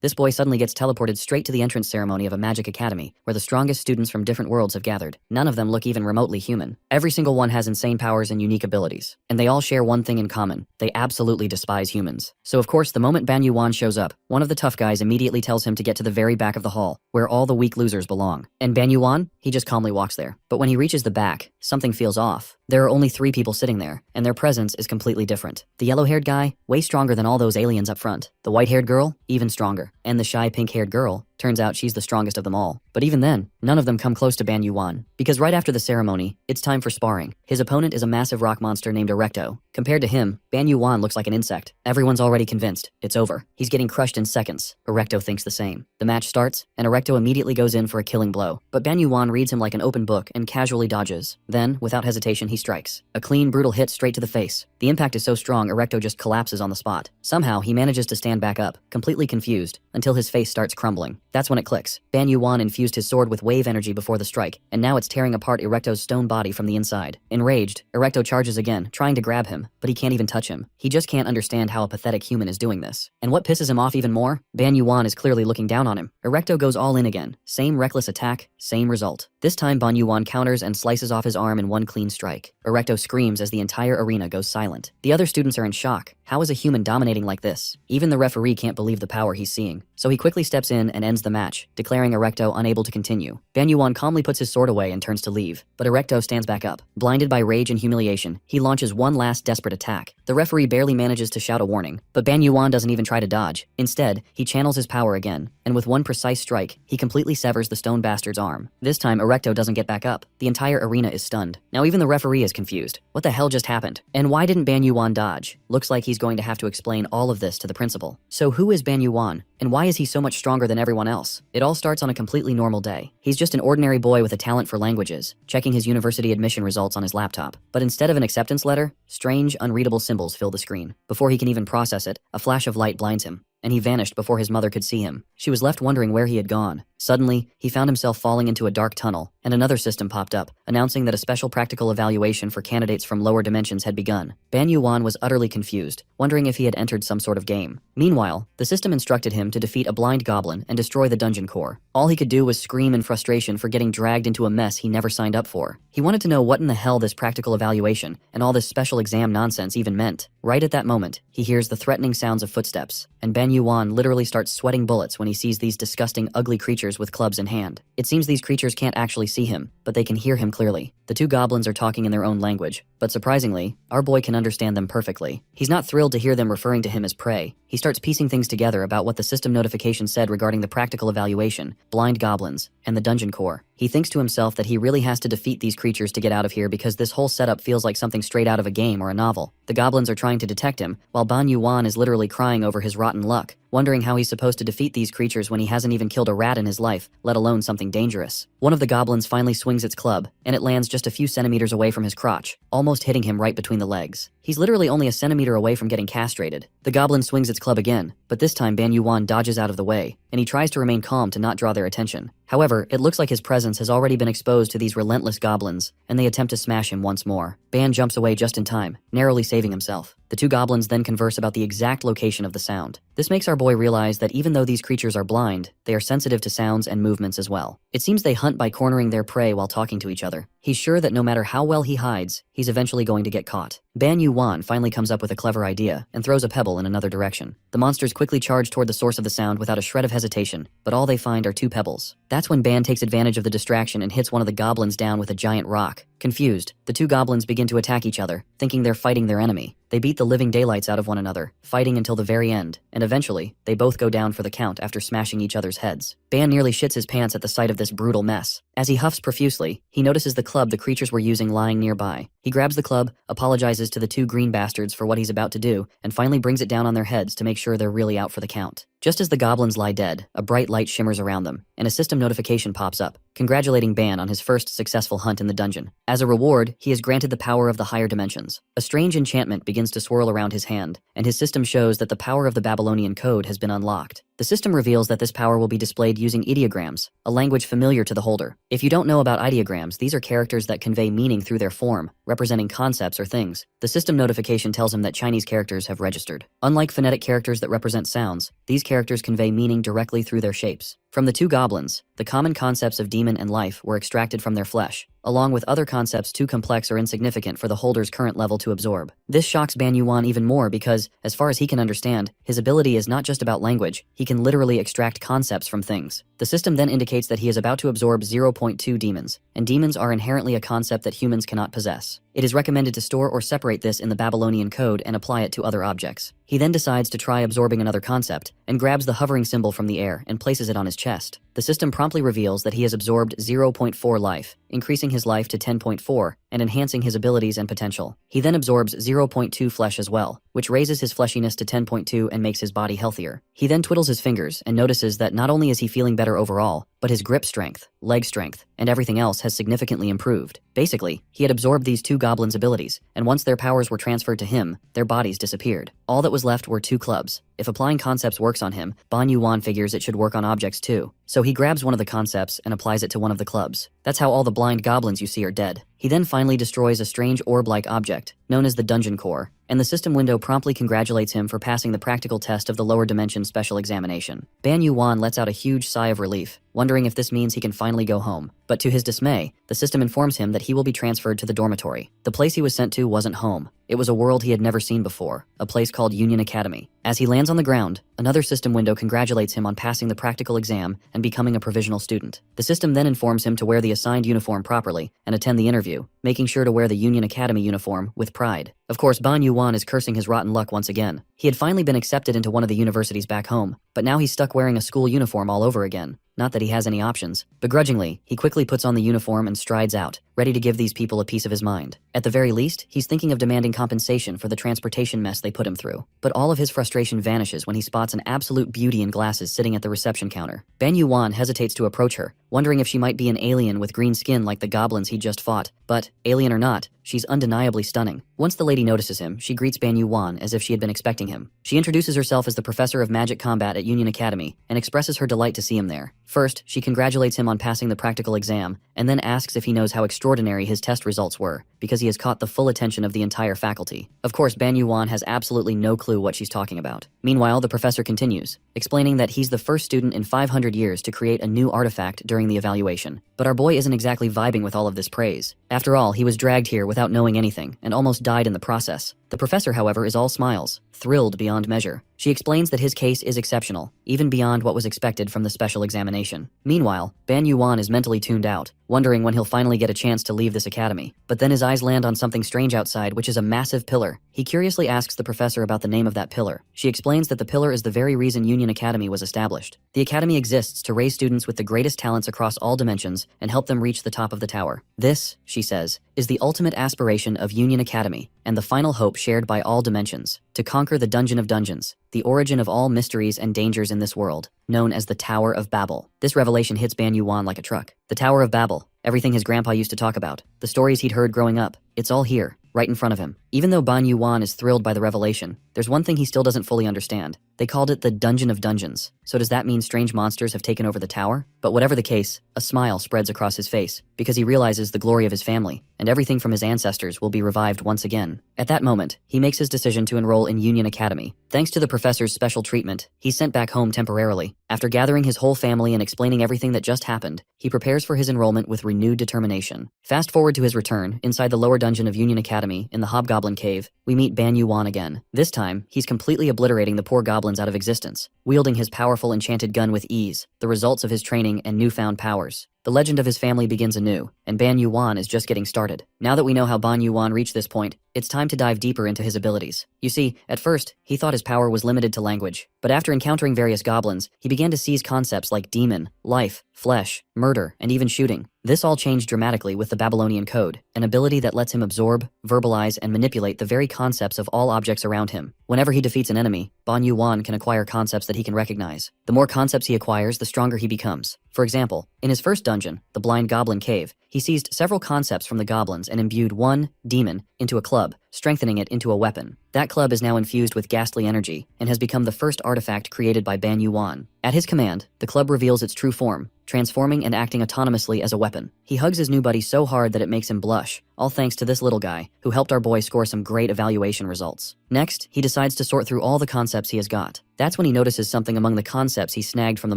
This boy suddenly gets teleported straight to the entrance ceremony of a magic academy, where the strongest students from different worlds have gathered. None of them look even remotely human. Every single one has insane powers and unique abilities. And they all share one thing in common. They absolutely despise humans. So of course, the moment Ban Yuan shows up, one of the tough guys immediately tells him to get to the very back of the hall, where all the weak losers belong. And Ban Yuan, he just calmly walks there. But when he reaches the back, something feels off. There are only 3 people sitting there, and their presence is completely different. The yellow-haired guy, way stronger than all those aliens up front. The white-haired girl, even stronger. And the shy pink-haired girl, turns out she's the strongest of them all. But even then, none of them come close to Ban Yuan. Because right after the ceremony, it's time for sparring. His opponent is a massive rock monster named Erecto. Compared to him, Ban Yuan looks like an insect. Everyone's already convinced. It's over. He's getting crushed in seconds. Erecto thinks the same. The match starts, and Erecto immediately goes in for a killing blow. But Ban Yuan reads him like an open book and casually dodges. Then, without hesitation, he strikes. A clean, brutal hit straight to the face. The impact is so strong, Erecto just collapses on the spot. Somehow, he manages to stand back up, completely confused, until his face starts crumbling. That's when it clicks. Ban Yuan infused his sword with wave energy before the strike, and now it's tearing apart Erecto's stone body from the inside. Enraged, Erecto charges again, trying to grab him, but he can't even touch him. He just can't understand how a pathetic human is doing this. And what pisses him off even more? Ban Yuan is clearly looking down on him. Erecto goes all in again. Same reckless attack, same result. This time Ban Yuan counters and slices off his arm in one clean strike. Erecto screams as the entire arena goes silent. The other students are in shock. How is a human dominating like this? Even the referee can't believe the power he's seeing. So he quickly steps in and ends the match, declaring Erecto unable to continue. Ban Yuan calmly puts his sword away and turns to leave, but Erecto stands back up. Blinded by rage and humiliation, he launches one last desperate attack. The referee barely manages to shout a warning, but Ban Yuan doesn't even try to dodge. Instead, he channels his power again, and with one precise strike, he completely severs the stone bastard's arm. This time, Erecto doesn't get back up. The entire arena is stunned. Now even the referee is confused. What the hell just happened? And why didn't Ban Yuan dodge? Looks like he's going to have to explain all of this to the principal. So who is Ban Yuan? And why is he so much stronger than everyone else? It all starts on a completely normal day. He's just an ordinary boy with a talent for languages, checking his university admission results on his laptop. But instead of an acceptance letter, strange, unreadable symbols fill the screen. Before he can even process it, a flash of light blinds him, and he vanished before his mother could see him. She was left wondering where he had gone. Suddenly, he found himself falling into a dark tunnel, and another system popped up, announcing that a special practical evaluation for candidates from lower dimensions had begun. Ban Yuan was utterly confused, wondering if he had entered some sort of game. Meanwhile, the system instructed him to defeat a blind goblin and destroy the dungeon core. All he could do was scream in frustration for getting dragged into a mess he never signed up for. He wanted to know what in the hell this practical evaluation and all this special exam nonsense even meant. Right at that moment, he hears the threatening sounds of footsteps, and Ban Yuan literally starts sweating bullets when he sees these disgusting, ugly creatures with clubs in hand. It seems these creatures can't actually see him, but they can hear him clearly. The 2 goblins are talking in their own language, but surprisingly, our boy can understand them perfectly. He's not thrilled to hear them referring to him as prey. He starts piecing things together about what the system notification said regarding the practical evaluation, blind goblins, and the dungeon core. He thinks to himself that he really has to defeat these creatures to get out of here because this whole setup feels like something straight out of a game or a novel. The goblins are trying to detect him, while Ban Yuan is literally crying over his rotten luck, wondering how he's supposed to defeat these creatures when he hasn't even killed a rat in his life, let alone something dangerous. One of the goblins finally swings its club, and it lands just a few centimeters away from his crotch, almost hitting him right between the legs. He's literally only a centimeter away from getting castrated. The goblin swings its club again, but this time Ban Yuan dodges out of the way, and he tries to remain calm to not draw their attention. However, it looks like his presence has already been exposed to these relentless goblins, and they attempt to smash him once more. Ban jumps away just in time, narrowly saving himself. The 2 goblins then converse about the exact location of the sound. This makes our boy realize that even though these creatures are blind, they are sensitive to sounds and movements as well. It seems they hunt by cornering their prey while talking to each other. He's sure that no matter how well he hides, he's eventually going to get caught. Ban Yuan finally comes up with a clever idea and throws a pebble in another direction. The monsters quickly charge toward the source of the sound without a shred of hesitation, but all they find are 2 pebbles. That's when Ban takes advantage of the distraction and hits one of the goblins down with a giant rock. Confused, the 2 goblins begin to attack each other, thinking they're fighting their enemy. They beat the living daylights out of one another, fighting until the very end, and eventually, they both go down for the count after smashing each other's heads. Ban nearly shits his pants at the sight of this brutal mess. As he huffs profusely, he notices the club the creatures were using lying nearby. He grabs the club, apologizes to the 2 green bastards for what he's about to do, and finally brings it down on their heads to make sure they're really out for the count. Just as the goblins lie dead, a bright light shimmers around them, and a system notification pops up, congratulating Ban on his first successful hunt in the dungeon. As a reward, he is granted the power of the higher dimensions. A strange enchantment begins to swirl around his hand, and his system shows that the power of the Babylonian code has been unlocked. The system reveals that this power will be displayed using ideograms, a language familiar to the holder. If you don't know about ideograms, these are characters that convey meaning through their form, representing concepts or things. The system notification tells him that Chinese characters have registered. Unlike phonetic characters that represent sounds, these characters convey meaning directly through their shapes. From the two goblins, the common concepts of demon and life were extracted from their flesh, along with other concepts too complex or insignificant for the holder's current level to absorb. This shocks Ban Yuan even more because, as far as he can understand, his ability is not just about language, he can literally extract concepts from things. The system then indicates that he is about to absorb 0.2 demons, and demons are inherently a concept that humans cannot possess. It is recommended to store or separate this in the Babylonian code and apply it to other objects. He then decides to try absorbing another concept, and grabs the hovering symbol from the air and places it on his chest. The system promptly reveals that he has absorbed 0.4 life, increasing his life to 10.4, and enhancing his abilities and potential. He then absorbs 0.2 flesh as well, which raises his fleshiness to 10.2 and makes his body healthier. He then twiddles his fingers and notices that not only is he feeling better overall, but his grip strength, leg strength, and everything else has significantly improved. Basically, he had absorbed these two goblins' abilities, and once their powers were transferred to him, their bodies disappeared. All that was left were two clubs. If applying concepts works on him, Ban Yuan figures it should work on objects too. So he grabs one of the concepts and applies it to one of the clubs. That's how all the blind goblins you see are dead. He then finally destroys a strange orb-like object, known as the dungeon core, and the system window promptly congratulates him for passing the practical test of the lower dimension special examination. Ban Yuan lets out a huge sigh of relief, wondering if this means he can finally go home. But to his dismay, the system informs him that he will be transferred to the dormitory. The place he was sent to wasn't home. It was a world he had never seen before, a place called Union Academy. As he lands on the ground, another system window congratulates him on passing the practical exam and becoming a provisional student. The system then informs him to wear the assigned uniform properly and attend the interview, making sure to wear the Union Academy uniform with pride. Of course, Ban Yuan is cursing his rotten luck once again. He had finally been accepted into one of the universities back home, but now he's stuck wearing a school uniform all over again. Not that he has any options. Begrudgingly, he quickly puts on the uniform and strides out, ready to give these people a piece of his mind. At the very least, he's thinking of demanding compensation for the transportation mess they put him through. But all of his frustration vanishes when he spots an absolute beauty in glasses sitting at the reception counter. Ban Yuan hesitates to approach her, wondering if she might be an alien with green skin like the goblins he just fought. But, alien or not, she's undeniably stunning. Once the lady notices him, she greets Ban Yuan as if she had been expecting him. She introduces herself as the professor of magic combat at Union Academy and expresses her delight to see him there. First, she congratulates him on passing the practical exam, and then asks if he knows how extraordinary his test results were, because he has caught the full attention of the entire faculty. Of course, Ban Yuan has absolutely no clue what she's talking about. Meanwhile, the professor continues, explaining that he's the first student in 500 years to create a new artifact during the evaluation. But our boy isn't exactly vibing with all of this praise. After all, he was dragged here without knowing anything, and almost died in the process. The professor, however, is all smiles, thrilled beyond measure. She explains that his case is exceptional, even beyond what was expected from the special examination. Meanwhile, Ban Yuan is mentally tuned out, wondering when he'll finally get a chance to leave this academy. But then his eyes land on something strange outside, which is a massive pillar. He curiously asks the professor about the name of that pillar. She explains that the pillar is the very reason Union Academy was established. The academy exists to raise students with the greatest talents across all dimensions and help them reach the top of the tower. This, she says, is the ultimate aspiration of Union Academy, and the final hope shared by all dimensions, to conquer the Dungeon of Dungeons, the origin of all mysteries and dangers in this world, known as the Tower of Babel. This revelation hits Ban Yuan like a truck. The Tower of Babel, everything his grandpa used to talk about, the stories he'd heard growing up, it's all here, right in front of him. Even though Ban Yuan is thrilled by the revelation, there's one thing he still doesn't fully understand. They called it the Dungeon of Dungeons. So does that mean strange monsters have taken over the tower? But whatever the case, a smile spreads across his face, because he realizes the glory of his family, and everything from his ancestors will be revived once again. At that moment, he makes his decision to enroll in Union Academy. Thanks to the professor's special treatment, he's sent back home temporarily. After gathering his whole family and explaining everything that just happened, he prepares for his enrollment with renewed determination. Fast forward to his return, inside the lower dungeon of Union Academy, in the Hobgoblin Cave, we meet Ban Yuan again. This time, he's completely obliterating the poor goblins out of existence, wielding his powerful enchanted gun with ease, the results of his training and newfound powers. The legend of his family begins anew, and Ban Yuan is just getting started. Now that we know how Ban Yuan reached this point, it's time to dive deeper into his abilities. You see, at first, he thought his power was limited to language, but after encountering various goblins, he began to seize concepts like demon, life, flesh, murder, and even shooting. This all changed dramatically with the Babylonian Code, an ability that lets him absorb, verbalize, and manipulate the very concepts of all objects around him. Whenever he defeats an enemy, Ban Yuan can acquire concepts that he can recognize. The more concepts he acquires, the stronger he becomes. For example, in his first dungeon, the Blind Goblin Cave, he seized several concepts from the goblins and imbued one demon into a club, strengthening it into a weapon. That club is now infused with ghastly energy and has become the first artifact created by Ban Yuan. At his command, the club reveals its true form, transforming and acting autonomously as a weapon. He hugs his new buddy so hard that it makes him blush, all thanks to this little guy, who helped our boy score some great evaluation results. Next, he decides to sort through all the concepts he has got. That's when he notices something among the concepts he snagged from the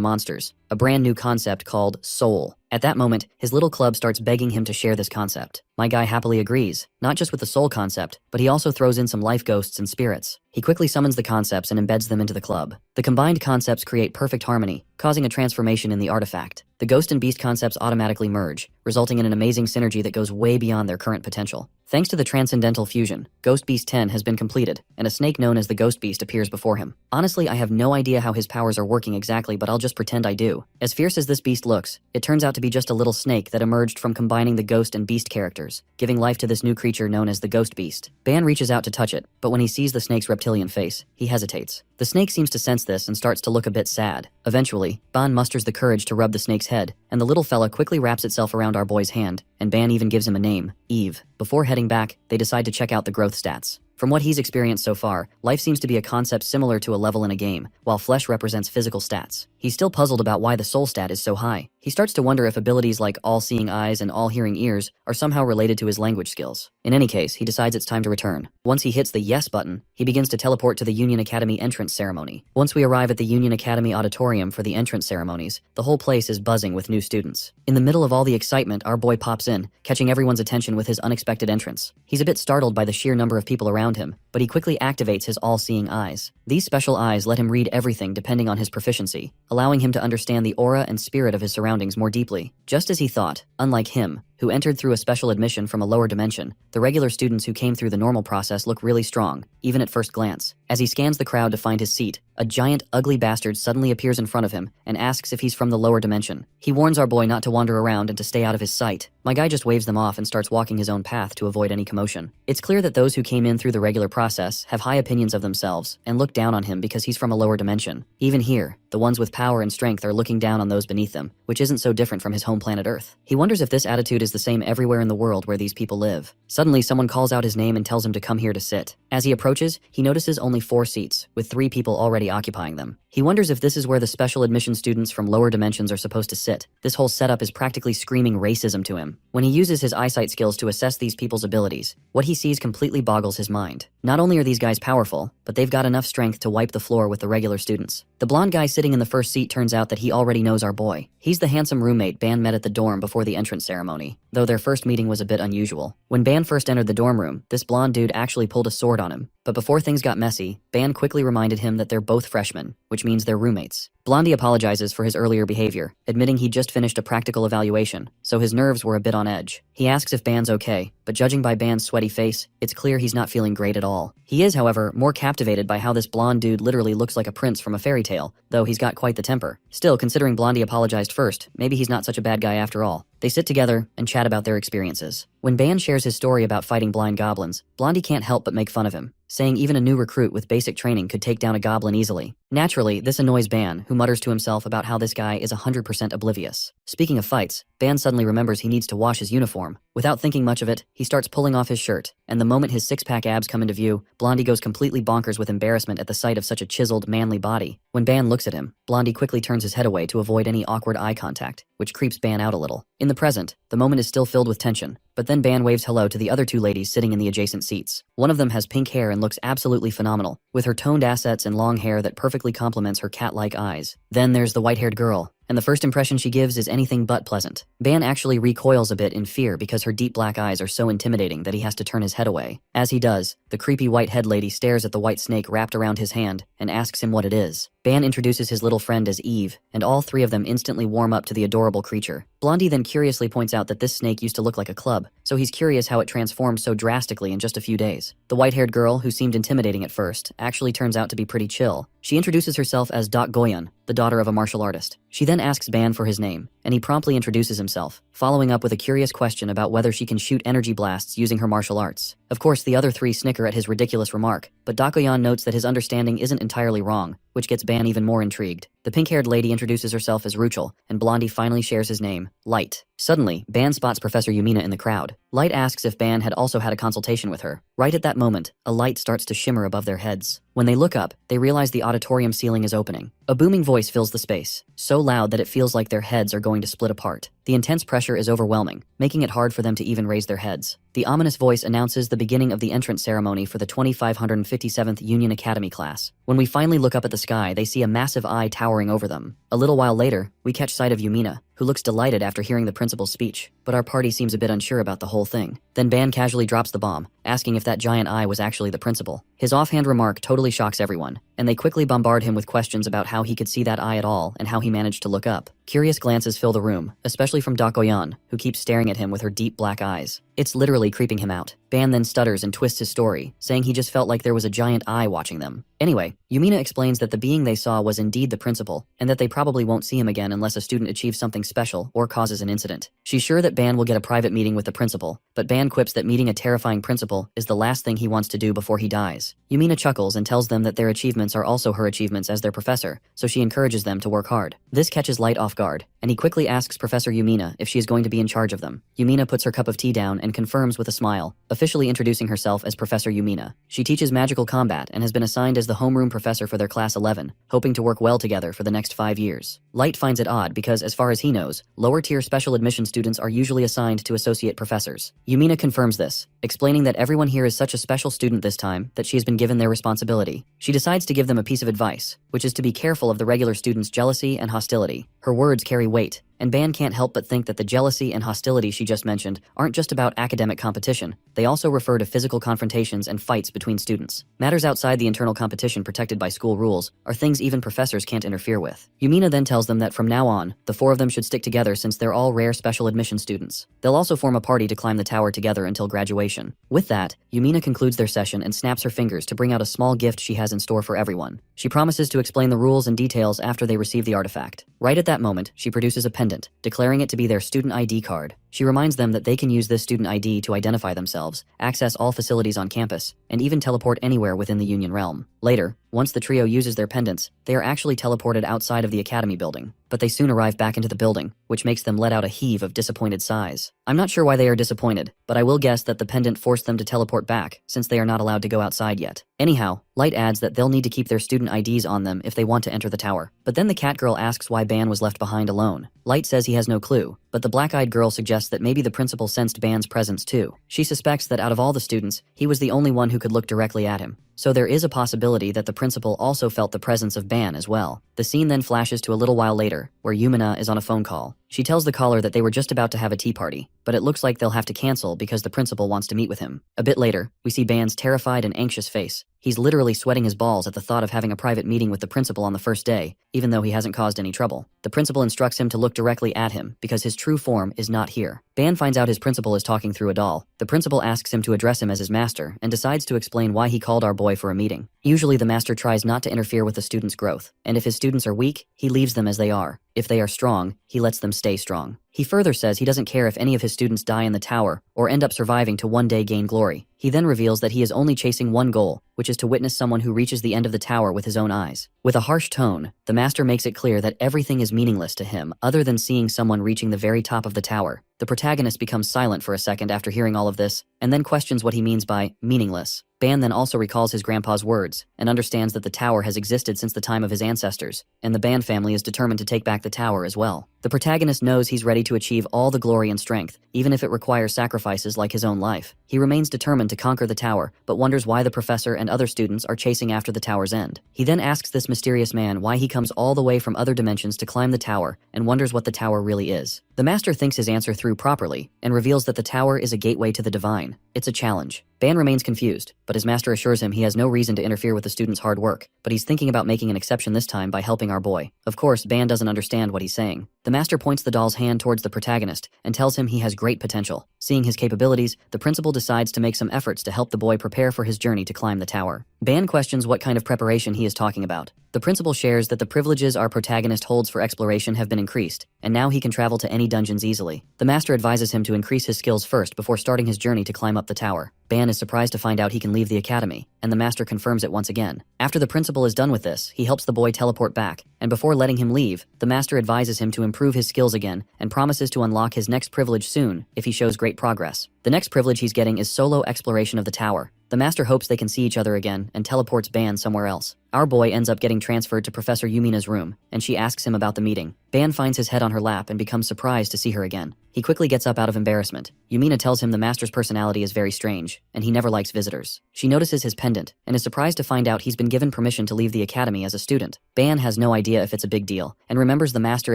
monsters, a brand new concept called soul. At that moment, his little club starts begging him to share this concept. My guy happily agrees, not just with the soul concept, but he also throws in some life ghosts and spirits. He quickly summons the concepts and embeds them into the club. The combined concepts create perfect harmony, causing a transformation in the artifact. The ghost and beast concepts automatically merge, resulting in an amazing synergy that goes way beyond their current potential. Thanks to the transcendental fusion, Ghost Beast 10 has been completed, and a snake known as the Ghost Beast appears before him. Honestly, I have no idea how his powers are working exactly, but I'll just pretend I do. As fierce as this beast looks, it turns out to be just a little snake that emerged from combining the ghost and beast characters, giving life to this new creature known as the Ghost Beast. Ban reaches out to touch it, but when he sees the snake's reptilian face, he hesitates. The snake seems to sense this and starts to look a bit sad. Eventually, Ban musters the courage to rub the snake's head, and the little fella quickly wraps itself around our boy's hand, and Ban even gives him a name, Eve. Before heading back, they decide to check out the growth stats. From what he's experienced so far, life seems to be a concept similar to a level in a game, while flesh represents physical stats. He's still puzzled about why the soul stat is so high. He starts to wonder if abilities like all-seeing eyes and all-hearing ears are somehow related to his language skills. In any case, he decides it's time to return. Once he hits the yes button, he begins to teleport to the Union Academy entrance ceremony. Once we arrive at the Union Academy auditorium for the entrance ceremonies, the whole place is buzzing with new students. In the middle of all the excitement, our boy pops in, catching everyone's attention with his unexpected entrance. He's a bit startled by the sheer number of people around him, but he quickly activates his all-seeing eyes. These special eyes let him read everything depending on his proficiency, allowing him to understand the aura and spirit of his surroundings more deeply. Just as he thought, unlike him, who entered through a special admission from a lower dimension, the regular students who came through the normal process look really strong, even at first glance. As he scans the crowd to find his seat, a giant, ugly bastard suddenly appears in front of him and asks if he's from the lower dimension. He warns our boy not to wander around and to stay out of his sight. My guy just waves them off and starts walking his own path to avoid any commotion. It's clear that those who came in through the regular process have high opinions of themselves and look down on him because he's from a lower dimension. Even here, the ones with power and strength are looking down on those beneath them, which isn't so different from his home planet Earth. He wonders if this attitude is the same everywhere in the world where these people live. Suddenly, someone calls out his name and tells him to come here to sit. As he approaches, he notices only 4 seats, with 3 people already occupying them. He wonders if this is where the special admission students from lower dimensions are supposed to sit. This whole setup is practically screaming racism to him. When he uses his eyesight skills to assess these people's abilities, what he sees completely boggles his mind. Not only are these guys powerful, but they've got enough strength to wipe the floor with the regular students. The blonde guy sitting in the first seat turns out that he already knows our boy. He's the handsome roommate Ban met at the dorm before the entrance ceremony, though their first meeting was a bit unusual. When Ban first entered the dorm room, this blonde dude actually pulled a sword on him. But before things got messy, Ban quickly reminded him that they're both freshmen, which means they're roommates. Blondie apologizes for his earlier behavior, admitting he'd just finished a practical evaluation, so his nerves were a bit on edge. He asks if Ban's okay, but judging by Ban's sweaty face, it's clear he's not feeling great at all. He is, however, more captivated by how this blonde dude literally looks like a prince from a fairy tale, though he's got quite the temper. Still, considering Blondie apologized first, maybe he's not such a bad guy after all. They sit together and chat about their experiences. When Ban shares his story about fighting blind goblins, Blondie can't help but make fun of him, saying even a new recruit with basic training could take down a goblin easily. Naturally, this annoys Ban, who mutters to himself about how this guy is 100% oblivious. Speaking of fights, Ban suddenly remembers he needs to wash his uniform. Without thinking much of it, he starts pulling off his shirt, and the moment his six-pack abs come into view, Blondie goes completely bonkers with embarrassment at the sight of such a chiseled, manly body. When Ban looks at him, Blondie quickly turns his head away to avoid any awkward eye contact, which creeps Ban out a little. In the present, the moment is still filled with tension, but then Ban waves hello to the other 2 ladies sitting in the adjacent seats. One of them has pink hair and looks absolutely phenomenal, with her toned assets and long hair that perfectly complements her cat-like eyes. Then there's the white-haired girl, and the first impression she gives is anything but pleasant. Ban actually recoils a bit in fear because her deep black eyes are so intimidating that he has to turn his head away. As he does, the creepy white head lady stares at the white snake wrapped around his hand and asks him what it is. Ban introduces his little friend as Eve, and all 3 of them instantly warm up to the adorable creature. Blondie then curiously points out that this snake used to look like a club, so he's curious how it transformed so drastically in just a few days. The white-haired girl, who seemed intimidating at first, actually turns out to be pretty chill. She introduces herself as Dok Goyun, the daughter of a martial artist. She then asks Ban for his name, and he promptly introduces himself, following up with a curious question about whether she can shoot energy blasts using her martial arts. Of course, the other three snicker at his ridiculous remark, but Dakoyan notes that his understanding isn't entirely wrong, which gets Ban even more intrigued. The pink-haired lady introduces herself as Ruchel, and Blondie finally shares his name, Light. Suddenly, Ban spots Professor Yumina in the crowd. Light asks if Ban had also had a consultation with her. Right at that moment, a light starts to shimmer above their heads. When they look up, they realize the auditorium ceiling is opening. A booming voice fills the space, so loud that it feels like their heads are going to split apart. The intense pressure is overwhelming, making it hard for them to even raise their heads. The ominous voice announces the beginning of the entrance ceremony for the 2557th Union Academy class. When we finally look up at the sky, they see a massive eye towering over them. A little while later, we catch sight of Yumina, who looks delighted after hearing the principal's speech, but our party seems a bit unsure about the whole thing. Then Ban casually drops the bomb, asking if that giant eye was actually the principal. His offhand remark totally shocks everyone, and they quickly bombard him with questions about how he could see that eye at all and how he managed to look up. Curious glances fill the room, especially from Dakoyan, who keeps staring at him with her deep black eyes. It's literally creeping him out. Ban then stutters and twists his story, saying he just felt like there was a giant eye watching them. Anyway, Yumina explains that the being they saw was indeed the principal, and that they probably won't see him again unless a student achieves something special or causes an incident. She's sure that Ban will get a private meeting with the principal, but Ban quips that meeting a terrifying principal is the last thing he wants to do before he dies. Yumina chuckles and tells them that their achievements are also her achievements as their professor, so she encourages them to work hard. This catches Light off guard, and he quickly asks Professor Yumina if she is going to be in charge of them. Yumina puts her cup of tea down and confirms with a smile, officially introducing herself as Professor Yumina. She teaches magical combat and has been assigned as the homeroom professor for their class 11, hoping to work well together for the next 5 years. Light finds it odd because, as far as he knows, lower-tier special admission students are usually assigned to associate professors. Yumina confirms this, explaining that everyone here is such a special student this time that she has been given their responsibility. She decides to give them a piece of advice, which is to be careful of the regular students' jealousy and hostility. Her words carry weight, and Ban can't help but think that the jealousy and hostility she just mentioned aren't just about academic competition. They also refer to physical confrontations and fights between students. Matters outside the internal competition protected by school rules are things even professors can't interfere with. Yumina then tells them that from now on, the four of them should stick together since they're all rare special admission students. They'll also form a party to climb the tower together until graduation. With that, Yumina concludes their session and snaps her fingers to bring out a small gift she has in store for everyone. She promises to explain the rules and details after they receive the artifact. Right at that moment, she produces a pendant, declaring it to be their student ID card. She reminds them that they can use this student ID to identify themselves, access all facilities on campus, and even teleport anywhere within the Union realm. Later, once the trio uses their pendants, they are actually teleported outside of the academy building, but they soon arrive back into the building, which makes them let out a heave of disappointed sighs. I'm not sure why they are disappointed, but I will guess that the pendant forced them to teleport back, since they are not allowed to go outside yet. Anyhow, Light adds that they'll need to keep their student IDs on them if they want to enter the tower. But then the cat girl asks why Ban was left behind alone. Light says he has no clue, but the black-eyed girl suggests that maybe the principal sensed Ban's presence too. She suspects that out of all the students, he was the only one who could look directly at him. So there is a possibility that the principal also felt the presence of Ban as well. The scene then flashes to a little while later, where Yumina is on a phone call. She tells the caller that they were just about to have a tea party, but it looks like they'll have to cancel because the principal wants to meet with him. A bit later, we see Ban's terrified and anxious face. He's literally sweating his balls at the thought of having a private meeting with the principal on the first day, even though he hasn't caused any trouble. The principal instructs him to look directly at him because his true form is not here. Ban finds out his principal is talking through a doll. The principal asks him to address him as his master and decides to explain why he called our boy for a meeting. Usually the master tries not to interfere with the student's growth, and if his students are weak, he leaves them as they are. If they are strong, he lets them stay strong. He further says he doesn't care if any of his students die in the tower or end up surviving to one day gain glory. He then reveals that he is only chasing one goal, which is to witness someone who reaches the end of the tower with his own eyes. With a harsh tone, the master makes it clear that everything is meaningless to him other than seeing someone reaching the very top of the tower. The protagonist becomes silent for a second after hearing all of this, and then questions what he means by meaningless. Ban then also recalls his grandpa's words, and understands that the tower has existed since the time of his ancestors, and the Ban family is determined to take back the tower as well. The protagonist knows he's ready to achieve all the glory and strength, even if it requires sacrifices like his own life. He remains determined to conquer the tower, but wonders why the professor and other students are chasing after the tower's end. He then asks this mysterious man why he comes all the way from other dimensions to climb the tower, and wonders what the tower really is. The master thinks his answer through properly, and reveals that the tower is a gateway to the divine. It's a challenge. Ban remains confused, but his master assures him he has no reason to interfere with the student's hard work, but he's thinking about making an exception this time by helping our boy. Of course, Ban doesn't understand what he's saying. The master points the doll's hand towards the protagonist and tells him he has great potential. Seeing his capabilities, the principal decides to make some efforts to help the boy prepare for his journey to climb the tower. Ban questions what kind of preparation he is talking about. The principal shares that the privileges our protagonist holds for exploration have been increased, and now he can travel to any dungeons easily. The master advises him to increase his skills first before starting his journey to climb up the tower. Ban is surprised to find out he can leave the academy, and the master confirms it once again. After the principal is done with this, he helps the boy teleport back, and before letting him leave, the master advises him to improve his skills again and promises to unlock his next privilege soon if he shows great progress. The next privilege he's getting is solo exploration of the tower. The master hopes they can see each other again and teleports Ban somewhere else. Our boy ends up getting transferred to Professor Yumina's room, and she asks him about the meeting. Ban finds his head on her lap and becomes surprised to see her again. He quickly gets up out of embarrassment. Yumina tells him the master's personality is very strange, and he never likes visitors. She notices his pendant, and is surprised to find out he's been given permission to leave the academy as a student. Ban has no idea if it's a big deal, and remembers the master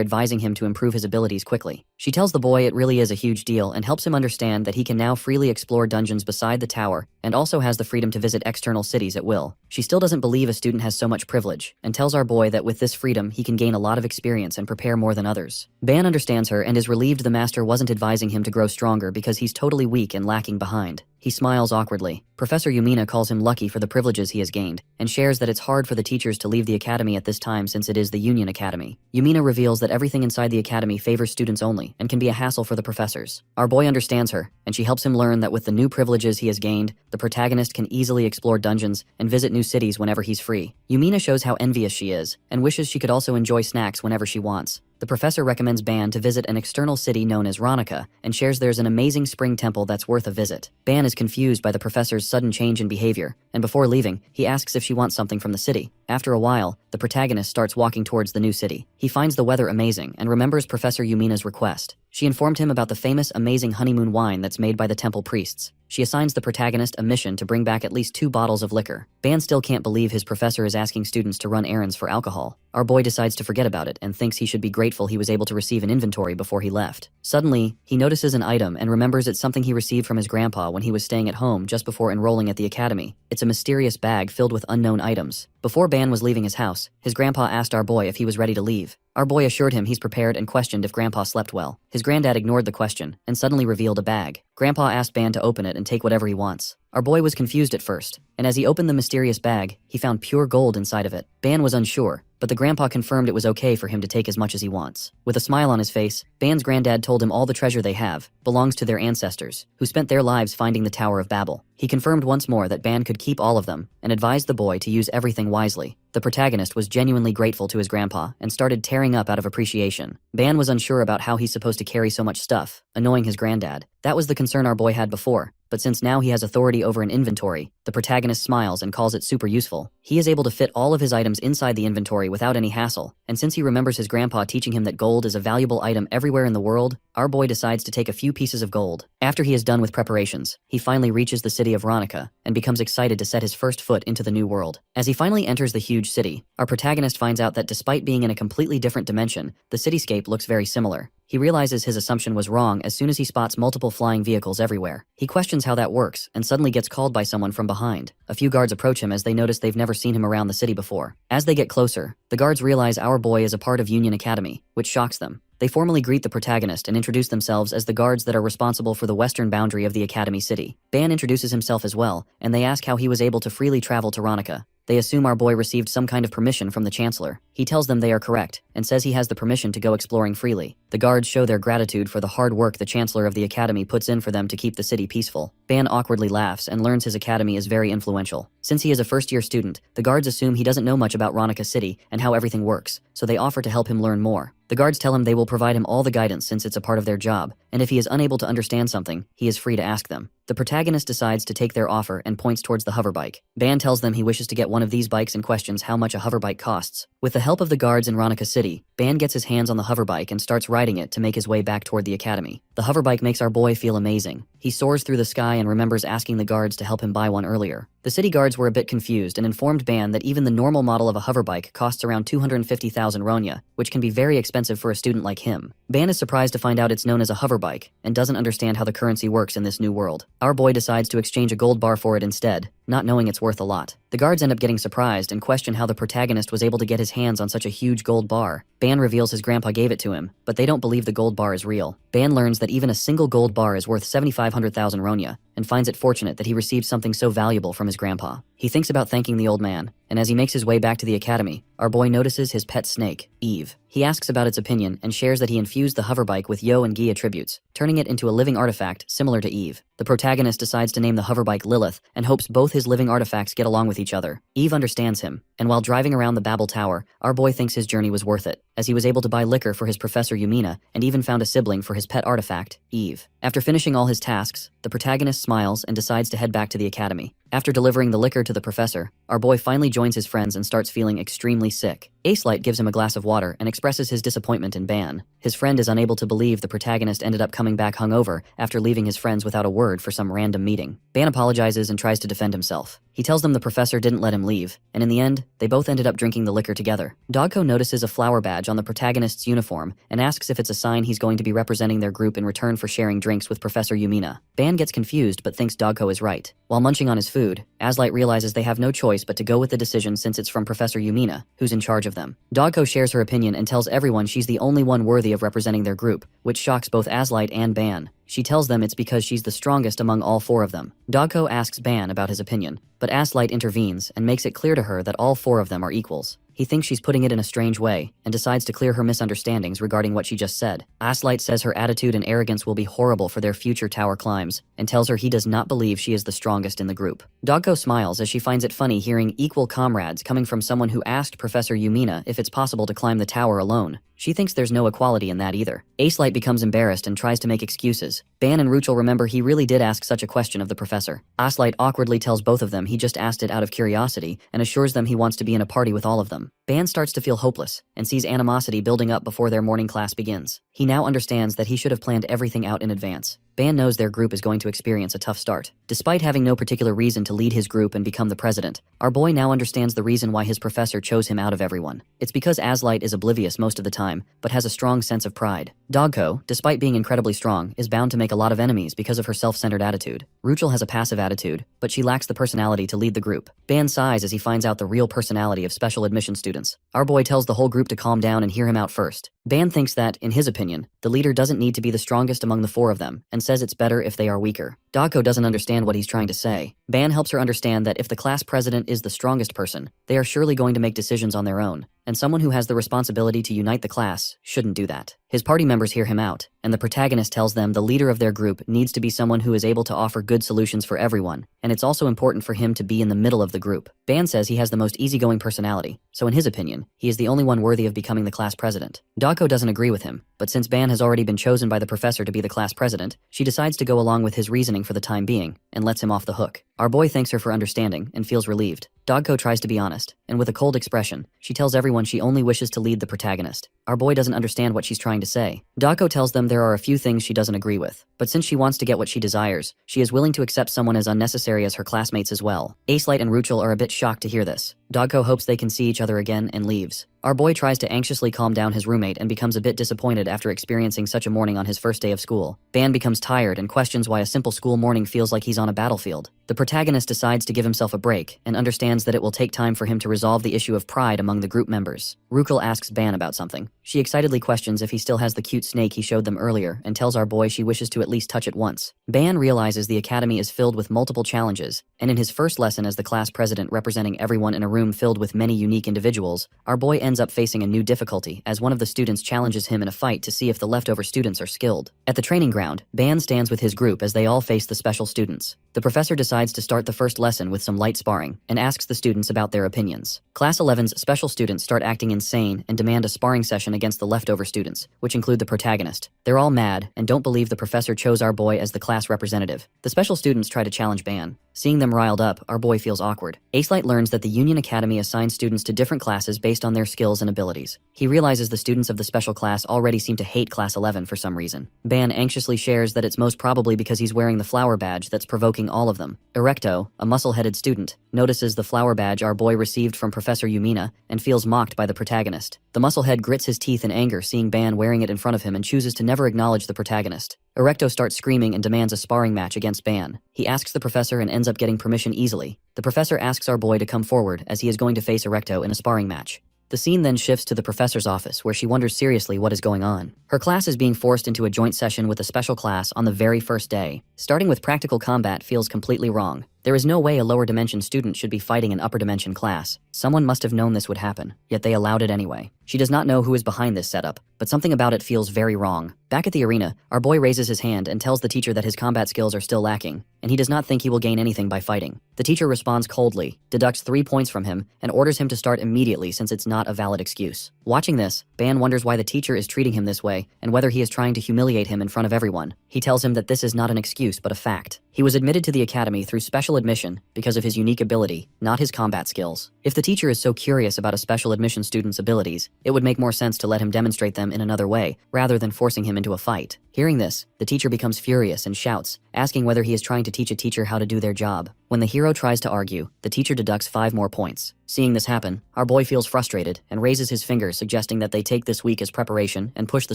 advising him to improve his abilities quickly. She tells the boy it really is a huge deal and helps him understand that he can now freely explore dungeons beside the tower, and also has the freedom to visit external cities at will. She still doesn't believe a student has so much privilege, and tells our boy that with this freedom he can gain a lot of experience and prepare more than others. Ban understands her and is relieved the master wasn't advising him to grow stronger because he's totally weak and lacking behind. He smiles awkwardly. Professor Yumina calls him lucky for the privileges he has gained, and shares that it's hard for the teachers to leave the academy at this time since it is the Union Academy. Yumina reveals that everything inside the academy favors students only, and can be a hassle for the professors. Our boy understands her, and she helps him learn that with the new privileges he has gained, the protagonist can easily explore dungeons and visit new cities whenever he's free. Yumina shows how envious she is, and wishes she could also enjoy snacks whenever she wants. The professor recommends Ban to visit an external city known as Ronica, and shares there's an amazing spring temple that's worth a visit. Ban is confused by the professor's sudden change in behavior, and before leaving, he asks if she wants something from the city. After a while, the protagonist starts walking towards the new city. He finds the weather amazing and remembers Professor Yumina's request. She informed him about the famous amazing honeymoon wine that's made by the temple priests. She assigns the protagonist a mission to bring back at least 2 bottles of liquor. Ban still can't believe his professor is asking students to run errands for alcohol. Our boy decides to forget about it and thinks he should be grateful he was able to receive an inventory before he left. Suddenly, he notices an item and remembers it's something he received from his grandpa when he was staying at home just before enrolling at the academy. It's a mysterious bag filled with unknown items. Before Ban was leaving his house, his grandpa asked our boy if he was ready to leave. Our boy assured him he's prepared and questioned if Grandpa slept well. His granddad ignored the question and suddenly revealed a bag. Grandpa asked Ban to open it and take whatever he wants. Our boy was confused at first, and as he opened the mysterious bag, he found pure gold inside of it. Ban was unsure, but the grandpa confirmed it was okay for him to take as much as he wants. With a smile on his face, Ban's granddad told him all the treasure they have belongs to their ancestors, who spent their lives finding the Tower of Babel. He confirmed once more that Ban could keep all of them, and advised the boy to use everything wisely. The protagonist was genuinely grateful to his grandpa and started tearing up out of appreciation. Ban was unsure about how he's supposed to carry so much stuff, annoying his granddad. That was the concern our boy had before, but since now he has authority over an inventory, the protagonist smiles and calls it super useful. He is able to fit all of his items inside the inventory without any hassle, and since he remembers his grandpa teaching him that gold is a valuable item everywhere in the world, our boy decides to take a few pieces of gold. After he is done with preparations, he finally reaches the city of Ronica and becomes excited to set his first foot into the new world. As he finally enters the huge city, our protagonist finds out that despite being in a completely different dimension, the cityscape looks very similar. He realizes his assumption was wrong as soon as he spots multiple flying vehicles everywhere. He questions how that works and suddenly gets called by someone from behind. A few guards approach him as they notice they've never seen him around the city before. As they get closer, the guards realize our boy is a part of Union Academy, which shocks them. They formally greet the protagonist and introduce themselves as the guards that are responsible for the western boundary of the Academy City. Ban introduces himself as well, and they ask how he was able to freely travel to Ronica. They assume our boy received some kind of permission from the Chancellor. He tells them they are correct, and says he has the permission to go exploring freely. The guards show their gratitude for the hard work the Chancellor of the Academy puts in for them to keep the city peaceful. Ban awkwardly laughs and learns his academy is very influential. Since he is a first-year student, the guards assume he doesn't know much about Ronica City and how everything works, so they offer to help him learn more. The guards tell him they will provide him all the guidance since it's a part of their job, and if he is unable to understand something, he is free to ask them. The protagonist decides to take their offer and points towards the hoverbike. Ban tells them he wishes to get one of these bikes and questions how much a hoverbike costs. With the help of the guards in Ronica City, Ban gets his hands on the hoverbike and starts riding it to make his way back toward the academy. The hoverbike makes our boy feel amazing. He soars through the sky and remembers asking the guards to help him buy one earlier. The city guards were a bit confused and informed Ban that even the normal model of a hoverbike costs around 250,000 ronya, which can be very expensive for a student like him. Ban is surprised to find out it's known as a hoverbike, and doesn't understand how the currency works in this new world. Our boy decides to exchange a gold bar for it instead, not knowing it's worth a lot. The guards end up getting surprised and question how the protagonist was able to get his hands on such a huge gold bar. Ban reveals his grandpa gave it to him, but they don't believe the gold bar is real. Ban learns that even a single gold bar is worth 7,500,000 ronya, and finds it fortunate that he received something so valuable from his grandpa. He thinks about thanking the old man, and as he makes his way back to the academy, our boy notices his pet snake, Eve. He asks about its opinion and shares that he infused the hoverbike with Yo and Gi attributes, turning it into a living artifact similar to Eve. The protagonist decides to name the hoverbike Lilith and hopes both his living artifacts get along with each other. Eve understands him, and while driving around the Babel Tower, our boy thinks his journey was worth it, as he was able to buy liquor for his Professor Yumina and even found a sibling for his pet artifact, Eve. After finishing all his tasks, the protagonist smiles and decides to head back to the academy. After delivering the liquor to the professor, our boy finally joins his friends and starts feeling extremely sick. Acelight gives him a glass of water and expresses his disappointment in Ban. His friend is unable to believe the protagonist ended up coming back hungover after leaving his friends without a word for some random meeting. Ban apologizes and tries to defend himself. He tells them the professor didn't let him leave, and in the end, they both ended up drinking the liquor together. Dogko notices a flower badge on the protagonist's uniform and asks if it's a sign he's going to be representing their group in return for sharing drinks with Professor Yumina. Ban gets confused but thinks Dogko is right. While munching on his food, Aslight realizes they have no choice but to go with the decision since it's from Professor Yumina, who's in charge of them. Dogko shares her opinion and tells everyone she's the only one worthy of representing their group, which shocks both Aslight and Ban. She tells them it's because she's the strongest among all four of them. Dogko asks Ban about his opinion, but Aslight intervenes and makes it clear to her that all four of them are equals. He thinks she's putting it in a strange way and decides to clear her misunderstandings regarding what she just said. Aslight says her attitude and arrogance will be horrible for their future tower climbs and tells her he does not believe she is the strongest in the group. Dogko smiles as she finds it funny hearing equal comrades coming from someone who asked Professor Yumina if it's possible to climb the tower alone. She thinks there's no equality in that either. Acelight becomes embarrassed and tries to make excuses. Ban and Ruchel remember he really did ask such a question of the professor. Aslight awkwardly tells both of them he just asked it out of curiosity and assures them he wants to be in a party with all of them. Ban starts to feel hopeless and sees animosity building up before their morning class begins. He now understands that he should have planned everything out in advance. Ban knows their group is going to experience a tough start. Despite having no particular reason to lead his group and become the president, our boy now understands the reason why his professor chose him out of everyone. It's because Aslight is oblivious most of the time, but has a strong sense of pride. Dogko, despite being incredibly strong, is bound to make a lot of enemies because of her self-centered attitude. Ruchel has a passive attitude, but she lacks the personality to lead the group. Ban sighs as he finds out the real personality of special admission students. Our boy tells the whole group to calm down and hear him out first. Ban thinks that, in his opinion, the leader doesn't need to be the strongest among the four of them, and says it's better if they are weaker. Dogko doesn't understand what he's trying to say. Ban helps her understand that if the class president is the strongest person, they are surely going to make decisions on their own, and someone who has the responsibility to unite the class shouldn't do that. His party members hear him out, and the protagonist tells them the leader of their group needs to be someone who is able to offer good solutions for everyone, and it's also important for him to be in the middle of the group. Ban says he has the most easygoing personality, so in his opinion, he is the only one worthy of becoming the class president. Dogko doesn't agree with him, but since Ban has already been chosen by the professor to be the class president, she decides to go along with his reasoning for the time being, and lets him off the hook. Our boy thanks her for understanding and feels relieved. Dogko tries to be honest, and with a cold expression, she tells everyone she only wishes to lead the protagonist. Our boy doesn't understand what she's trying to say. Dogko tells them there are a few things she doesn't agree with, but since she wants to get what she desires, she is willing to accept someone as unnecessary as her classmates as well. Acelight and Ruchel are a bit shocked to hear this. Dogko hopes they can see each other again and leaves. Our boy tries to anxiously calm down his roommate and becomes a bit disappointed after experiencing such a morning on his first day of school. Ban becomes tired and questions why a simple school morning feels like he's on a battlefield. The protagonist decides to give himself a break and understands that it will take time for him to resolve the issue of pride among the group members. Ruchel asks Ban about something. She excitedly questions if he still has the cute snake he showed them earlier and tells our boy she wishes to at least touch it once. Ban realizes the academy is filled with multiple challenges, and in his first lesson as the class president representing everyone in a room filled with many unique individuals, our boy ends up facing a new difficulty as one of the students challenges him in a fight to see if the leftover students are skilled. At the training ground, Ban stands with his group as they all face the special students. The professor decides to start the first lesson with some light sparring and asks the students about their opinions. Class 11's special students start acting insane and demand a sparring session against the leftover students, which include the protagonist. They're all mad and don't believe the professor chose our boy as the class representative. The special students try to challenge Ban. Seeing them riled up, our boy feels awkward. Acelight learns that the Union Academy assigns students to different classes based on their skills and abilities. He realizes the students of the special class already seem to hate Class 11 for some reason. Ban anxiously shares that it's most probably because he's wearing the flower badge that's provoking all of them. Erecto, a muscle-headed student, notices the flower badge our boy received from Professor Yumina and feels mocked by the protagonist. The musclehead grits his teeth in anger seeing Ban wearing it in front of him and chooses to never acknowledge the protagonist. Erecto starts screaming and demands a sparring match against Ban. He asks the professor and ends up getting permission easily. The professor asks our boy to come forward as he is going to face Erecto in a sparring match. The scene then shifts to the professor's office, where she wonders seriously what is going on. Her class is being forced into a joint session with a special class on the very first day. Starting with practical combat feels completely wrong. There is no way a lower dimension student should be fighting an upper dimension class. Someone must have known this would happen, yet they allowed it anyway. She does not know who is behind this setup, but something about it feels very wrong. Back at the arena, our boy raises his hand and tells the teacher that his combat skills are still lacking, and he does not think he will gain anything by fighting. The teacher responds coldly, deducts 3 points from him, and orders him to start immediately since it's not a valid excuse. Watching this, Ban wonders why the teacher is treating him this way and whether he is trying to humiliate him in front of everyone. He tells him that this is not an excuse but a fact. He was admitted to the academy through special admission because of his unique ability, not his combat skills. If the teacher is so curious about a special admission student's abilities, it would make more sense to let him demonstrate them in another way, rather than forcing him into a fight. Hearing this, the teacher becomes furious and shouts, asking whether he is trying to teach a teacher how to do their job. When the hero tries to argue, the teacher deducts 5 more points. Seeing this happen, our boy feels frustrated and raises his finger, suggesting that they take this week as preparation and push the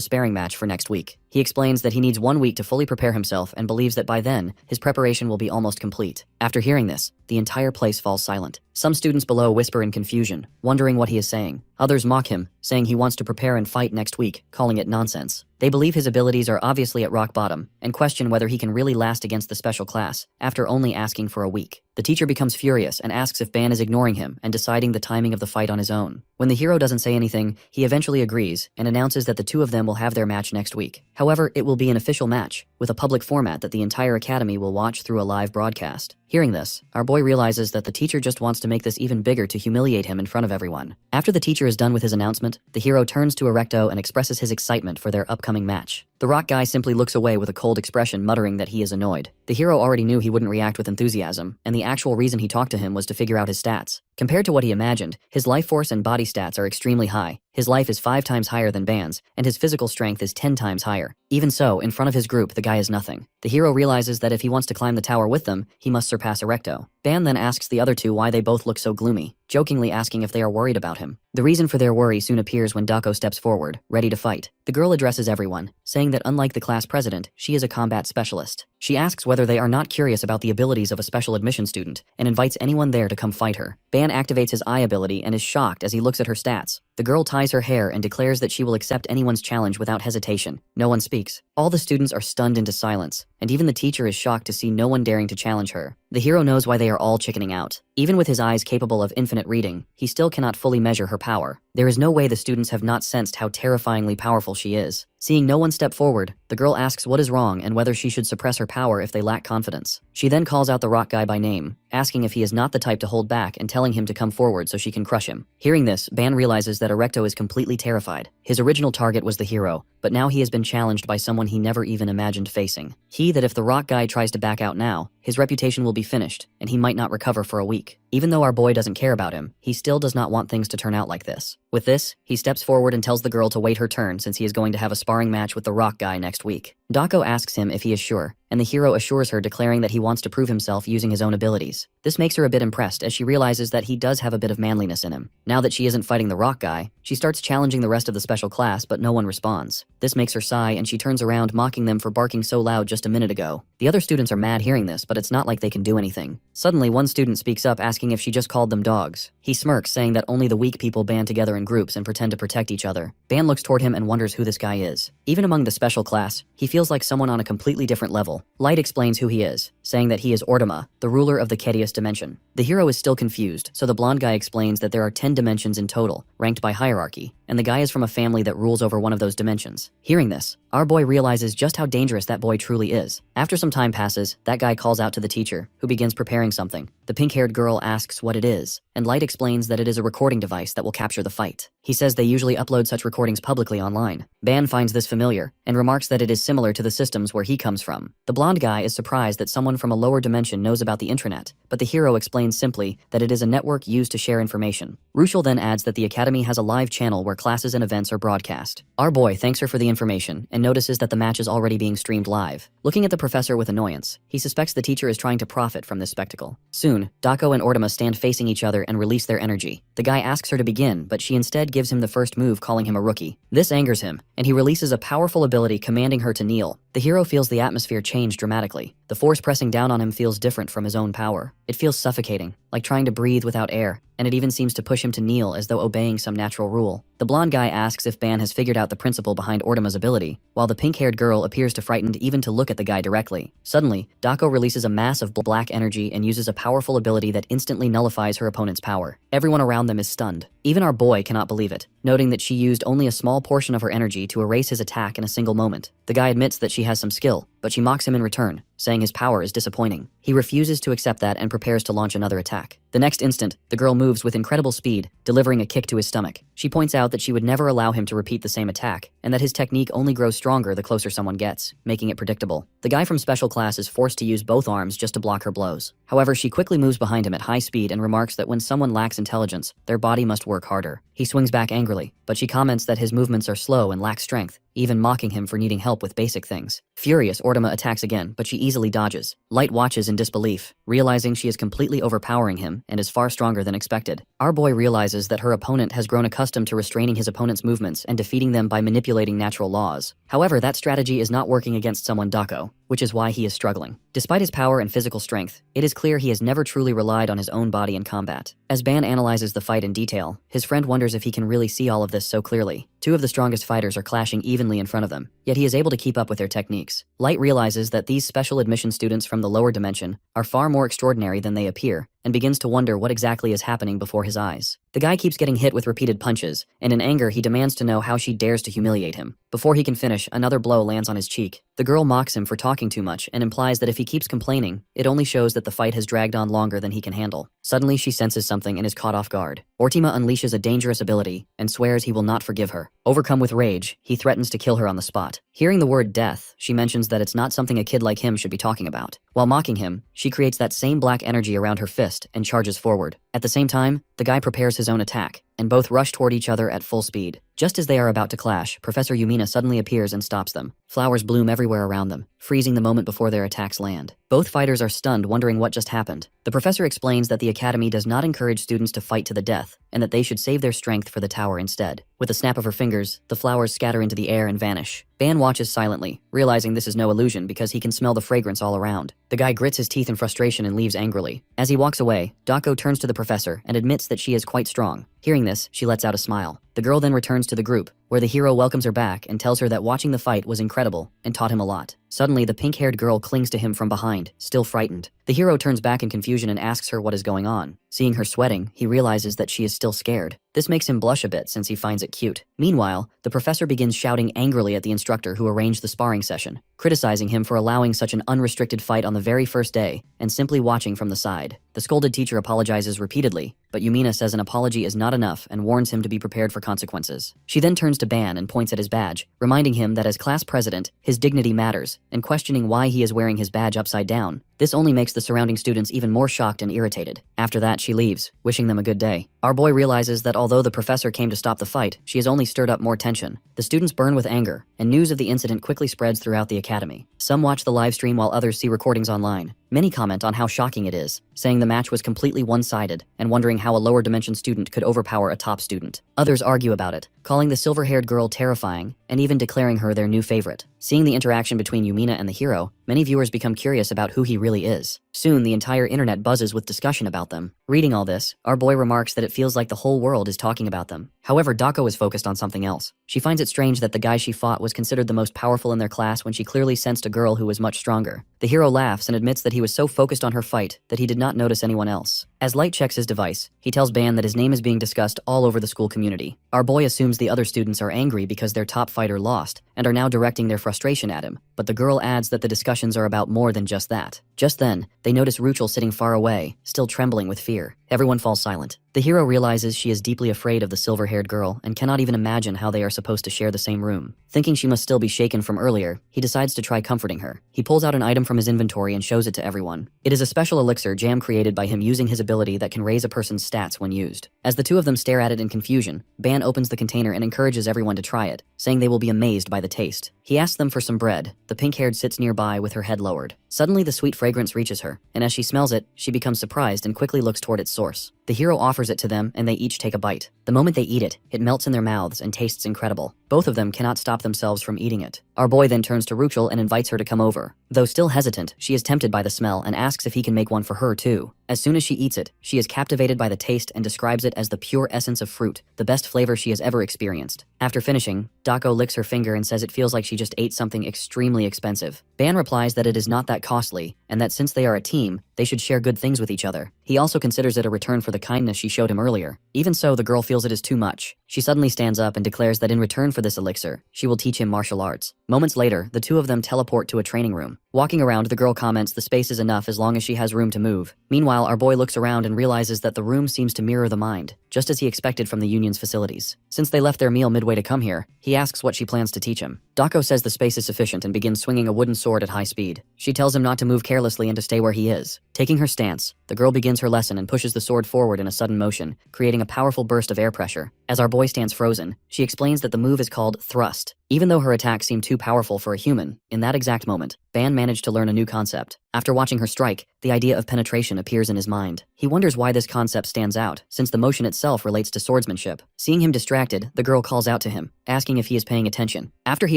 sparring match for next week. He explains that he needs 1 week to fully prepare himself and believes that by then, his preparation will be almost complete. After hearing this, the entire place falls silent. Some students below whisper in confusion, wondering what he is saying. Others mock him, saying he wants to prepare and fight next week, calling it nonsense. They believe his abilities are obviously at rock bottom and question whether he can really last against the special class after only asking for a week. The teacher becomes furious and asks if Ban is ignoring him and deciding the timing of the fight on his own. When the hero doesn't say anything, he eventually agrees and announces that the 2 of them will have their match next week. However, it will be an official match, with a public format that the entire academy will watch through a live broadcast. Hearing this, our boy realizes that the teacher just wants to make this even bigger to humiliate him in front of everyone. After the teacher is done with his announcement, the hero turns to Erecto and expresses his excitement for their upcoming match. The rock guy simply looks away with a cold expression, muttering that he is annoyed. The hero already knew he wouldn't react with enthusiasm, and the actual reason he talked to him was to figure out his stats. Compared to what he imagined, his life force and body stats are extremely high. His life is 5 times higher than Ban's, and his physical strength is 10 times higher. Even so, in front of his group, the guy is nothing. The hero realizes that if he wants to climb the tower with them, he must surpass Erecto. Ban then asks the other 2 why they both look so gloomy, jokingly asking if they are worried about him. The reason for their worry soon appears when Dako steps forward, ready to fight. The girl addresses everyone, saying that unlike the class president, she is a combat specialist. She asks whether they are not curious about the abilities of a special admission student, and invites anyone there to come fight her. Ban activates his eye ability and is shocked as he looks at her stats. The girl ties her hair and declares that she will accept anyone's challenge without hesitation. No one speaks. All the students are stunned into silence, and even the teacher is shocked to see no one daring to challenge her. The hero knows why they are all chickening out. Even with his eyes capable of infinite reading, he still cannot fully measure her power. There is no way the students have not sensed how terrifyingly powerful she is. Seeing no one step forward, the girl asks what is wrong and whether she should suppress her power if they lack confidence. She then calls out the rock guy by name, asking if he is not the type to hold back and telling him to come forward so she can crush him. Hearing this, Ban realizes that Erecto is completely terrified. His original target was the hero, but now he has been challenged by someone he never even imagined facing. That if the rock guy tries to back out now, his reputation will be finished, and he might not recover for a week. Even though our boy doesn't care about him, he still does not want things to turn out like this. With this, he steps forward and tells the girl to wait her turn since he is going to have a sparring match with the rock guy next week. Dako asks him if he is sure, and the hero assures her, declaring that he wants to prove himself using his own abilities. This makes her a bit impressed as she realizes that he does have a bit of manliness in him. Now that she isn't fighting the rock guy, she starts challenging the rest of the special class, but no one responds. This makes her sigh and she turns around, mocking them for barking so loud just a minute ago. The other students are mad hearing this, but it's not like they can do anything. Suddenly, one student speaks up asking if she just called them dogs. He smirks, saying that only the weak people band together in groups and pretend to protect each other. Ban looks toward him and wonders who this guy is. Even among the special class, he feels like someone on a completely different level. Light explains who he is, saying that he is Ordama, the ruler of the Kedius dimension. The hero is still confused, so the blonde guy explains that there are 10 dimensions in total, ranked by hierarchy, and the guy is from a family that rules over one of those dimensions. Hearing this, our boy realizes just how dangerous that boy truly is. After some time passes, that guy calls out to the teacher, who begins preparing something. The pink-haired girl asks what it is, and Light explains that it is a recording device that will capture the fight. He says they usually upload such recordings publicly online. Ban finds this familiar, and remarks that it is similar to the systems where he comes from. The blonde guy is surprised that someone from a lower dimension knows about the intranet, but the hero explains simply that it is a network used to share information. Rushel then adds that the academy has a live channel where classes and events are broadcast. Our boy thanks her for the information, and notices that the match is already being streamed live. Looking at the professor with annoyance, he suspects the teacher is trying to profit from this spectacle. Soon, Dako and Ordama stand facing each other and release their energy. The guy asks her to begin, but she instead gives him the first move, calling him a rookie. This angers him, and he releases a powerful ability commanding her to kneel. The hero feels the atmosphere change dramatically. The force pressing down on him feels different from his own power. It feels suffocating, like trying to breathe without air, and it even seems to push him to kneel as though obeying some natural rule. The blonde guy asks if Ban has figured out the principle behind Ortima's ability, while the pink-haired girl appears too frightened even to look at the guy directly. Suddenly, Dako releases a mass of black energy and uses a powerful ability that instantly nullifies her opponent's power. Everyone around them is stunned. Even our boy cannot believe it, noting that she used only a small portion of her energy to erase his attack in a single moment. The guy admits that she has some skill, but she mocks him in return, saying his power is disappointing. He refuses to accept that and prepares to launch another attack. The next instant, the girl moves with incredible speed, delivering a kick to his stomach. She points out that she would never allow him to repeat the same attack, and that his technique only grows stronger the closer someone gets, making it predictable. The guy from special class is forced to use both arms just to block her blows. However, she quickly moves behind him at high speed and remarks that when someone lacks intelligence, their body must work harder. He swings back angrily, but she comments that his movements are slow and lack strength, even mocking him for needing help with basic things. Furious, Ortima attacks again, but she easily dodges. Light watches in disbelief, realizing she is completely overpowering him and is far stronger than expected. Our boy realizes that her opponent has grown accustomed to restraining his opponent's movements and defeating them by manipulating natural laws. However, that strategy is not working against someone Dako, which is why he is struggling. Despite his power and physical strength, it is clear he has never truly relied on his own body in combat. As Ban analyzes the fight in detail, his friend wonders if he can really see all of this so clearly. Two of the strongest fighters are clashing evenly in front of them, yet he is able to keep up with their techniques. Light realizes that these special admission students from the lower dimension are far more extraordinary than they appear, and begins to wonder what exactly is happening before his eyes. The guy keeps getting hit with repeated punches, and in anger he demands to know how she dares to humiliate him. Before he can finish, another blow lands on his cheek. The girl mocks him for talking too much and implies that if he keeps complaining, it only shows that the fight has dragged on longer than he can handle. Suddenly she senses something and is caught off guard. Ortima unleashes a dangerous ability and swears he will not forgive her. Overcome with rage, he threatens to kill her on the spot. Hearing the word death, she mentions that it's not something a kid like him should be talking about. While mocking him, she creates that same black energy around her fist and charges forward. At the same time, the guy prepares his own attack, and both rush toward each other at full speed. Just as they are about to clash, Professor Yumina suddenly appears and stops them. Flowers bloom everywhere around them, freezing the moment before their attacks land. Both fighters are stunned, wondering what just happened. The professor explains that the academy does not encourage students to fight to the death, and that they should save their strength for the tower instead. With a snap of her fingers, the flowers scatter into the air and vanish. Ban watches silently, realizing this is no illusion because he can smell the fragrance all around. The guy grits his teeth in frustration and leaves angrily. As he walks away, Dako turns to the professor and admits that she is quite strong. Hearing this, she lets out a smile. The girl then returns to the group, where the hero welcomes her back and tells her that watching the fight was incredible and taught him a lot. Suddenly, the pink-haired girl clings to him from behind, still frightened. The hero turns back in confusion and asks her what is going on. Seeing her sweating, he realizes that she is still scared. This makes him blush a bit since he finds it cute. Meanwhile, the professor begins shouting angrily at the instructor who arranged the sparring session, criticizing him for allowing such an unrestricted fight on the very first day and simply watching from the side. The scolded teacher apologizes repeatedly, but Yumina says an apology is not enough and warns him to be prepared for consequences. She then turns to Ban and points at his badge, reminding him that as class president, his dignity matters, and questioning why he is wearing his badge upside down. This only makes the surrounding students even more shocked and irritated. After that, she leaves, wishing them a good day. Our boy realizes that although the professor came to stop the fight, she has only stirred up more tension. The students burn with anger, and news of the incident quickly spreads throughout the academy. Some watch the live stream while others see recordings online. Many comment on how shocking it is, saying the match was completely one-sided, and wondering how a lower dimension student could overpower a top student. Others argue about it, calling the silver-haired girl terrifying, and even declaring her their new favorite. Seeing the interaction between Yumina and the hero, many viewers become curious about who he really is. Soon, the entire internet buzzes with discussion about them. Reading all this, our boy remarks that it feels like the whole world is talking about them. However, Dako is focused on something else. She finds it strange that the guy she fought was considered the most powerful in their class when she clearly sensed a girl who was much stronger. The hero laughs and admits that he was so focused on her fight that he did not notice anyone else. As Light checks his device, he tells Ban that his name is being discussed all over the school community. Our boy assumes the other students are angry because their top fighter lost and are now directing their frustration at him, but the girl adds that the discussions are about more than just that. Just then, they notice Ruchel sitting far away, still trembling with fear. Everyone falls silent. The hero realizes she is deeply afraid of the silver-haired girl and cannot even imagine how they are supposed to share the same room. Thinking she must still be shaken from earlier, he decides to try comforting her. He pulls out an item from his inventory and shows it to everyone. It is a special elixir jam created by him using his ability that can raise a person's stats when used. As the two of them stare at it in confusion, Ban opens the container and encourages everyone to try it, saying they will be amazed by the taste. He asks them for some bread. The pink-haired sits nearby with her head lowered. Suddenly, the sweet fragrance reaches her, and as she smells it, she becomes surprised and quickly looks toward its source. The hero offers offers it to them and they each take a bite. The moment they eat it, it melts in their mouths and tastes incredible. Both of them cannot stop themselves from eating it. Our boy then turns to Ruchel and invites her to come over. Though still hesitant, she is tempted by the smell and asks if he can make one for her too. As soon as she eats it, she is captivated by the taste and describes it as the pure essence of fruit, the best flavor she has ever experienced. After finishing, Dako licks her finger and says it feels like she just ate something extremely expensive. Ban replies that it is not that costly, and that since they are a team, they should share good things with each other. He also considers it a return for the kindness she showed him earlier. Even so, the girl feels it is too much. She suddenly stands up and declares that in return for this elixir, she will teach him martial arts. Moments later, the two of them teleport to a training room. Walking around, the girl comments the space is enough as long as she has room to move. Meanwhile, our boy looks around and realizes that the room seems to mirror the mind, just as he expected from the Union's facilities. Since they left their meal midway to come here, he asks what she plans to teach him. Dako says the space is sufficient and begins swinging a wooden sword at high speed. She tells him not to move carelessly and to stay where he is. Taking her stance, the girl begins her lesson and pushes the sword forward in a sudden motion, creating a powerful burst of air pressure. As our boy stands frozen, she explains that the move is called thrust. Even though her attack seemed too powerful for a human, in that exact moment, Ban managed to learn a new concept. After watching her strike, the idea of penetration appears in his mind. He wonders why this concept stands out, since the motion itself relates to swordsmanship. Seeing him distracted, the girl calls out to him, asking if he is paying attention. After he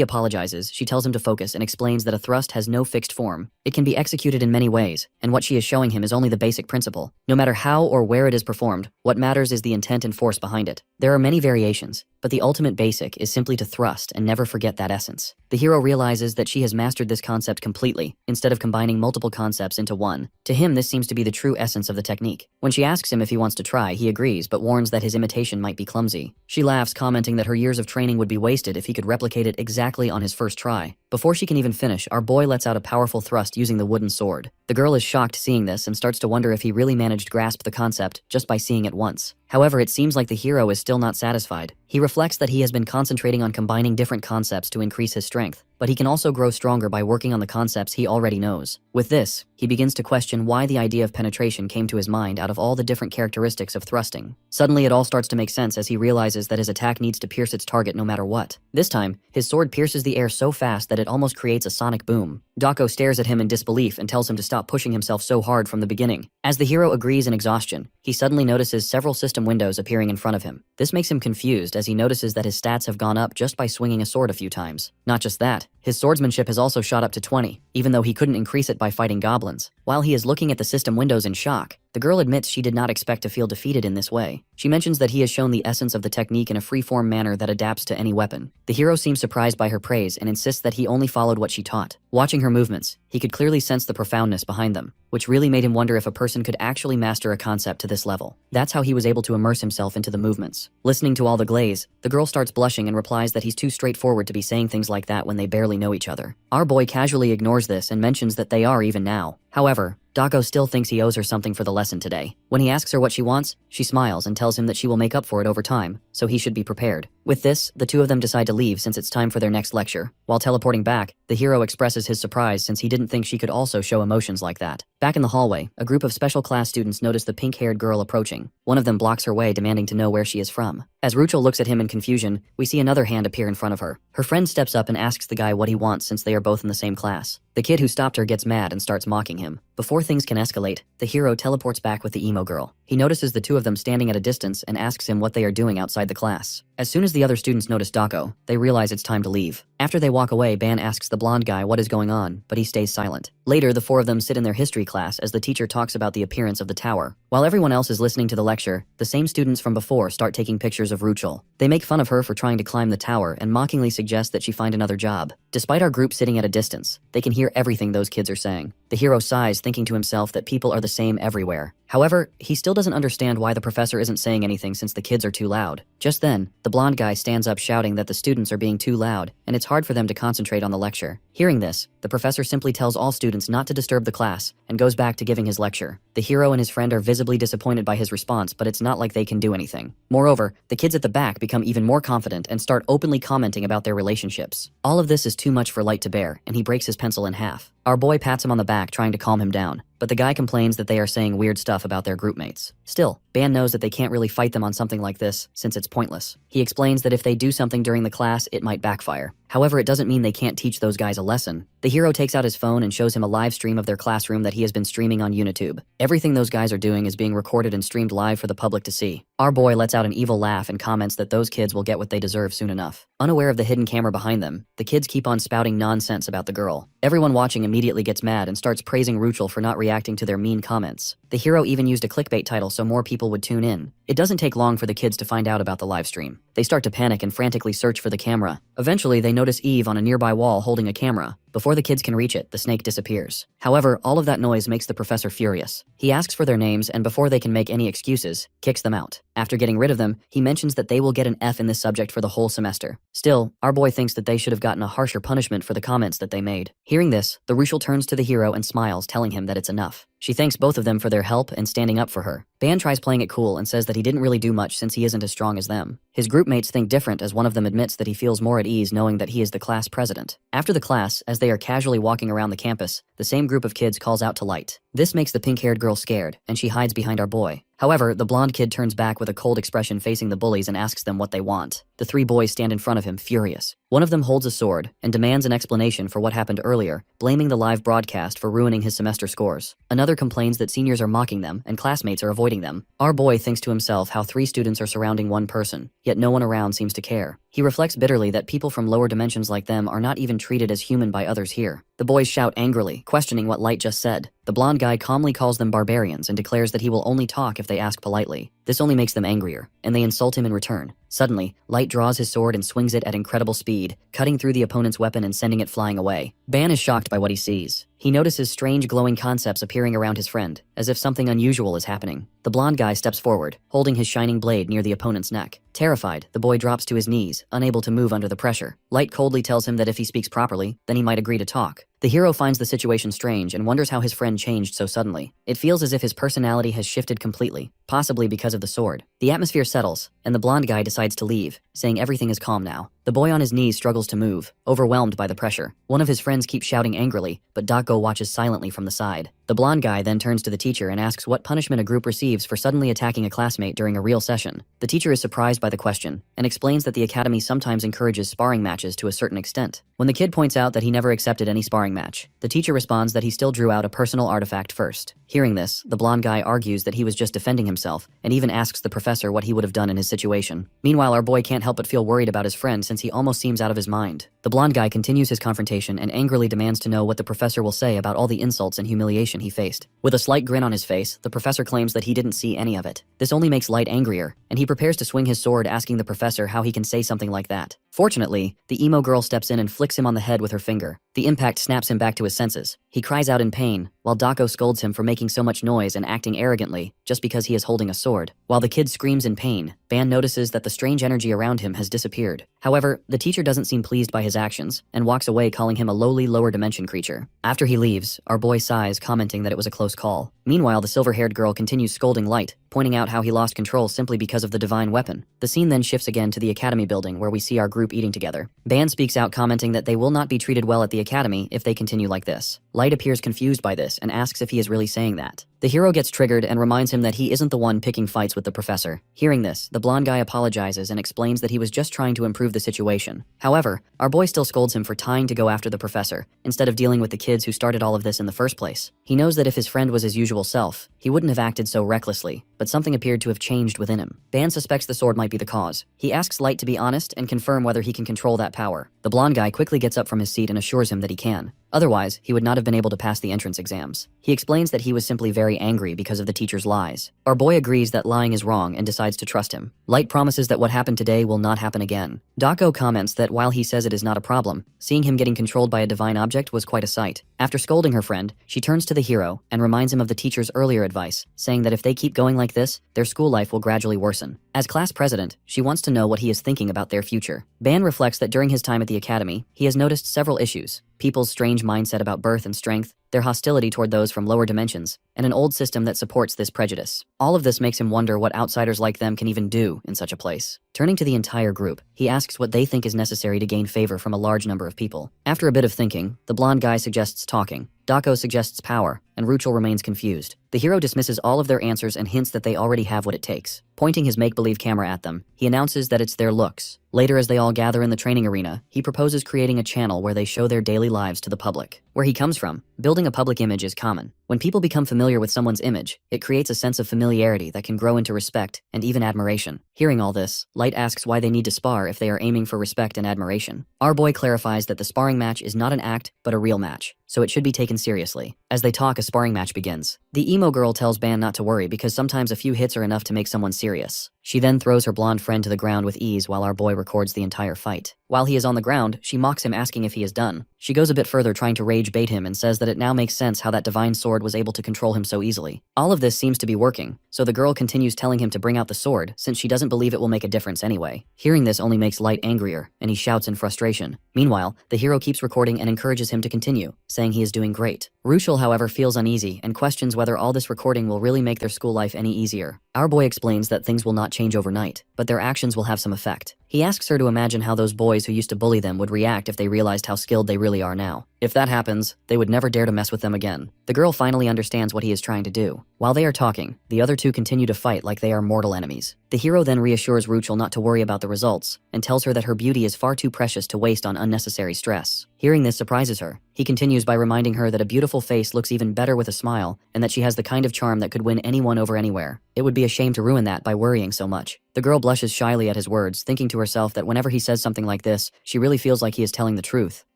apologizes, she tells him to focus and explains that a thrust has no fixed form. It can be executed in many ways, and what she is showing him is only the basic principle. No matter how or where it is performed, what matters is the intent and force behind it. There are many variations, but the ultimate basic is simply to thrust and never forget that essence. The hero realizes that she has mastered this concept completely, instead of combining multiple concepts into one. To him, this seems to be the true essence of the technique. When she asks him if he wants to try, he agrees, but warns that his imitation might be clumsy. She laughs, commenting that her years of training would be wasted if he could replicate it exactly on his first try. Before she can even finish, our boy lets out a powerful thrust using the wooden sword. The girl is shocked seeing this and starts to wonder if he really managed to grasp the concept just by seeing it once. However, it seems like the hero is still not satisfied. He reflects that he has been concentrating on combining different concepts to increase his strength, but he can also grow stronger by working on the concepts he already knows. With this, he begins to question why the idea of penetration came to his mind out of all the different characteristics of thrusting. Suddenly, it all starts to make sense as he realizes that his attack needs to pierce its target no matter what. This time, his sword pierces the air so fast that it almost creates a sonic boom. Dako stares at him in disbelief and tells him to stop pushing himself so hard from the beginning. As the hero agrees in exhaustion, he suddenly notices several system windows appearing in front of him. This makes him confused as he notices that his stats have gone up just by swinging a sword a few times. Not just that, his swordsmanship has also shot up to 20, even though he couldn't increase it by fighting goblins. While he is looking at the system windows in shock, the girl admits she did not expect to feel defeated in this way. She mentions that he has shown the essence of the technique in a free-form manner that adapts to any weapon. The hero seems surprised by her praise and insists that he only followed what she taught. Watching her movements, he could clearly sense the profoundness behind them, which really made him wonder if a person could actually master a concept to this level. That's how he was able to immerse himself into the movements. Listening to all the glaze, the girl starts blushing and replies that he's too straightforward to be saying things like that when they barely know each other. Our boy casually ignores this and mentions that they are even now. However, Dako still thinks he owes her something for the lesson today. When he asks her what she wants, she smiles and tells him that she will make up for it over time, so he should be prepared. With this, the two of them decide to leave since it's time for their next lecture. While teleporting back, the hero expresses his surprise since he didn't think she could also show emotions like that. Back in the hallway, a group of special class students notice the pink-haired girl approaching. One of them blocks her way, demanding to know where she is from. As Ruchel looks at him in confusion, we see another hand appear in front of her. Her friend steps up and asks the guy what he wants since they are both in the same class. The kid who stopped her gets mad and starts mocking him. Before things can escalate, the hero teleports back with the emo girl. He notices the two of them standing at a distance and asks him what they are doing outside the class. As soon as the other students notice Dako, they realize it's time to leave. After they walk away, Ban asks the blonde guy what is going on, but he stays silent. Later, the four of them sit in their history class as the teacher talks about the appearance of the tower. While everyone else is listening to the lecture, the same students from before start taking pictures of Ruchel. They make fun of her for trying to climb the tower and mockingly suggest that she find another job. Despite our group sitting at a distance, they can hear everything those kids are saying. The hero sighs, thinking to himself that people are the same everywhere. However, he still doesn't understand why the professor isn't saying anything since the kids are too loud. Just then, the blonde guy stands up shouting that the students are being too loud, and it's hard for them to concentrate on the lecture. Hearing this, the professor simply tells all students not to disturb the class, and goes back to giving his lecture. The hero and his friend are visibly disappointed by his response, but it's not like they can do anything. Moreover, the kids at the back become even more confident and start openly commenting about their relationships. All of this is too much for Light to bear, and he breaks his pencil in half. Our boy pats him on the back, trying to calm him down, but the guy complains that they are saying weird stuff about their group mates. Still, Ban knows that they can't really fight them on something like this, since it's pointless. He explains that if they do something during the class, it might backfire. However, it doesn't mean they can't teach those guys a lesson. The hero takes out his phone and shows him a live stream of their classroom that he has been streaming on YouTube. Everything those guys are doing is being recorded and streamed live for the public to see. Our boy lets out an evil laugh and comments that those kids will get what they deserve soon enough. Unaware of the hidden camera behind them, the kids keep on spouting nonsense about the girl. Everyone watching immediately gets mad and starts praising Ruchel for not reacting to their mean comments. The hero even used a clickbait title so more people would tune in. It doesn't take long for the kids to find out about the live stream. They start to panic and frantically search for the camera. Eventually, they notice Eve on a nearby wall holding a camera. Before the kids can reach it, the snake disappears. However, all of that noise makes the professor furious. He asks for their names and before they can make any excuses, kicks them out. After getting rid of them, he mentions that they will get an F in this subject for the whole semester. Still, our boy thinks that they should have gotten a harsher punishment for the comments that they made. Hearing this, the Ruchel turns to the hero and smiles, telling him that it's enough. She thanks both of them for their help and standing up for her. Ban tries playing it cool and says that he didn't really do much since he isn't as strong as them. His group mates think different as one of them admits that he feels more at ease knowing that he is the class president. After the class, as they are casually walking around the campus, the same group of kids calls out to Light. This makes the pink-haired girl scared, and she hides behind our boy. However, the blonde kid turns back with a cold expression facing the bullies and asks them what they want. The three boys stand in front of him, furious. One of them holds a sword and demands an explanation for what happened earlier, blaming the live broadcast for ruining his semester scores. Another complains that seniors are mocking them and classmates are avoiding them. Our boy thinks to himself how 3 students are surrounding one person, yet no one around seems to care. He reflects bitterly that people from lower dimensions like them are not even treated as human by others here. The boys shout angrily, questioning what Light just said. The blonde guy calmly calls them barbarians and declares that he will only talk if they ask politely. This only makes them angrier, and they insult him in return. Suddenly, Light draws his sword and swings it at incredible speed, cutting through the opponent's weapon and sending it flying away. Ban is shocked by what he sees. He notices strange glowing concepts appearing around his friend, as if something unusual is happening. The blonde guy steps forward, holding his shining blade near the opponent's neck. Terrified, the boy drops to his knees, unable to move under the pressure. Light coldly tells him that if he speaks properly, then he might agree to talk. The hero finds the situation strange and wonders how his friend changed so suddenly. It feels as if his personality has shifted completely, possibly because of the sword. The atmosphere settles, and the blonde guy decides to leave, saying everything is calm now. The boy on his knees struggles to move, overwhelmed by the pressure. One of his friends keeps shouting angrily, but Dako watches silently from the side. The blonde guy then turns to the teacher and asks what punishment a group receives for suddenly attacking a classmate during a real session. The teacher is surprised by the question, and explains that the academy sometimes encourages sparring matches to a certain extent. When the kid points out that he never accepted any sparring match, the teacher responds that he still drew out a personal artifact first. Hearing this, the blonde guy argues that he was just defending himself, and even asks the professor what he would have done in his situation. Meanwhile, our boy can't help but feel worried about his friend since he almost seems out of his mind. The blonde guy continues his confrontation and angrily demands to know what the professor will say about all the insults and humiliation he faced. With a slight grin on his face, the professor claims that he didn't see any of it. This only makes Light angrier, and he prepares to swing his sword, asking the professor how he can say something like that. Fortunately, the emo girl steps in and flicks him on the head with her finger. The impact snaps him back to his senses. He cries out in pain, while Dako scolds him for making so much noise and acting arrogantly just because he is holding a sword. While the kid screams in pain, Ban notices that the strange energy around him has disappeared. However, the teacher doesn't seem pleased by his actions and walks away, calling him a lowly lower dimension creature. After he leaves, our boy sighs, commenting that it was a close call. Meanwhile, the silver-haired girl continues scolding Light, pointing out how he lost control simply because of the divine weapon. The scene then shifts again to the academy building where we see our group eating together. Ban speaks out, commenting that they will not be treated well at the academy if they continue like this. Light appears confused by this and asks if he is really saying that. The hero gets triggered and reminds him that he isn't the one picking fights with the professor. Hearing this, the blonde guy apologizes and explains that he was just trying to improve the situation. However, our boy still scolds him for trying to go after the professor, instead of dealing with the kids who started all of this in the first place. He knows that if his friend was his usual self, he wouldn't have acted so recklessly, but something appeared to have changed within him. Ban suspects the sword might be the cause. He asks Light to be honest and confirm whether he can control that power. The blonde guy quickly gets up from his seat and assures him that he can. Otherwise, he would not have been able to pass the entrance exams. He explains that he was simply very angry because of the teacher's lies. Our boy agrees that lying is wrong and decides to trust him. Light promises that what happened today will not happen again. Dako comments that while he says it is not a problem, seeing him getting controlled by a divine object was quite a sight. After scolding her friend, she turns to the hero and reminds him of the teacher's earlier advice, saying that if they keep going like this, their school life will gradually worsen. As class president, she wants to know what he is thinking about their future. Ban reflects that during his time at the academy, he has noticed several issues. People's strange mindset about birth and strength, their hostility toward those from lower dimensions, and an old system that supports this prejudice. All of this makes him wonder what outsiders like them can even do in such a place. Turning to the entire group, he asks what they think is necessary to gain favor from a large number of people. After a bit of thinking, the blonde guy suggests talking, Dako suggests power, and Ruchel remains confused. The hero dismisses all of their answers and hints that they already have what it takes. Pointing his make-believe camera at them, he announces that it's their looks. Later, as they all gather in the training arena, he proposes creating a channel where they show their daily lives to the public. Where he comes from, building a public image is common. When people become familiar with someone's image, it creates a sense of familiarity that can grow into respect and even admiration. Hearing all this, Light asks why they need to spar if they are aiming for respect and admiration. Our boy clarifies that the sparring match is not an act, but a real match, so it should be taken seriously. As they talk, a sparring match begins. The emo girl tells Ban not to worry because sometimes a few hits are enough to make someone serious. She then throws her blonde friend to the ground with ease while our boy records the entire fight. While he is on the ground, she mocks him, asking if he is done. She goes a bit further, trying to rage bait him, and says that it now makes sense how that divine sword was able to control him so easily. All of this seems to be working, so the girl continues telling him to bring out the sword since she doesn't believe it will make a difference anyway. Hearing this only makes Light angrier, and he shouts in frustration. Meanwhile, the hero keeps recording and encourages him to continue, saying he is doing great. Ruchel, however, feels uneasy and questions whether all this recording will really make their school life any easier. Our boy explains that things will not change overnight, but their actions will have some effect. He asks her to imagine how those boys who used to bully them would react if they realized how skilled they really are now. If that happens, they would never dare to mess with them again. The girl finally understands what he is trying to do. While they are talking, the other two continue to fight like they are mortal enemies. The hero then reassures Ruchel not to worry about the results, and tells her that her beauty is far too precious to waste on unnecessary stress. Hearing this surprises her. He continues by reminding her that a beautiful face looks even better with a smile, and that she has the kind of charm that could win anyone over anywhere. It would be a shame to ruin that by worrying so much. The girl blushes shyly at his words, thinking to herself that whenever he says something like this, she really feels like he is telling the truth.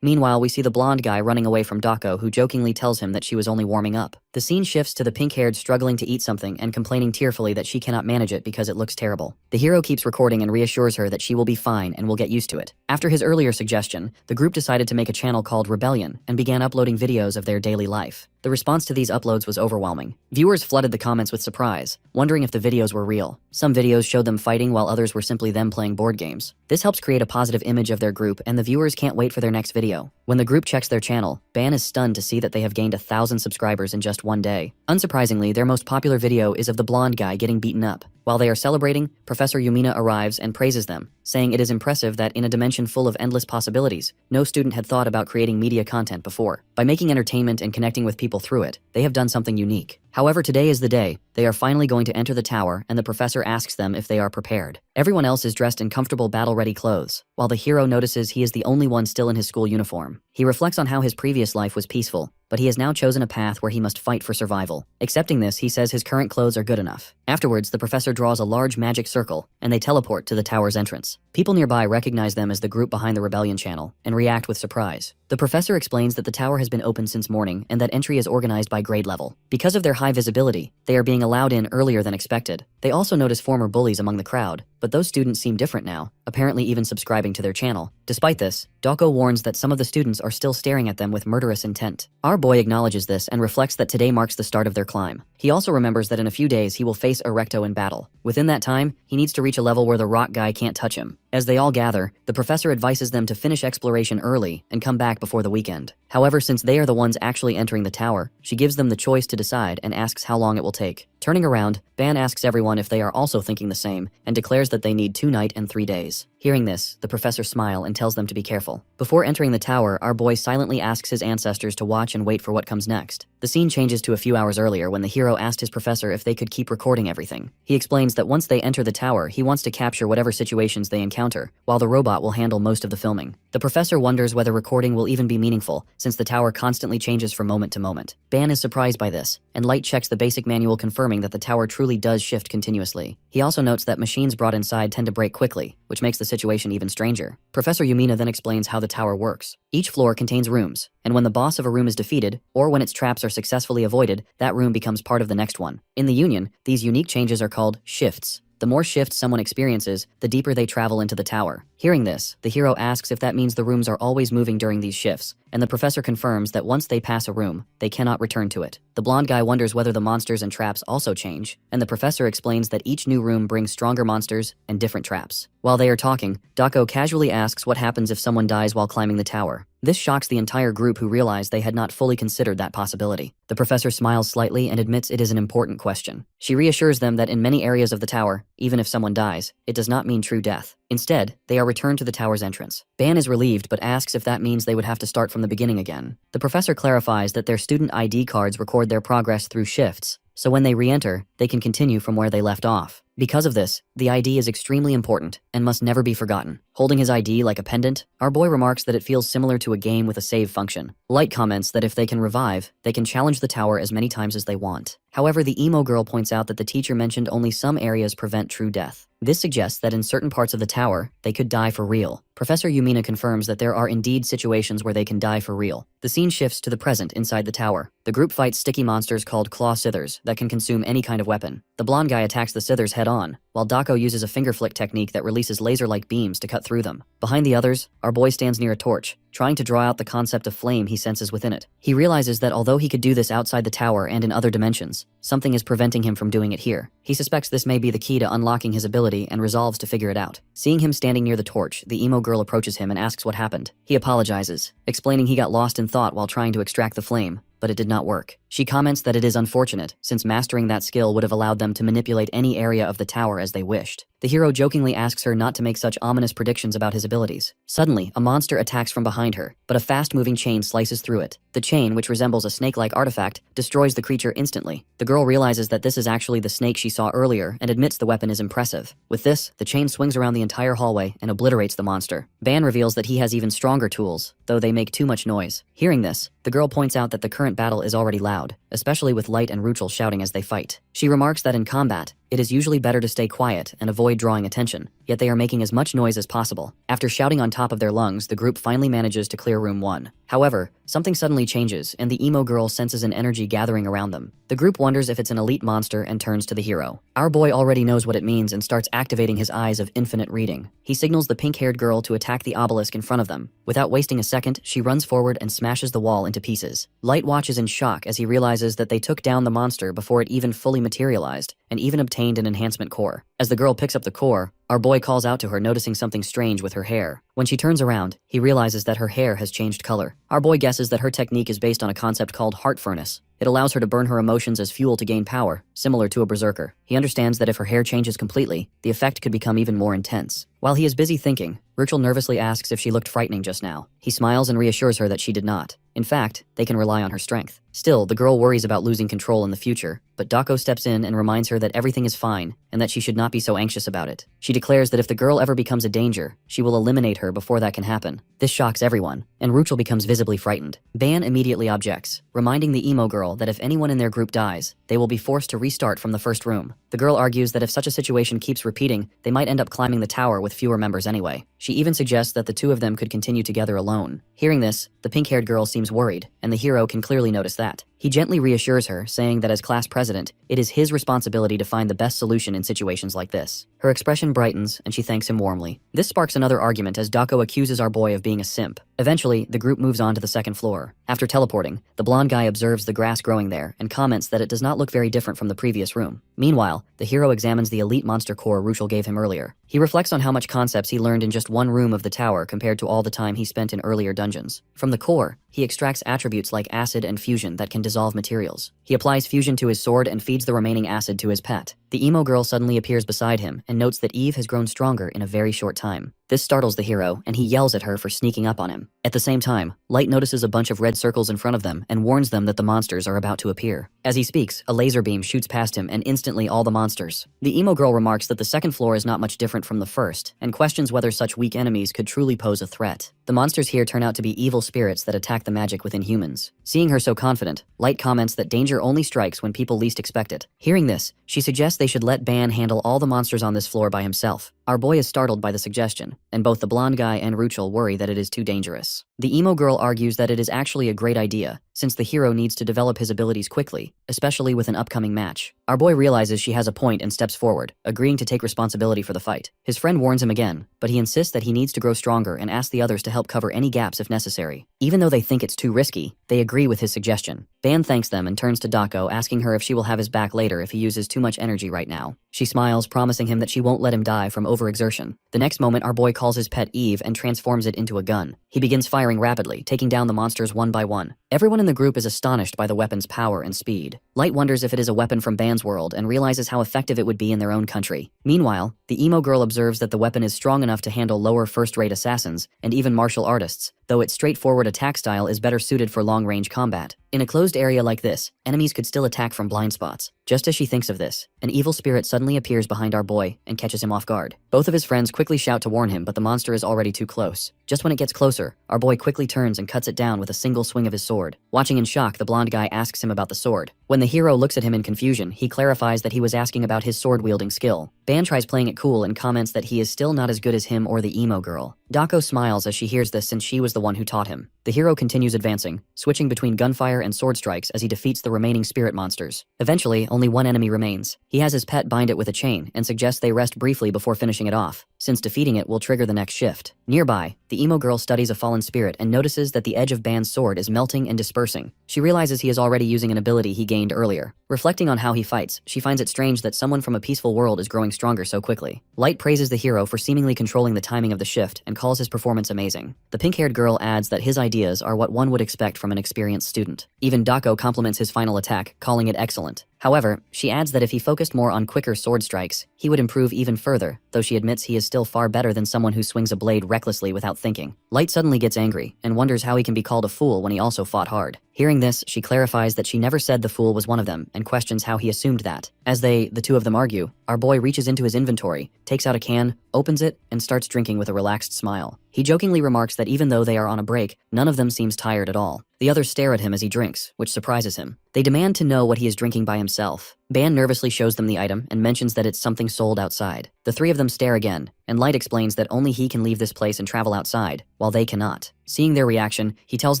Meanwhile, we see the blonde guy running away from Dako, who jokingly tells him that she was only warming up. The scene shifts to the pink-haired struggling to eat something and complaining tearfully that she cannot manage it because it looks terrible. The hero keeps recording and reassures her that she will be fine and will get used to it. After his earlier suggestion, the group decided to make a channel called Rebellion and began uploading videos of their daily life. The response to these uploads was overwhelming. Viewers flooded the comments with surprise, wondering if the videos were real. Some videos showed them fighting while others were simply them playing board games. This helps create a positive image of their group, and the viewers can't wait for their next video. When the group checks their channel, Ban is stunned to see that they have gained 1,000 subscribers in just one day. Unsurprisingly, their most popular video is of the blonde guy getting beaten up. While they are celebrating, Professor Yumina arrives and praises them, saying it is impressive that in a dimension full of endless possibilities, no student had thought about creating media content before. By making entertainment and connecting with people through it, they have done something unique. However, today is the day. They are finally going to enter the tower, and the professor asks them if they are prepared. Everyone else is dressed in comfortable battle-ready clothes, while the hero notices he is the only one still in his school uniform. He reflects on how his previous life was peaceful, but he has now chosen a path where he must fight for survival. Accepting this, he says his current clothes are good enough. Afterwards, the professor draws a large magic circle, and they teleport to the tower's entrance. People nearby recognize them as the group behind the Rebellion channel, and react with surprise. The professor explains that the tower has been open since morning and that entry is organized by grade level. Because of their high visibility, they are being allowed in earlier than expected. They also notice former bullies among the crowd, but those students seem different now, apparently even subscribing to their channel. Despite this, Dako warns that some of the students are still staring at them with murderous intent. Our boy acknowledges this and reflects that today marks the start of their climb. He also remembers that in a few days he will face Erecto in battle. Within that time, he needs to reach a level where the rock guy can't touch him. As they all gather, the professor advises them to finish exploration early and come back before the weekend. However, since they are the ones actually entering the tower, she gives them the choice to decide and asks how long it will take. Turning around, Ban asks everyone if they are also thinking the same and declares that they need 2 nights and 3 days. Hearing this, the professor smiles and tells them to be careful. Before entering the tower, our boy silently asks his ancestors to watch and wait for what comes next. The scene changes to a few hours earlier when the hero asked his professor if they could keep recording everything. He explains that once they enter the tower, he wants to capture whatever situations they encounter, while the robot will handle most of the filming. The professor wonders whether recording will even be meaningful, since the tower constantly changes from moment to moment. Ban is surprised by this, and Light checks the basic manual confirming that the tower truly does shift continuously. He also notes that machines brought inside tend to break quickly, which makes the situation even stranger. Professor Yumina then explains how the tower works. Each floor contains rooms, and when the boss of a room is defeated, or when its traps are successfully avoided, that room becomes part of the next one. In the Union, these unique changes are called shifts. The more shifts someone experiences, the deeper they travel into the tower. Hearing this, the hero asks if that means the rooms are always moving during these shifts, and the professor confirms that once they pass a room, they cannot return to it. The blonde guy wonders whether the monsters and traps also change, and the professor explains that each new room brings stronger monsters and different traps. While they are talking, Dako casually asks what happens if someone dies while climbing the tower. This shocks the entire group, who realize they had not fully considered that possibility. The professor smiles slightly and admits it is an important question. She reassures them that in many areas of the tower, even if someone dies, it does not mean true death. Instead, they are returned to the tower's entrance. Ban is relieved but asks if that means they would have to start from the beginning again. The professor clarifies that their student ID cards record their progress through shifts, so when they re-enter, they can continue from where they left off. Because of this, the ID is extremely important and must never be forgotten. Holding his ID like a pendant, our boy remarks that it feels similar to a game with a save function. Light comments that if they can revive, they can challenge the tower as many times as they want. However, the emo girl points out that the teacher mentioned only some areas prevent true death. This suggests that in certain parts of the tower, they could die for real. Professor Yumina confirms that there are indeed situations where they can die for real. The scene shifts to the present inside the tower. The group fights sticky monsters called claw scythers that can consume any kind of weapon. The blonde guy attacks the scythers head on, while Dako uses a finger flick technique that releases laser-like beams to cut through them. Behind the others, our boy stands near a torch, trying to draw out the concept of flame he senses within it. He realizes that although he could do this outside the tower and in other dimensions, something is preventing him from doing it here. He suspects this may be the key to unlocking his ability and resolves to figure it out. Seeing him standing near the torch, the emo girl approaches him and asks what happened. He apologizes, explaining he got lost in thought while trying to extract the flame, but it did not work. She comments that it is unfortunate, since mastering that skill would have allowed them to manipulate any area of the tower as they wished. The hero jokingly asks her not to make such ominous predictions about his abilities. Suddenly, a monster attacks from behind her, but a fast-moving chain slices through it. The chain, which resembles a snake-like artifact, destroys the creature instantly. The girl realizes that this is actually the snake she saw earlier and admits the weapon is impressive. With this, the chain swings around the entire hallway and obliterates the monster. Ban reveals that he has even stronger tools, though they make too much noise. Hearing this, the girl points out that the current battle is already loud, especially with Light and Ruchel shouting as they fight. She remarks that in combat, it is usually better to stay quiet and avoid drawing attention, yet they are making as much noise as possible. After shouting on top of their lungs, the group finally manages to clear room 1. However, something suddenly changes, and the emo girl senses an energy gathering around them. The group wonders if it's an elite monster and turns to the hero. Our boy already knows what it means and starts activating his eyes of infinite reading. He signals the pink-haired girl to attack the obelisk in front of them. Without wasting a second, she runs forward and smashes the wall into pieces. Light watches in shock as he realizes that they took down the monster before it even fully materialized, and even obtained an enhancement core. As the girl picks up the core, our boy calls out to her, noticing something strange with her hair. When she turns around, he realizes that her hair has changed color. Our boy guesses that her technique is based on a concept called heart furnace. It allows her to burn her emotions as fuel to gain power, similar to a berserker. He understands that if her hair changes completely, the effect could become even more intense. While he is busy thinking, Ruchel nervously asks if she looked frightening just now. He smiles and reassures her that she did not. In fact, they can rely on her strength. Still, the girl worries about losing control in the future, but Dako steps in and reminds her that everything is fine and that she should not be so anxious about it. She declares that if the girl ever becomes a danger, she will eliminate her before that can happen. This shocks everyone, and Ruchel becomes visibly frightened. Ban immediately objects, reminding the emo girl that if anyone in their group dies, they will be forced to restart from the first room. The girl argues that if such a situation keeps repeating, they might end up climbing the tower with fewer members anyway. She even suggests that the two of them could continue together alone. Hearing this, the pink-haired girl seems worried, and the hero can clearly notice that. He gently reassures her, saying that as class president, it is his responsibility to find the best solution in situations like this. Her expression brightens, and she thanks him warmly. This sparks another argument as Dako accuses our boy of being a simp. Eventually, the group moves on to the second floor. After teleporting, the blonde guy observes the grass growing there and comments that it does not look very different from the previous room. Meanwhile, the hero examines the elite monster core Ruchel gave him earlier. He reflects on how much concepts he learned in just one room of the tower compared to all the time he spent in earlier dungeons. From the core, he extracts attributes like acid and fusion that can dissolve materials. He applies fusion to his sword and feeds the remaining acid to his pet. The emo girl suddenly appears beside him and notes that Eve has grown stronger in a very short time. This startles the hero, and he yells at her for sneaking up on him. At the same time, Light notices a bunch of red circles in front of them and warns them that the monsters are about to appear. As he speaks, a laser beam shoots past him and instantly all the monsters. The emo girl remarks that the second floor is not much different from the first, and questions whether such weak enemies could truly pose a threat. The monsters here turn out to be evil spirits that attack the magic within humans. Seeing her so confident, Light comments that danger only strikes when people least expect it. Hearing this, she suggests they should let Ban handle all the monsters on this floor by himself. Our boy is startled by the suggestion, and both the blonde guy and Ruchel worry that it is too dangerous. The emo girl argues that it is actually a great idea, since the hero needs to develop his abilities quickly, especially with an upcoming match. Our boy realizes she has a point and steps forward, agreeing to take responsibility for the fight. His friend warns him again, but he insists that he needs to grow stronger and asks the others to help cover any gaps if necessary. Even though they think it's too risky, they agree with his suggestion. Ban thanks them and turns to Dako, asking her if she will have his back later if he uses too much energy right now. She smiles, promising him that she won't let him die from overexertion. The next moment, our boy calls his pet Eve and transforms it into a gun. He begins firing rapidly, taking down the monsters one by one. Everyone in the group is astonished by the weapon's power and speed. Light wonders if it is a weapon from Ban's world and realizes how effective it would be in their own country. Meanwhile, the emo girl observes that the weapon is strong enough to handle lower first-rate assassins and even martial artists, though its straightforward attack style is better suited for long-range combat. In a closed area like this, enemies could still attack from blind spots. Just as she thinks of this, an evil spirit suddenly appears behind our boy and catches him off guard. Both of his friends quickly shout to warn him, but the monster is already too close. Just when it gets closer, our boy quickly turns and cuts it down with a single swing of his sword. Watching in shock, the blonde guy asks him about the sword. When the hero looks at him in confusion, he clarifies that he was asking about his sword-wielding skill. Ban tries playing it cool and comments that he is still not as good as him or the emo girl. Dako smiles as she hears this since she was the one who taught him. The hero continues advancing, switching between gunfire and sword strikes as he defeats the remaining spirit monsters. Eventually, only one enemy remains. He has his pet bind it with a chain and suggests they rest briefly before finishing it off, since defeating it will trigger the next shift. Nearby, the emo girl studies a fallen spirit and notices that the edge of Ban's sword is melting and dispersing. She realizes he is already using an ability he gained earlier. Reflecting on how he fights, she finds it strange that someone from a peaceful world is growing stronger so quickly. Light praises the hero for seemingly controlling the timing of the shift and calls his performance amazing. The pink-haired girl adds that his ideas are what one would expect from an experienced student. Even Dako compliments his final attack, calling it excellent. However, she adds that if he focused more on quicker sword strikes, he would improve even further, though she admits he is still far better than someone who swings a blade recklessly without thinking. Light suddenly gets angry and wonders how he can be called a fool when he also fought hard. Hearing this, she clarifies that she never said the fool was one of them and questions how he assumed that. As the two of them argue, our boy reaches into his inventory, takes out a can, opens it, and starts drinking with a relaxed smile. He jokingly remarks that even though they are on a break, none of them seems tired at all. The others stare at him as he drinks, which surprises him. They demand to know what he is drinking by himself. Ban nervously shows them the item and mentions that it's something sold outside. The three of them stare again, and Light explains that only he can leave this place and travel outside, while they cannot. Seeing their reaction, he tells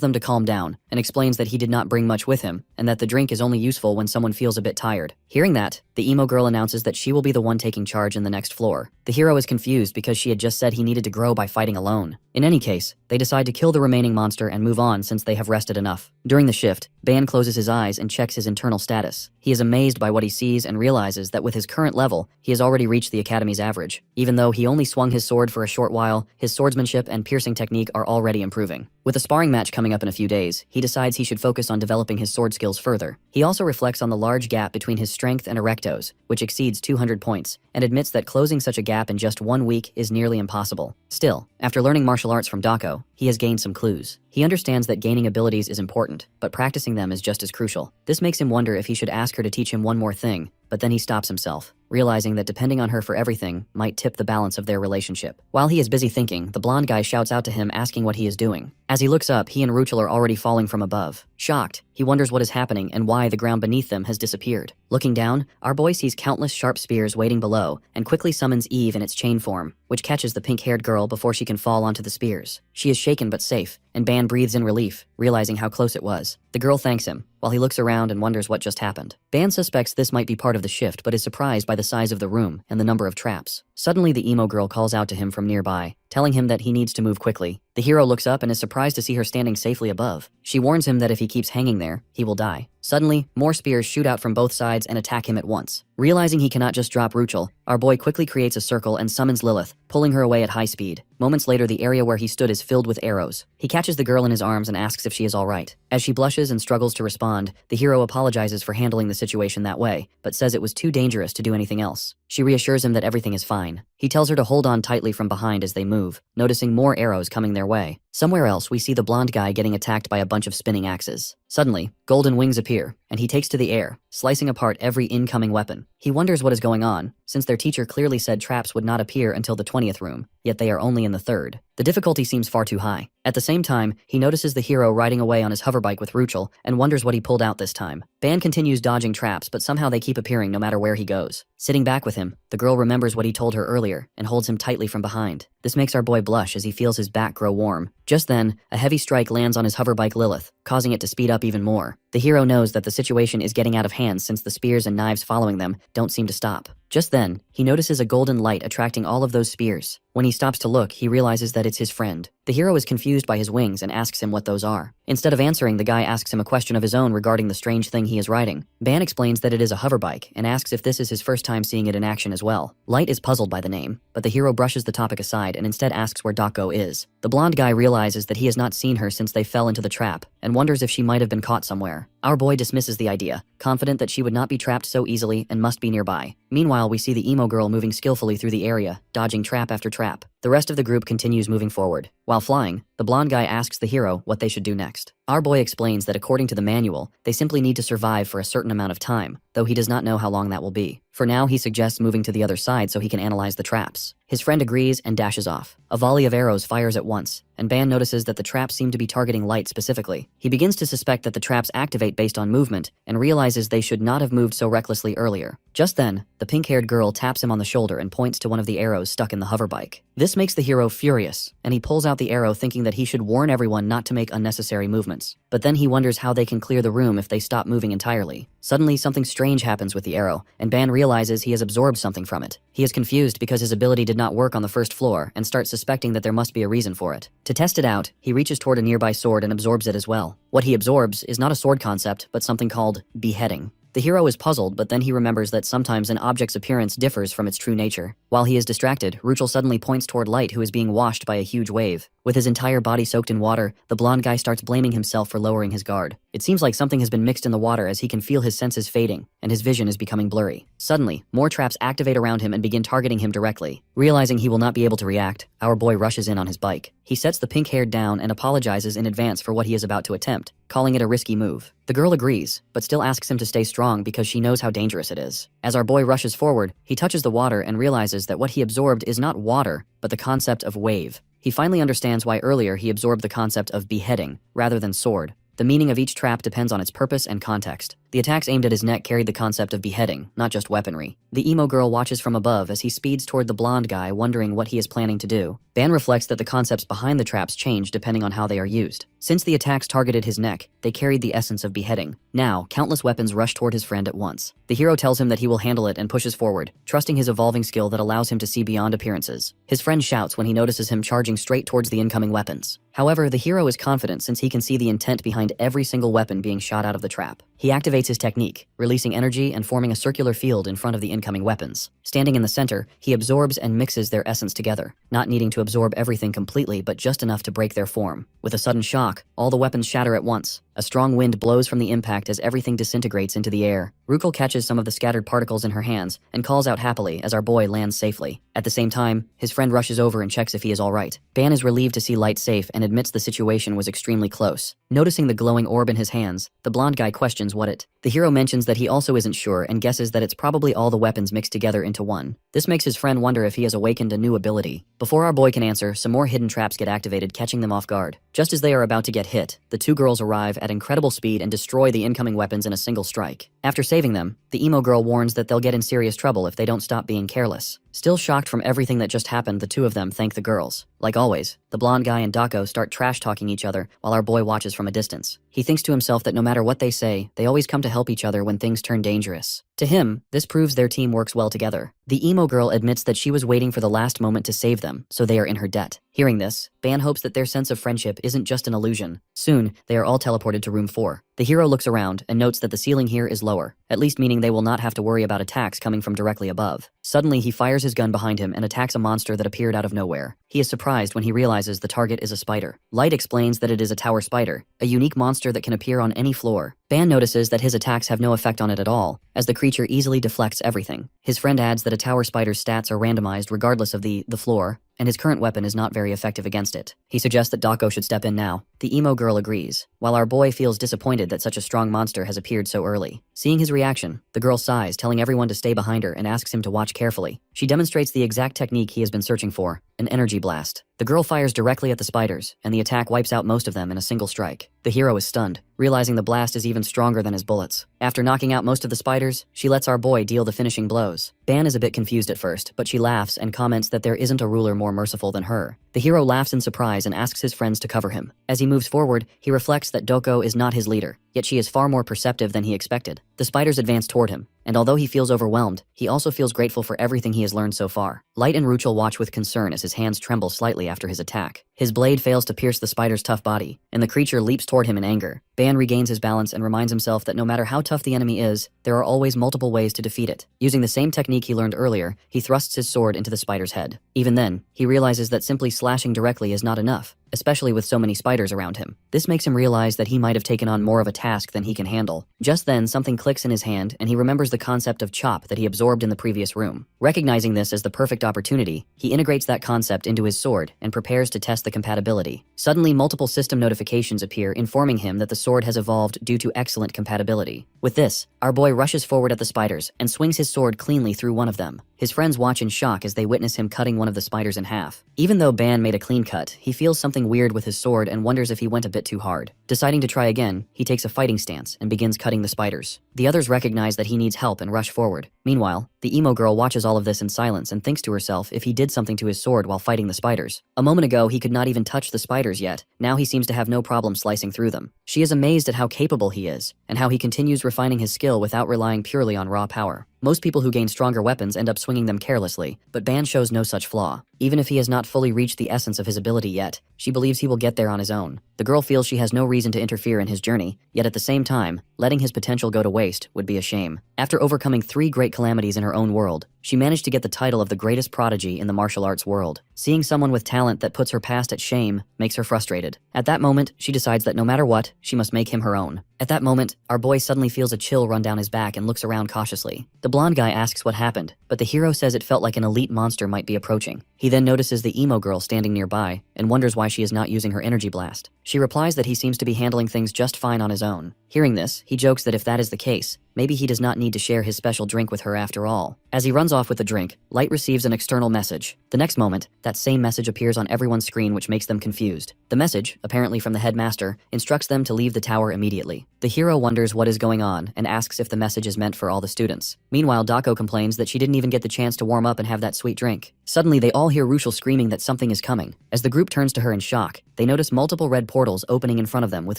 them to calm down and explains that he did not bring much with him and that the drink is only useful when someone feels a bit tired. Hearing that, the emo girl announces that she will be the one taking charge in the next floor. The hero is confused because she had just said he needed to grow by fighting alone. In any case, they decide to kill the remaining monster and move on since they have rested enough. During the shift, Ban closes his eyes and checks his internal status. He is amazed by what he sees and realizes that with his current level, he has already reached the Academy's average. Even though he only swung his sword for a short while, his swordsmanship and piercing technique are already improving. With a sparring match coming up in a few days, he decides he should focus on developing his sword skills further. He also reflects on the large gap between his strength and erectos, which exceeds 200 points, and admits that closing such a gap in just 1 week is nearly impossible. Still, after learning martial arts from Dako, he has gained some clues. He understands that gaining abilities is important, but practicing them is just as crucial. This makes him wonder if he should ask her to teach him one more thing, but then he stops himself, realizing that depending on her for everything might tip the balance of their relationship. While he is busy thinking, the blonde guy shouts out to him asking what he is doing. As he looks up, he and Ruchel are already falling from above. Shocked, he wonders what is happening and why the ground beneath them has disappeared. Looking down, our boy sees countless sharp spears waiting below and quickly summons Eve in its chain form, which catches the pink-haired girl before she can fall onto the spears. She is shaken but safe, and Ban breathes in relief, realizing how close it was. The girl thanks him, while he looks around and wonders what just happened. Ban suspects this might be part of the shift but is surprised by the size of the room and the number of traps. Suddenly, the emo girl calls out to him from nearby, telling him that he needs to move quickly. The hero looks up and is surprised to see her standing safely above. She warns him that if he keeps hanging there, he will die. Suddenly, more spears shoot out from both sides and attack him at once. Realizing he cannot just drop Ruchel, our boy quickly creates a circle and summons Lilith, pulling her away at high speed. Moments later, the area where he stood is filled with arrows. He catches the girl in his arms and asks if she is all right. As she blushes and struggles to respond, the hero apologizes for handling the situation that way, but says it was too dangerous to do anything else. She reassures him that everything is fine. He tells her to hold on tightly from behind as they move, noticing more arrows coming their way. Somewhere else, we see the blonde guy getting attacked by a bunch of spinning axes. Suddenly, golden wings appear, and he takes to the air, slicing apart every incoming weapon. He wonders what is going on, since their teacher clearly said traps would not appear until the 20th room, yet they are only in the 3rd. The difficulty seems far too high. At the same time, he notices the hero riding away on his hoverbike with Ruchel and wonders what he pulled out this time. Ban continues dodging traps, but somehow they keep appearing no matter where he goes. Sitting back with him, The girl remembers what he told her earlier and holds him tightly from behind. This makes our boy blush as he feels his back grow warm. Just then, a heavy strike lands on his hoverbike Lilith, causing it to speed up even more. The hero knows that the situation is getting out of hand since the spears and knives following them don't seem to stop. Just then, he notices a golden light attracting all of those spears. When he stops to look, he realizes that it's his friend. The hero is confused by his wings and asks him what those are. Instead of answering, the guy asks him a question of his own regarding the strange thing he is riding. Ban explains that it is a hoverbike and asks if this is his first time seeing it in action as well. Light is puzzled by the name, but the hero brushes the topic aside and instead asks where Dako is. The blonde guy realizes that he has not seen her since they fell into the trap and wonders if she might have been caught somewhere. Our boy dismisses the idea, confident that she would not be trapped so easily and must be nearby. Meanwhile, we see the emo girl moving skillfully through the area, dodging trap after trap. The rest of the group continues moving forward. While flying, the blonde guy asks the hero what they should do next. Our boy explains that according to the manual, they simply need to survive for a certain amount of time, though he does not know how long that will be. For now, he suggests moving to the other side so he can analyze the traps. His friend agrees and dashes off. A volley of arrows fires at once, and Ban notices that the traps seem to be targeting Light specifically. He begins to suspect that the traps activate based on movement and realizes they should not have moved so recklessly earlier. Just then, the pink-haired girl taps him on the shoulder and points to one of the arrows stuck in the hoverbike. This makes the hero furious, and he pulls out the arrow thinking that he should warn everyone not to make unnecessary movements. But then he wonders how they can clear the room if they stop moving entirely. Suddenly, something strange happens with the arrow, and Ban realizes he has absorbed something from it. He is confused because his ability did not work on the first floor and starts suspecting that there must be a reason for it. To test it out, he reaches toward a nearby sword and absorbs it as well. What he absorbs is not a sword concept, but something called beheading. The hero is puzzled, but then he remembers that sometimes an object's appearance differs from its true nature. While he is distracted, Ruchel suddenly points toward Light, who is being washed by a huge wave. With his entire body soaked in water, the blonde guy starts blaming himself for lowering his guard. It seems like something has been mixed in the water as he can feel his senses fading, and his vision is becoming blurry. Suddenly, more traps activate around him and begin targeting him directly. Realizing he will not be able to react, our boy rushes in on his bike. He sets the pink-haired down and apologizes in advance for what he is about to attempt, calling it a risky move. The girl agrees, but still asks him to stay strong because she knows how dangerous it is. As our boy rushes forward, he touches the water and realizes that what he absorbed is not water, but the concept of wave. He finally understands why earlier he absorbed the concept of beheading, rather than sword. The meaning of each trap depends on its purpose and context. The attacks aimed at his neck carried the concept of beheading, not just weaponry. The emo girl watches from above as he speeds toward the blonde guy, wondering what he is planning to do. Ban reflects that the concepts behind the traps change depending on how they are used. Since the attacks targeted his neck, they carried the essence of beheading. Now, countless weapons rush toward his friend at once. The hero tells him that he will handle it and pushes forward, trusting his evolving skill that allows him to see beyond appearances. His friend shouts when he notices him charging straight towards the incoming weapons. However, the hero is confident since he can see the intent behind every single weapon being shot out of the trap. He activates his technique, releasing energy and forming a circular field in front of the incoming weapons. Standing in the center, he absorbs and mixes their essence together, not needing to absorb everything completely but just enough to break their form. With a sudden shock, all the weapons shatter at once. A strong wind blows from the impact as everything disintegrates into the air. Ruchel catches some of the scattered particles in her hands and calls out happily as our boy lands safely. At the same time, his friend rushes over and checks if he is all right. Ban is relieved to see Light safe and admits the situation was extremely close. Noticing the glowing orb in his hands, the blonde guy questions what it. The hero mentions that he also isn't sure and guesses that it's probably all the weapons mixed together into one. This makes his friend wonder if he has awakened a new ability. Before our boy can answer, some more hidden traps get activated, catching them off guard. Just as they are about to get hit, the two girls arrive at incredible speed and destroy the incoming weapons in a single strike. After saving them, the emo girl warns that they'll get in serious trouble if they don't stop being careless. Still shocked from everything that just happened, the two of them thank the girls. Like always, the blonde guy and Dako start trash-talking each other while our boy watches from a distance. He thinks to himself that no matter what they say, they always come to help each other when things turn dangerous. To him, this proves their team works well together. The emo girl admits that she was waiting for the last moment to save them, so they are in her debt. Hearing this, Ban hopes that their sense of friendship isn't just an illusion. Soon, they are all teleported to room 4. The hero looks around and notes that the ceiling here is lower, at least meaning they will not have to worry about attacks coming from directly above. Suddenly, he fires his gun behind him and attacks a monster that appeared out of nowhere. He is surprised when he realizes the target is a spider. Light explains that it is a tower spider, a unique monster that can appear on any floor. Ban notices that his attacks have no effect on it at all, as the creature easily deflects everything. His friend adds that a tower spider's stats are randomized regardless of the floor, and his current weapon is not very effective against it. He suggests that Dako should step in now. The emo girl agrees, while our boy feels disappointed that such a strong monster has appeared so early. Seeing his reaction, the girl sighs, telling everyone to stay behind her and asks him to watch carefully. She demonstrates the exact technique he has been searching for, an energy blast. The girl fires directly at the spiders, and the attack wipes out most of them in a single strike. The hero is stunned, realizing the blast is even stronger than his bullets. After knocking out most of the spiders, she lets our boy deal the finishing blows. Ban is a bit confused at first, but she laughs and comments that there isn't a ruler more merciful than her. The hero laughs in surprise and asks his friends to cover him. As he moves forward, he reflects that Doko is not his leader, yet she is far more perceptive than he expected. The spiders advance toward him, and although he feels overwhelmed, he also feels grateful for everything he has learned so far. Light and Ruchel watch with concern as his hands tremble slightly after his attack. His blade fails to pierce the spider's tough body, and the creature leaps toward him in anger. Ban regains his balance and reminds himself that no matter how tough the enemy is, there are always multiple ways to defeat it. Using the same technique he learned earlier, he thrusts his sword into the spider's head. Even then, he realizes that simply slashing directly is not enough, especially with so many spiders around him. This makes him realize that he might have taken on more of a task than he can handle. Just then, something clicks in his hand, and he remembers the concept of chop that he absorbed in the previous room. Recognizing this as the perfect opportunity, he integrates that concept into his sword and prepares to test the compatibility. Suddenly, multiple system notifications appear informing him that the sword has evolved due to excellent compatibility. With this, our boy rushes forward at the spiders and swings his sword cleanly through one of them. His friends watch in shock as they witness him cutting one of the spiders in half. Even though Ban made a clean cut, he feels something weird with his sword and wonders if he went a bit too hard. Deciding to try again, he takes a fighting stance and begins cutting the spiders. The others recognize that he needs help and rush forward. Meanwhile, the emo girl watches all of this in silence and thinks to herself if he did something to his sword while fighting the spiders. A moment ago, he could not even touch the spiders yet. Now he seems to have no problem slicing through them. She is amazed at how capable he is, and how he continues refining his skill without relying purely on raw power. Most people who gain stronger weapons end up swinging them carelessly, but Ban shows no such flaw. Even if he has not fully reached the essence of his ability yet, she believes he will get there on his own. The girl feels she has no reason to interfere in his journey, yet at the same time, letting his potential go to waste would be a shame. After overcoming 3 great calamities in her own world, she managed to get the title of the greatest prodigy in the martial arts world. Seeing someone with talent that puts her past at shame makes her frustrated. At that moment, she decides that no matter what, she must make him her own. At that moment, our boy suddenly feels a chill run down his back and looks around cautiously. The blonde guy asks what happened, but the hero says it felt like an elite monster might be approaching. He then notices the emo girl standing nearby and wonders why she is not using her energy blast. She replies that he seems to be handling things just fine on his own. Hearing this, he jokes that if that is the case, maybe he does not need to share his special drink with her after all. As he runs off with the drink, Light receives an external message. The next moment, that same message appears on everyone's screen, which makes them confused. The message, apparently from the headmaster, instructs them to leave the tower immediately. The hero wonders what is going on and asks if the message is meant for all the students. Meanwhile, Dako complains that she didn't even get the chance to warm up and have that sweet drink. Suddenly, they all hear Ruchel screaming that something is coming. As the group turns to her in shock, they notice multiple red portals opening in front of them with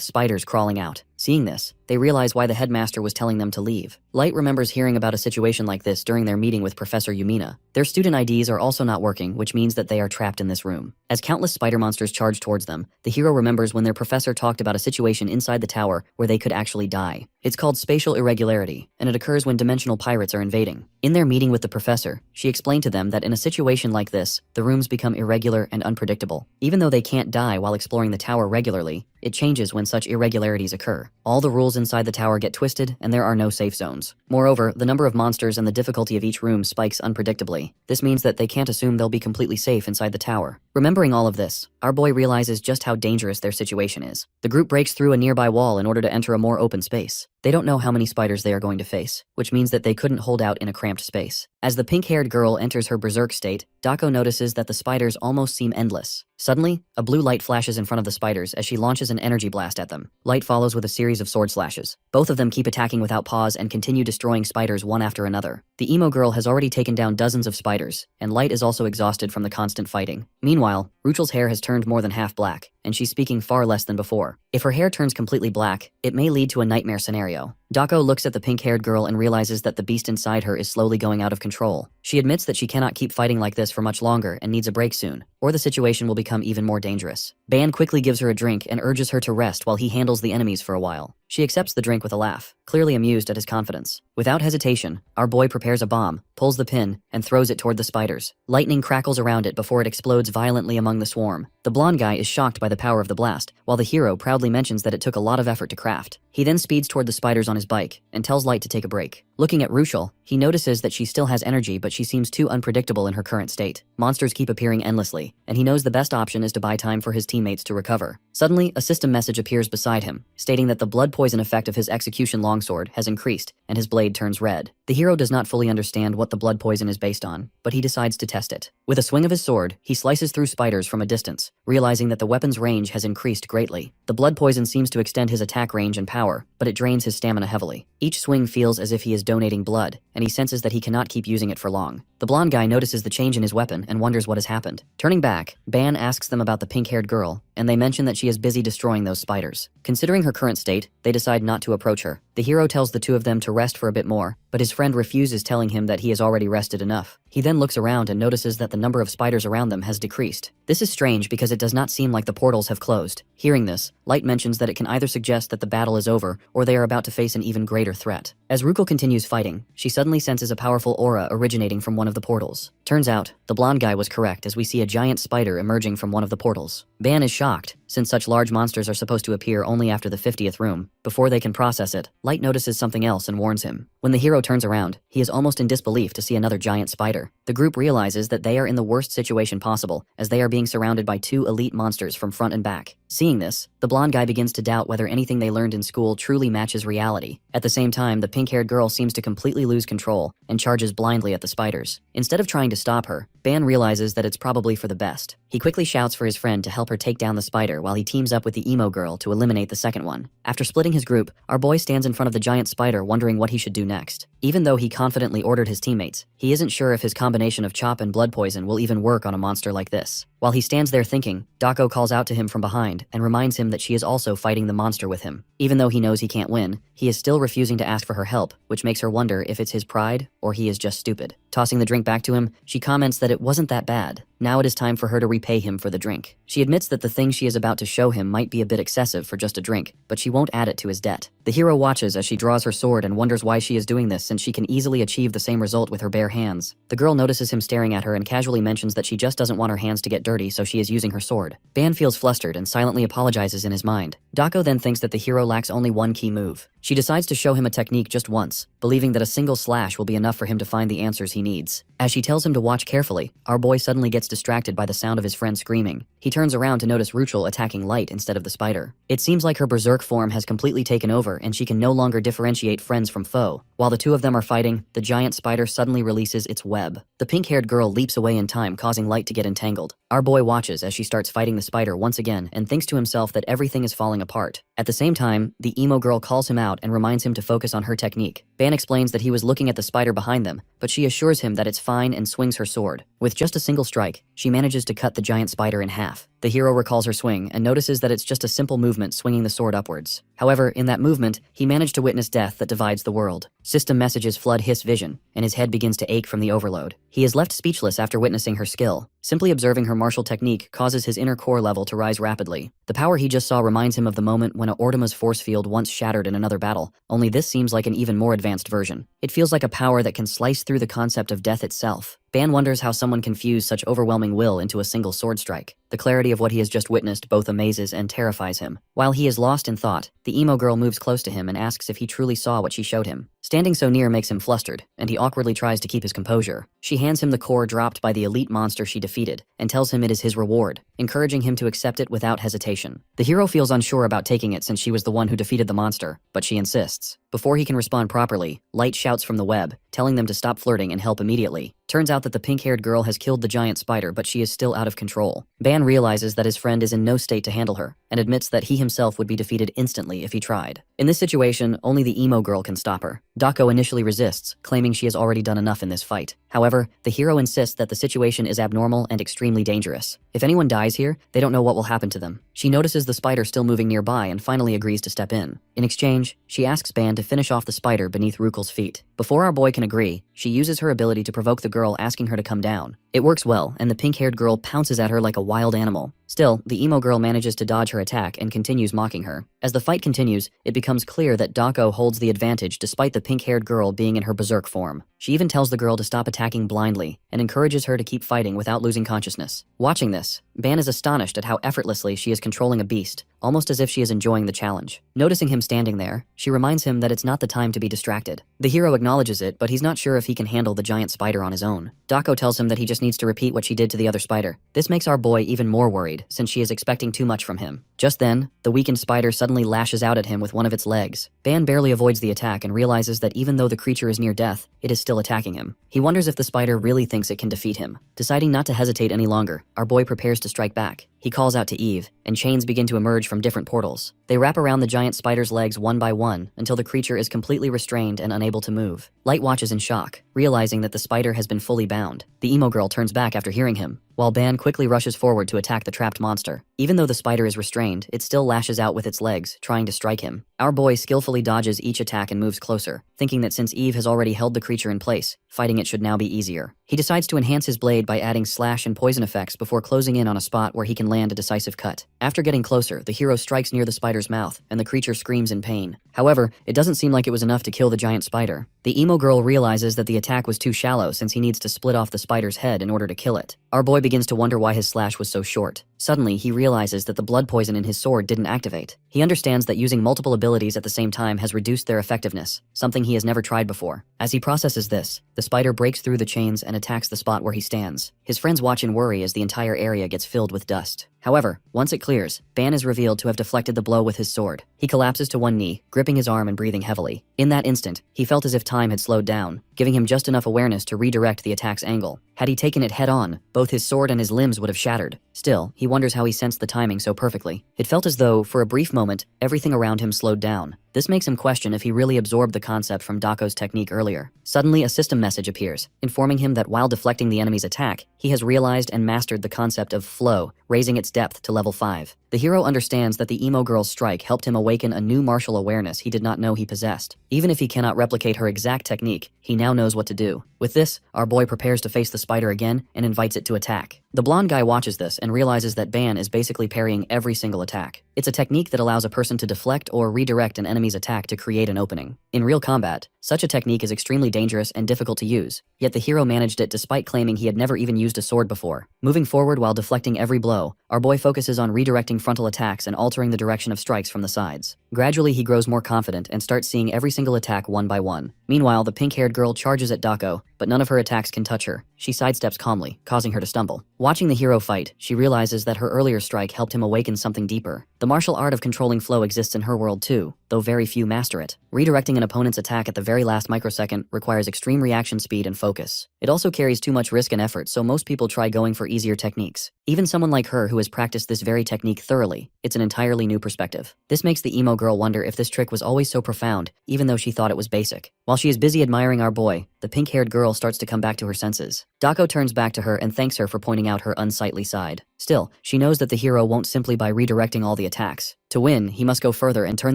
spiders crawling out. Seeing this, they realize why the headmaster was telling them to leave. Light remembers hearing about a situation like this during their meeting with Professor Yumina. Their student IDs are also not working, which means that they are trapped in this room. As countless spider monsters charge towards them, the hero remembers when their professor talked about a situation inside the tower where they could actually die. It's called spatial irregularity, and it occurs when dimensional pirates are invading. In their meeting with the professor, she explained to them that in a situation like this, the rooms become irregular and unpredictable. Even though they can't die while exploring the tower regularly, it changes when such irregularities occur. All the rules inside the tower get twisted, and there are no safe zones. Moreover, the number of monsters and the difficulty of each room spikes unpredictably. This means that they can't assume they'll be completely safe inside the tower. Remembering all of this, our boy realizes just how dangerous their situation is. The group breaks through a nearby wall in order to enter a more open space. They don't know how many spiders they are going to face, which means that they couldn't hold out in a cramped space. As the pink-haired girl enters her berserk state, Dako notices that the spiders almost seem endless. Suddenly, a blue light flashes in front of the spiders as she launches an energy blast at them. Light follows with a series of sword slashes. Both of them keep attacking without pause and continue destroying spiders one after another. The emo girl has already taken down dozens of spiders, and Light is also exhausted from the constant fighting. Meanwhile, Ruchel's hair has turned more than half black, and she's speaking far less than before. If her hair turns completely black, it may lead to a nightmare scenario. Dako looks at the pink-haired girl and realizes that the beast inside her is slowly going out of control. She admits that she cannot keep fighting like this for much longer and needs a break soon, or the situation will become even more dangerous. Ban quickly gives her a drink and urges her to rest while he handles the enemies for a while. She accepts the drink with a laugh, clearly amused at his confidence. Without hesitation, our boy prepares a bomb, pulls the pin, and throws it toward the spiders. Lightning crackles around it before it explodes violently among the swarm. The blonde guy is shocked by the power of the blast, while the hero proudly mentions that it took a lot of effort to craft. He then speeds toward the spiders on his bike, and tells Light to take a break. Looking at Ruchel, he notices that she still has energy, but she seems too unpredictable in her current state. Monsters keep appearing endlessly, and he knows the best option is to buy time for his teammates to recover. Suddenly, a system message appears beside him, stating that the blood poison effect of his execution longsword has increased, and his blade turns red. The hero does not fully understand what the blood poison is based on, but he decides to test it. With a swing of his sword, he slices through spiders from a distance, realizing that the weapon's range has increased greatly. The blood poison seems to extend his attack range and power, but it drains his stamina heavily. Each swing feels as if he is donating blood, and he senses that he cannot keep using it for long. The blonde guy notices the change in his weapon and wonders what has happened. Turning back, Ban asks them about the pink-haired girl, and they mention that she is busy destroying those spiders. Considering her current state, they decide not to approach her. The hero tells the two of them to rest for a bit more, but his friend refuses, telling him that he has already rested enough. He then looks around and notices that the number of spiders around them has decreased. This is strange because it does not seem like the portals have closed. Hearing this, Light mentions that it can either suggest that the battle is over or they are about to face an even greater threat. As Ruchel continues fighting, she suddenly senses a powerful aura originating from one of the portals. Turns out, the blonde guy was correct as we see a giant spider emerging from one of the portals. Ban is shocked, since such large monsters are supposed to appear only after the 50th room. Before they can process it, Light notices something else and warns him. When the hero turns around, he is almost in disbelief to see another giant spider. The group realizes that they are in the worst situation possible, as they are being surrounded by two elite monsters from front and back. Seeing this, the blonde guy begins to doubt whether anything they learned in school truly matches reality. At the same time, the pink-haired girl seems to completely lose control and charges blindly at the spiders. Instead of trying to stop her, Ban realizes that it's probably for the best. He quickly shouts for his friend to help her take down the spider while he teams up with the emo girl to eliminate the second one. After splitting his group, our boy stands in front of the giant spider wondering what he should do next. Even though he confidently ordered his teammates, he isn't sure if his combination of chop and blood poison will even work on a monster like this. While he stands there thinking, Dako calls out to him from behind and reminds him that she is also fighting the monster with him. Even though he knows he can't win, he is still refusing to ask for her help, which makes her wonder if it's his pride or he is just stupid. Tossing the drink back to him, she comments that it wasn't that bad. Now it is time for her to repay him for the drink. She admits that the thing she is about to show him might be a bit excessive for just a drink, but she won't add it to his debt. The hero watches as she draws her sword and wonders why she is doing this, since she can easily achieve the same result with her bare hands. The girl notices him staring at her and casually mentions that she just doesn't want her hands to get dirty, so she is using her sword. Ban feels flustered and silently apologizes in his mind. Dako then thinks that the hero lacks only one key move. She decides to show him a technique just once, believing that a single slash will be enough for him to find the answers he needs. As she tells him to watch carefully, our boy suddenly gets distracted by the sound of his friend screaming. He turns around to notice Ruchel attacking Light instead of the spider. It seems like her berserk form has completely taken over and she can no longer differentiate friends from foe. While the two of them are fighting, the giant spider suddenly releases its web. The pink-haired girl leaps away in time, causing Light to get entangled. Our boy watches as she starts fighting the spider once again and thinks to himself that everything is falling apart. At the same time, the emo girl calls him out and reminds him to focus on her technique. Ban explains that he was looking at the spider behind them, but she assures him that it's fine and swings her sword. With just a single strike, she manages to cut the giant spider in half. The hero recalls her swing and notices that it's just a simple movement swinging the sword upwards. However, in that movement, he managed to witness death that divides the world. System messages flood his vision, and his head begins to ache from the overload. He is left speechless after witnessing her skill. Simply observing her martial technique causes his inner core level to rise rapidly. The power he just saw reminds him of the moment when Ortima's force field once shattered in another battle, only this seems like an even more advanced version. It feels like a power that can slice through the concept of death itself. Ban wonders how someone can fuse such overwhelming will into a single sword strike. The clarity of what he has just witnessed both amazes and terrifies him. While he is lost in thought, the emo girl moves close to him and asks if he truly saw what she showed him. Standing so near makes him flustered, and he awkwardly tries to keep his composure. She hands him the core dropped by the elite monster she defeated, and tells him it is his reward, encouraging him to accept it without hesitation. The hero feels unsure about taking it since she was the one who defeated the monster, but she insists. Before he can respond properly, Light shouts from the web, telling them to stop flirting and help immediately. Turns out that the pink-haired girl has killed the giant spider, but she is still out of control. Ban realizes that his friend is in no state to handle her, and admits that he himself would be defeated instantly if he tried. In this situation, only the emo girl can stop her. Dako initially resists, claiming she has already done enough in this fight. However, the hero insists that the situation is abnormal and extremely dangerous. If anyone dies here, they don't know what will happen to them. She notices the spider still moving nearby and finally agrees to step in. In exchange, she asks Ban to finish off the spider beneath Ruchel's feet. Before our boy can agree, She uses her ability to provoke the girl, asking her to come down. It works well, and the pink-haired girl pounces at her like a wild animal. Still, the emo girl manages to dodge her attack and continues mocking her. As the fight continues, it becomes clear that Dako holds the advantage despite the pink-haired girl being in her berserk form. She even tells the girl to stop attacking blindly and encourages her to keep fighting without losing consciousness. Watching this, Ban is astonished at how effortlessly she is controlling a beast, almost as if she is enjoying the challenge. Noticing him standing there, she reminds him that it's not the time to be distracted. The hero acknowledges it, but he's not sure if he can handle the giant spider on his own. Dako tells him that he just needs to repeat what she did to the other spider. This makes our boy even more worried, since she is expecting too much from him. Just then, the weakened spider suddenly lashes out at him with one of its legs. Ban barely avoids the attack and realizes that even though the creature is near death, it is still attacking him. He wonders if the spider really thinks it can defeat him. Deciding not to hesitate any longer, our boy prepares to strike back. He calls out to Eve, and chains begin to emerge from different portals. They wrap around the giant spider's legs one by one until the creature is completely restrained and unable to move. Light watches in shock, realizing that the spider has been fully bound. The emo girl turns back after hearing him, while Ban quickly rushes forward to attack the trapped monster. Even though the spider is restrained, it still lashes out with its legs, trying to strike him. Our boy skillfully dodges each attack and moves closer, thinking that since Eve has already held the creature in place, fighting it should now be easier. He decides to enhance his blade by adding slash and poison effects before closing in on a spot where he can land a decisive cut. After getting closer, the hero strikes near the spider's mouth, and the creature screams in pain. However, it doesn't seem like it was enough to kill the giant spider. The emo girl realizes that the attack was too shallow since he needs to split off the spider's head in order to kill it. Our boy begins to wonder why his slash was so short. Suddenly, he realizes that the blood poison in his sword didn't activate. He understands that using multiple abilities at the same time has reduced their effectiveness, something he has never tried before. As he processes this, the spider breaks through the chains and attacks the spot where he stands. His friends watch in worry as the entire area gets filled with dust. However, once it clears, Ban is revealed to have deflected the blow with his sword. He collapses to one knee, gripping his arm and breathing heavily. In that instant, he felt as if time had slowed down, giving him just enough awareness to redirect the attack's angle. Had he taken it head-on, both his sword and his limbs would have shattered. Still, he wonders how he sensed the timing so perfectly. It felt as though, for a brief moment, everything around him slowed down. This makes him question if he really absorbed the concept from Dako's technique earlier. Suddenly, a system message appears, informing him that while deflecting the enemy's attack, he has realized and mastered the concept of flow, raising its depth to level 5. The hero understands that the emo girl's strike helped him awaken a new martial awareness he did not know he possessed. Even if he cannot replicate her exact technique, he now knows what to do. With this, our boy prepares to face the spider again and invites it to attack. The blonde guy watches this and realizes that Ban is basically parrying every single attack. It's a technique that allows a person to deflect or redirect an enemy's attack to create an opening. In real combat, such a technique is extremely dangerous and difficult to use, yet the hero managed it despite claiming he had never even used a sword before. Moving forward while deflecting every blow, our boy focuses on redirecting frontal attacks and altering the direction of strikes from the sides. Gradually, he grows more confident and starts seeing every single attack one by one. Meanwhile, the pink-haired girl charges at Dako, but none of her attacks can touch her. She sidesteps calmly, causing her to stumble. Watching the hero fight, she realizes that her earlier strike helped him awaken something deeper. The martial art of controlling flow exists in her world too, though very few master it. Redirecting an opponent's attack at the very last microsecond requires extreme reaction speed and focus. It also carries too much risk and effort, so most people try going for easier techniques. Even someone like her who has practiced this very technique thoroughly, it's an entirely new perspective. This makes the emo girl wonder if this trick was always so profound, even though she thought it was basic. While she is busy admiring our boy, the pink-haired girl starts to come back to her senses. Dako turns back to her and thanks her for pointing out her unsightly side. Still, she knows that the hero won't simply by redirecting all the attacks. To win, he must go further and turn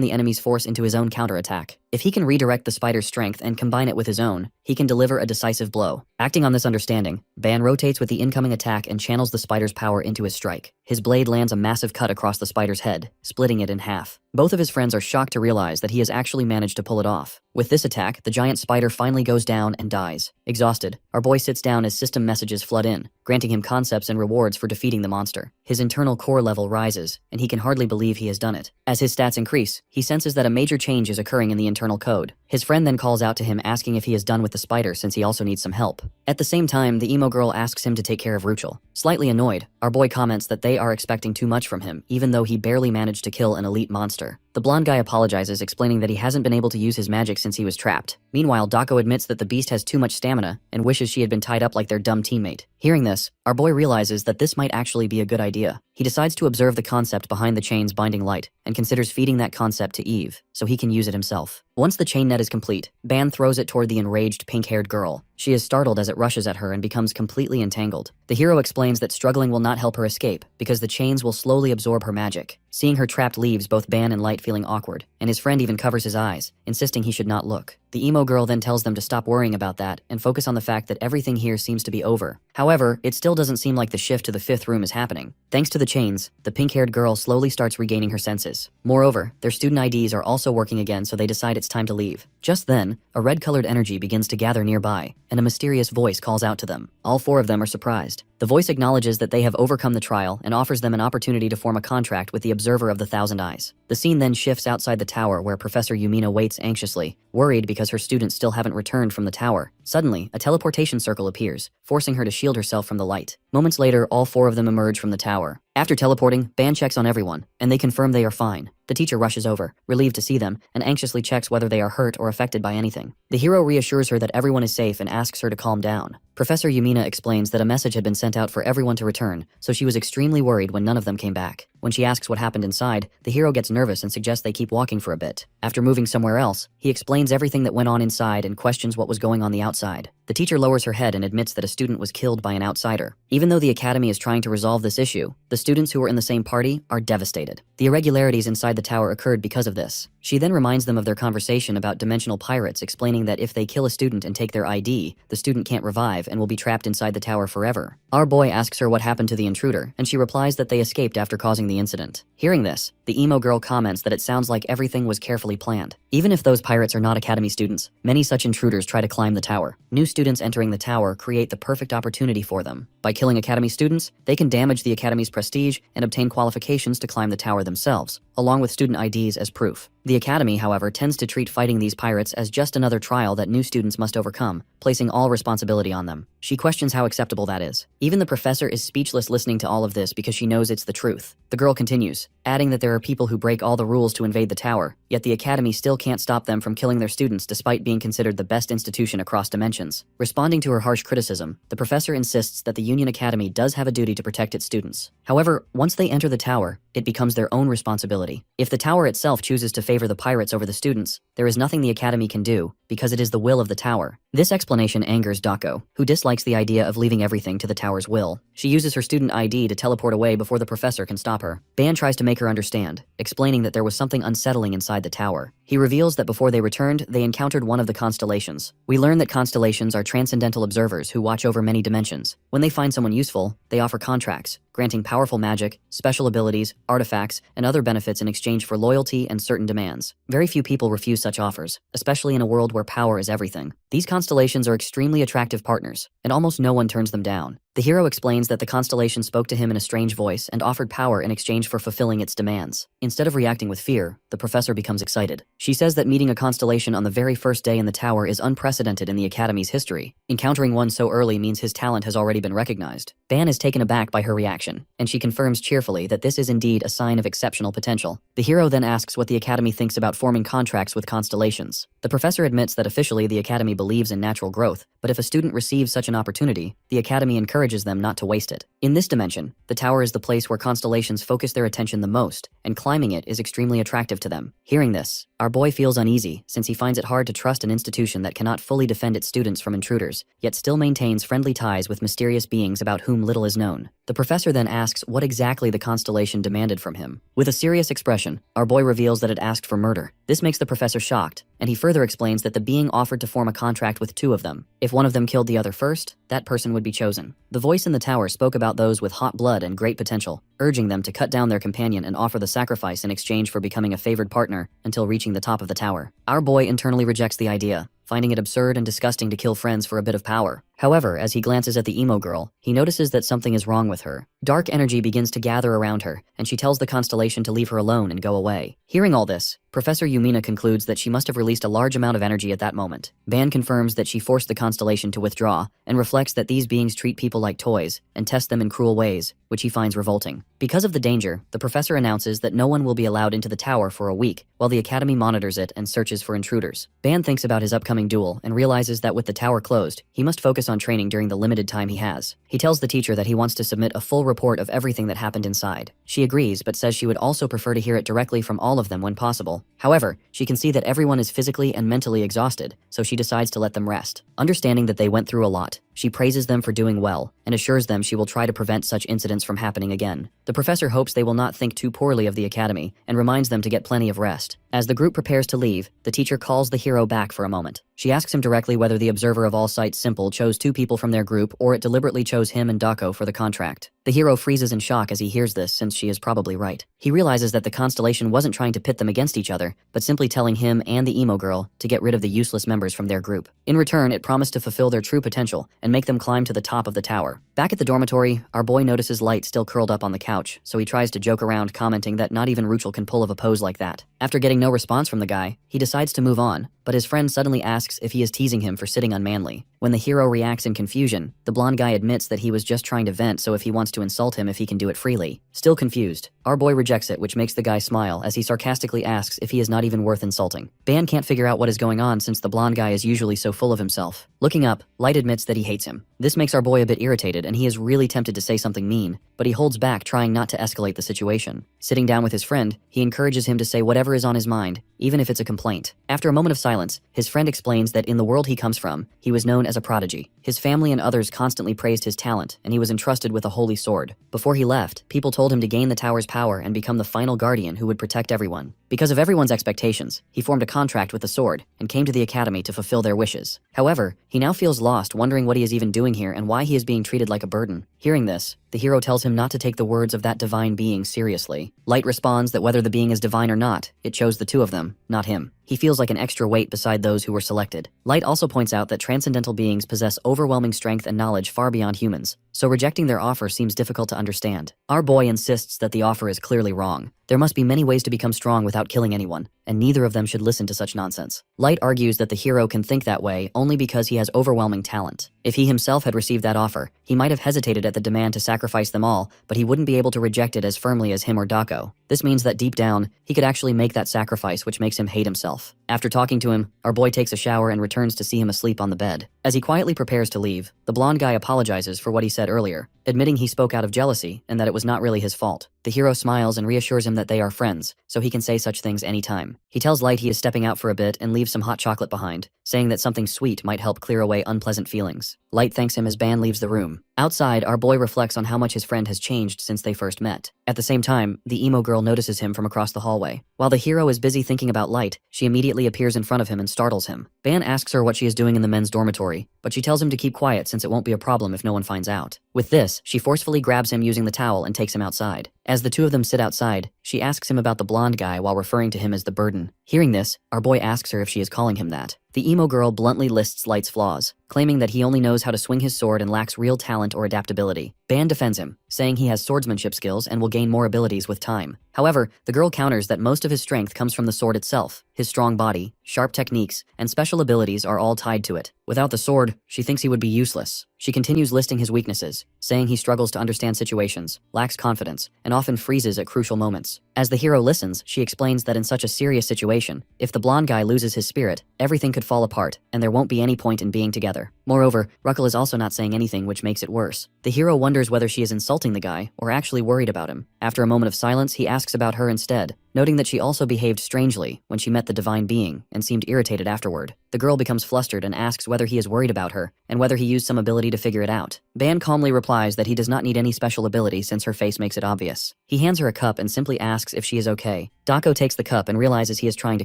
the enemy's force into his own counterattack. If he can redirect the spider's strength and combine it with his own, he can deliver a decisive blow. Acting on this understanding, Ban rotates with the incoming attack and channels the spider's power into his strike. His blade lands a massive cut across the spider's head, splitting it in half. Both of his friends are shocked to realize that he has actually managed to pull it off. With this attack, the giant spider finally goes down and dies. Exhausted, our boy sits down as system messages flood in, granting him concepts and rewards for defeating the monster. His internal core level rises, and he can hardly believe he has done it. As his stats increase, he senses that a major change is occurring in the internal code. His friend then calls out to him asking if he is done with the spider since he also needs some help. At the same time, the emo girl asks him to take care of Ruchel. Slightly annoyed, our boy comments that they are expecting too much from him, even though he barely managed to kill an elite monster. The blonde guy apologizes, explaining that he hasn't been able to use his magic since he was trapped. Meanwhile, Dako admits that the beast has too much stamina and wishes she had been tied up like their dumb teammate. Hearing this, our boy realizes that this might actually be a good idea. He decides to observe the concept behind the chain's binding light and considers feeding that concept to Eve, so he can use it himself. Once the chain net is complete, Ban throws it toward the enraged pink-haired girl. She is startled as it rushes at her and becomes completely entangled. The hero explains that struggling will not help her escape because the chains will slowly absorb her magic. Seeing her trapped leaves both Ban and Light feeling awkward, and his friend even covers his eyes, insisting he should not look. The emo girl then tells them to stop worrying about that and focus on the fact that everything here seems to be over. However, it still doesn't seem like the shift to the 5th room is happening. Thanks to the chains, the pink-haired girl slowly starts regaining her senses. Moreover, their student IDs are also working again, so they decide it's time to leave. Just then, a red-colored energy begins to gather nearby, and a mysterious voice calls out to them. All 4 of them are surprised. The voice acknowledges that they have overcome the trial and offers them an opportunity to form a contract with the Observer of the Thousand Eyes. The scene then shifts outside the tower where Professor Yumina waits anxiously, worried because her students still haven't returned from the tower. Suddenly, a teleportation circle appears, forcing her to shield herself from the light. Moments later, all 4 of them emerge from the tower. After teleporting, Ban checks on everyone, and they confirm they are fine. The teacher rushes over, relieved to see them, and anxiously checks whether they are hurt or affected by anything. The hero reassures her that everyone is safe and asks her to calm down. Professor Yumina explains that a message had been sent out for everyone to return, so she was extremely worried when none of them came back. When she asks what happened inside, the hero gets nervous and suggests they keep walking for a bit. After moving somewhere else, he explains everything that went on inside and questions what was going on the outside. The teacher lowers her head and admits that a student was killed by an outsider. Even though the academy is trying to resolve this issue, the students who were in the same party are devastated. The irregularities inside the tower occurred because of this. She then reminds them of their conversation about dimensional pirates, explaining that if they kill a student and take their ID, the student can't revive and will be trapped inside the tower forever. Our boy asks her what happened to the intruder, and she replies that they escaped after causing the incident. Hearing this, the emo girl comments that it sounds like everything was carefully planned. Even if those pirates are not academy students, many such intruders try to climb the tower. New students entering the tower create the perfect opportunity for them. By killing academy students, they can damage the academy's prestige and obtain qualifications to climb the tower themselves, along with student IDs as proof. The academy, however, tends to treat fighting these pirates as just another trial that new students must overcome, placing all responsibility on them. She questions how acceptable that is. Even the professor is speechless listening to all of this because she knows it's the truth. The girl continues, adding that there are people who break all the rules to invade the tower, yet the academy still can't stop them from killing their students despite being considered the best institution across dimensions. Responding to her harsh criticism, the professor insists that the Union Academy does have a duty to protect its students. However, once they enter the tower, it becomes their own responsibility. If the tower itself chooses to favor the pirates over the students, there is nothing the academy can do, because it is the will of the tower. This explanation angers Dako, who dislikes the idea of leaving everything to the tower's will. She uses her student ID to teleport away before the professor can stop her. Ban tries to make her understand, explaining that there was something unsettling inside the tower. He reveals that before they returned, they encountered one of the constellations. We learn that constellations are transcendental observers who watch over many dimensions. When they find someone useful, they offer contracts, granting powerful magic, special abilities, artifacts, and other benefits in exchange for loyalty and certain demands. Very few people refuse such offers, especially in a world where power is everything. These constellations are extremely attractive partners, and almost no one turns them down. The hero explains that the constellation spoke to him in a strange voice and offered power in exchange for fulfilling its demands. Instead of reacting with fear, the professor becomes excited. She says that meeting a constellation on the very first day in the tower is unprecedented in the academy's history. Encountering one so early means his talent has already been recognized. Ban is taken aback by her reaction, and she confirms cheerfully that this is indeed a sign of exceptional potential. The hero then asks what the academy thinks about forming contracts with constellations. The professor admits that officially the academy believes in natural growth, but if a student receives such an opportunity, the academy encourages them not to waste it. In this dimension, the tower is the place where constellations focus their attention the most, and climbing it is extremely attractive to them. Hearing this, our boy feels uneasy since he finds it hard to trust an institution that cannot fully defend its students from intruders, yet still maintains friendly ties with mysterious beings about whom little is known. The professor then asks what exactly the constellation demanded from him. With a serious expression, our boy reveals that it asked for murder. This makes the professor shocked, and he further explains that the being offered to form a contract with 2 of them. If one of them killed the other first, that person would be chosen. The voice in the tower spoke about those with hot blood and great potential, urging them to cut down their companion and offer the sacrifice in exchange for becoming a favored partner until reaching the top of the tower. Our boy internally rejects the idea, finding it absurd and disgusting to kill friends for a bit of power. However, as he glances at the emo girl, he notices that something is wrong with her. Dark energy begins to gather around her, and she tells the constellation to leave her alone and go away. Hearing all this, Professor Yumina concludes that she must have released a large amount of energy at that moment. Ban confirms that she forced the constellation to withdraw, and reflects that these beings treat people like toys, and test them in cruel ways, which he finds revolting. Because of the danger, the professor announces that no one will be allowed into the tower for a week, while the academy monitors it and searches for intruders. Ban thinks about his upcoming duel, and realizes that with the tower closed, he must focus on training during the limited time he has. He tells the teacher that he wants to submit a full report of everything that happened inside. She agrees, but says she would also prefer to hear it directly from all of them when possible. However, she can see that everyone is physically and mentally exhausted, so she decides to let them rest. Understanding that they went through a lot, she praises them for doing well and assures them she will try to prevent such incidents from happening again. The professor hopes they will not think too poorly of the academy and reminds them to get plenty of rest. As the group prepares to leave, the teacher calls the hero back for a moment. She asks him directly whether the observer of all sites simple chose 2 people from their group or it deliberately chose him and Dako for the contract. The hero freezes in shock as he hears this, since she is probably right. He realizes that the constellation wasn't trying to pit them against each other, but simply telling him and the emo girl to get rid of the useless members from their group. In return, it promised to fulfill their true potential and make them climb to the top of the tower. Back at the dormitory, our boy notices Light still curled up on the couch, so he tries to joke around, commenting that not even Ruchel can pull of a pose like that. After getting no response from the guy, he decides to move on, but his friend suddenly asks if he is teasing him for sitting unmanly. When the hero reacts in confusion, the blonde guy admits that he was just trying to vent, so if he wants to insult him, if he can do it freely. Still confused, our boy rejects it, which makes the guy smile as he sarcastically asks if he is not even worth insulting. Ban can't figure out what is going on since the blonde guy is usually so full of himself. Looking up, Light admits that he hates him. This makes our boy a bit irritated and he is really tempted to say something mean, but he holds back, trying not to escalate the situation. Sitting down with his friend, he encourages him to say whatever is on his mind, even if it's a complaint. After a moment of silence, his friend explains that in the world he comes from, he was known as a prodigy. His family and others constantly praised his talent, and he was entrusted with a holy sword. Before he left, people told him to gain the tower's power and become the final guardian who would protect everyone. Because of everyone's expectations, he formed a contract with the sword and came to the academy to fulfill their wishes. However, he now feels lost, wondering what he is even doing here and why he is being treated like a burden. Hearing this, the hero tells him not to take the words of that divine being seriously. Light responds that whether the being is divine or not, it chose the 2 of them, not him. He feels like an extra weight beside those who were selected. Light also points out that transcendental beings possess overwhelming strength and knowledge far beyond humans, so rejecting their offer seems difficult to understand. Our boy insists that the offer is clearly wrong. There must be many ways to become strong without killing anyone, and neither of them should listen to such nonsense. Light argues that the hero can think that way only because he has overwhelming talent. If he himself had received that offer, he might have hesitated at the demand to sacrifice them all, but he wouldn't be able to reject it as firmly as him or Dako. This means that deep down, he could actually make that sacrifice, which makes him hate himself. After talking to him, our boy takes a shower and returns to see him asleep on the bed. As he quietly prepares to leave, the blonde guy apologizes for what he said earlier, admitting he spoke out of jealousy and that it was not really his fault. The hero smiles and reassures him that they are friends, so he can say such things anytime. He tells Light he is stepping out for a bit and leaves some hot chocolate behind, saying that something sweet might help clear away unpleasant feelings. Light thanks him as Ban leaves the room. Outside, our boy reflects on how much his friend has changed since they first met. At the same time, the emo girl notices him from across the hallway. While the hero is busy thinking about Light, she immediately appears in front of him and startles him. Ban asks her what she is doing in the men's dormitory, but she tells him to keep quiet since it won't be a problem if no one finds out. With this, she forcefully grabs him using the towel and takes him outside. As the 2 of them sit outside, she asks him about the blonde guy while referring to him as the burden. Hearing this, our boy asks her if she is calling him that. The emo girl bluntly lists Light's flaws, claiming that he only knows how to swing his sword and lacks real talent or adaptability. Ban defends him, saying he has swordsmanship skills and will gain more abilities with time. However, the girl counters that most of his strength comes from the sword itself. His strong body, sharp techniques, and special abilities are all tied to it. Without the sword, she thinks he would be useless. She continues listing his weaknesses, saying he struggles to understand situations, lacks confidence, and often freezes at crucial moments. As the hero listens, she explains that in such a serious situation, if the blonde guy loses his spirit, everything could fall apart, and there won't be any point in being together. Moreover, Ruckle is also not saying anything, which makes it worse. The hero wonders whether she is insulting the guy or actually worried about him. After a moment of silence, he asks about her instead, noting that she also behaved strangely when she met the divine being and seemed irritated afterward. The girl becomes flustered and asks whether he is worried about her and whether he used some ability to figure it out. Ban calmly replies that he does not need any special ability since her face makes it obvious. He hands her a cup and simply asks if she is okay. Dako takes the cup and realizes he is trying to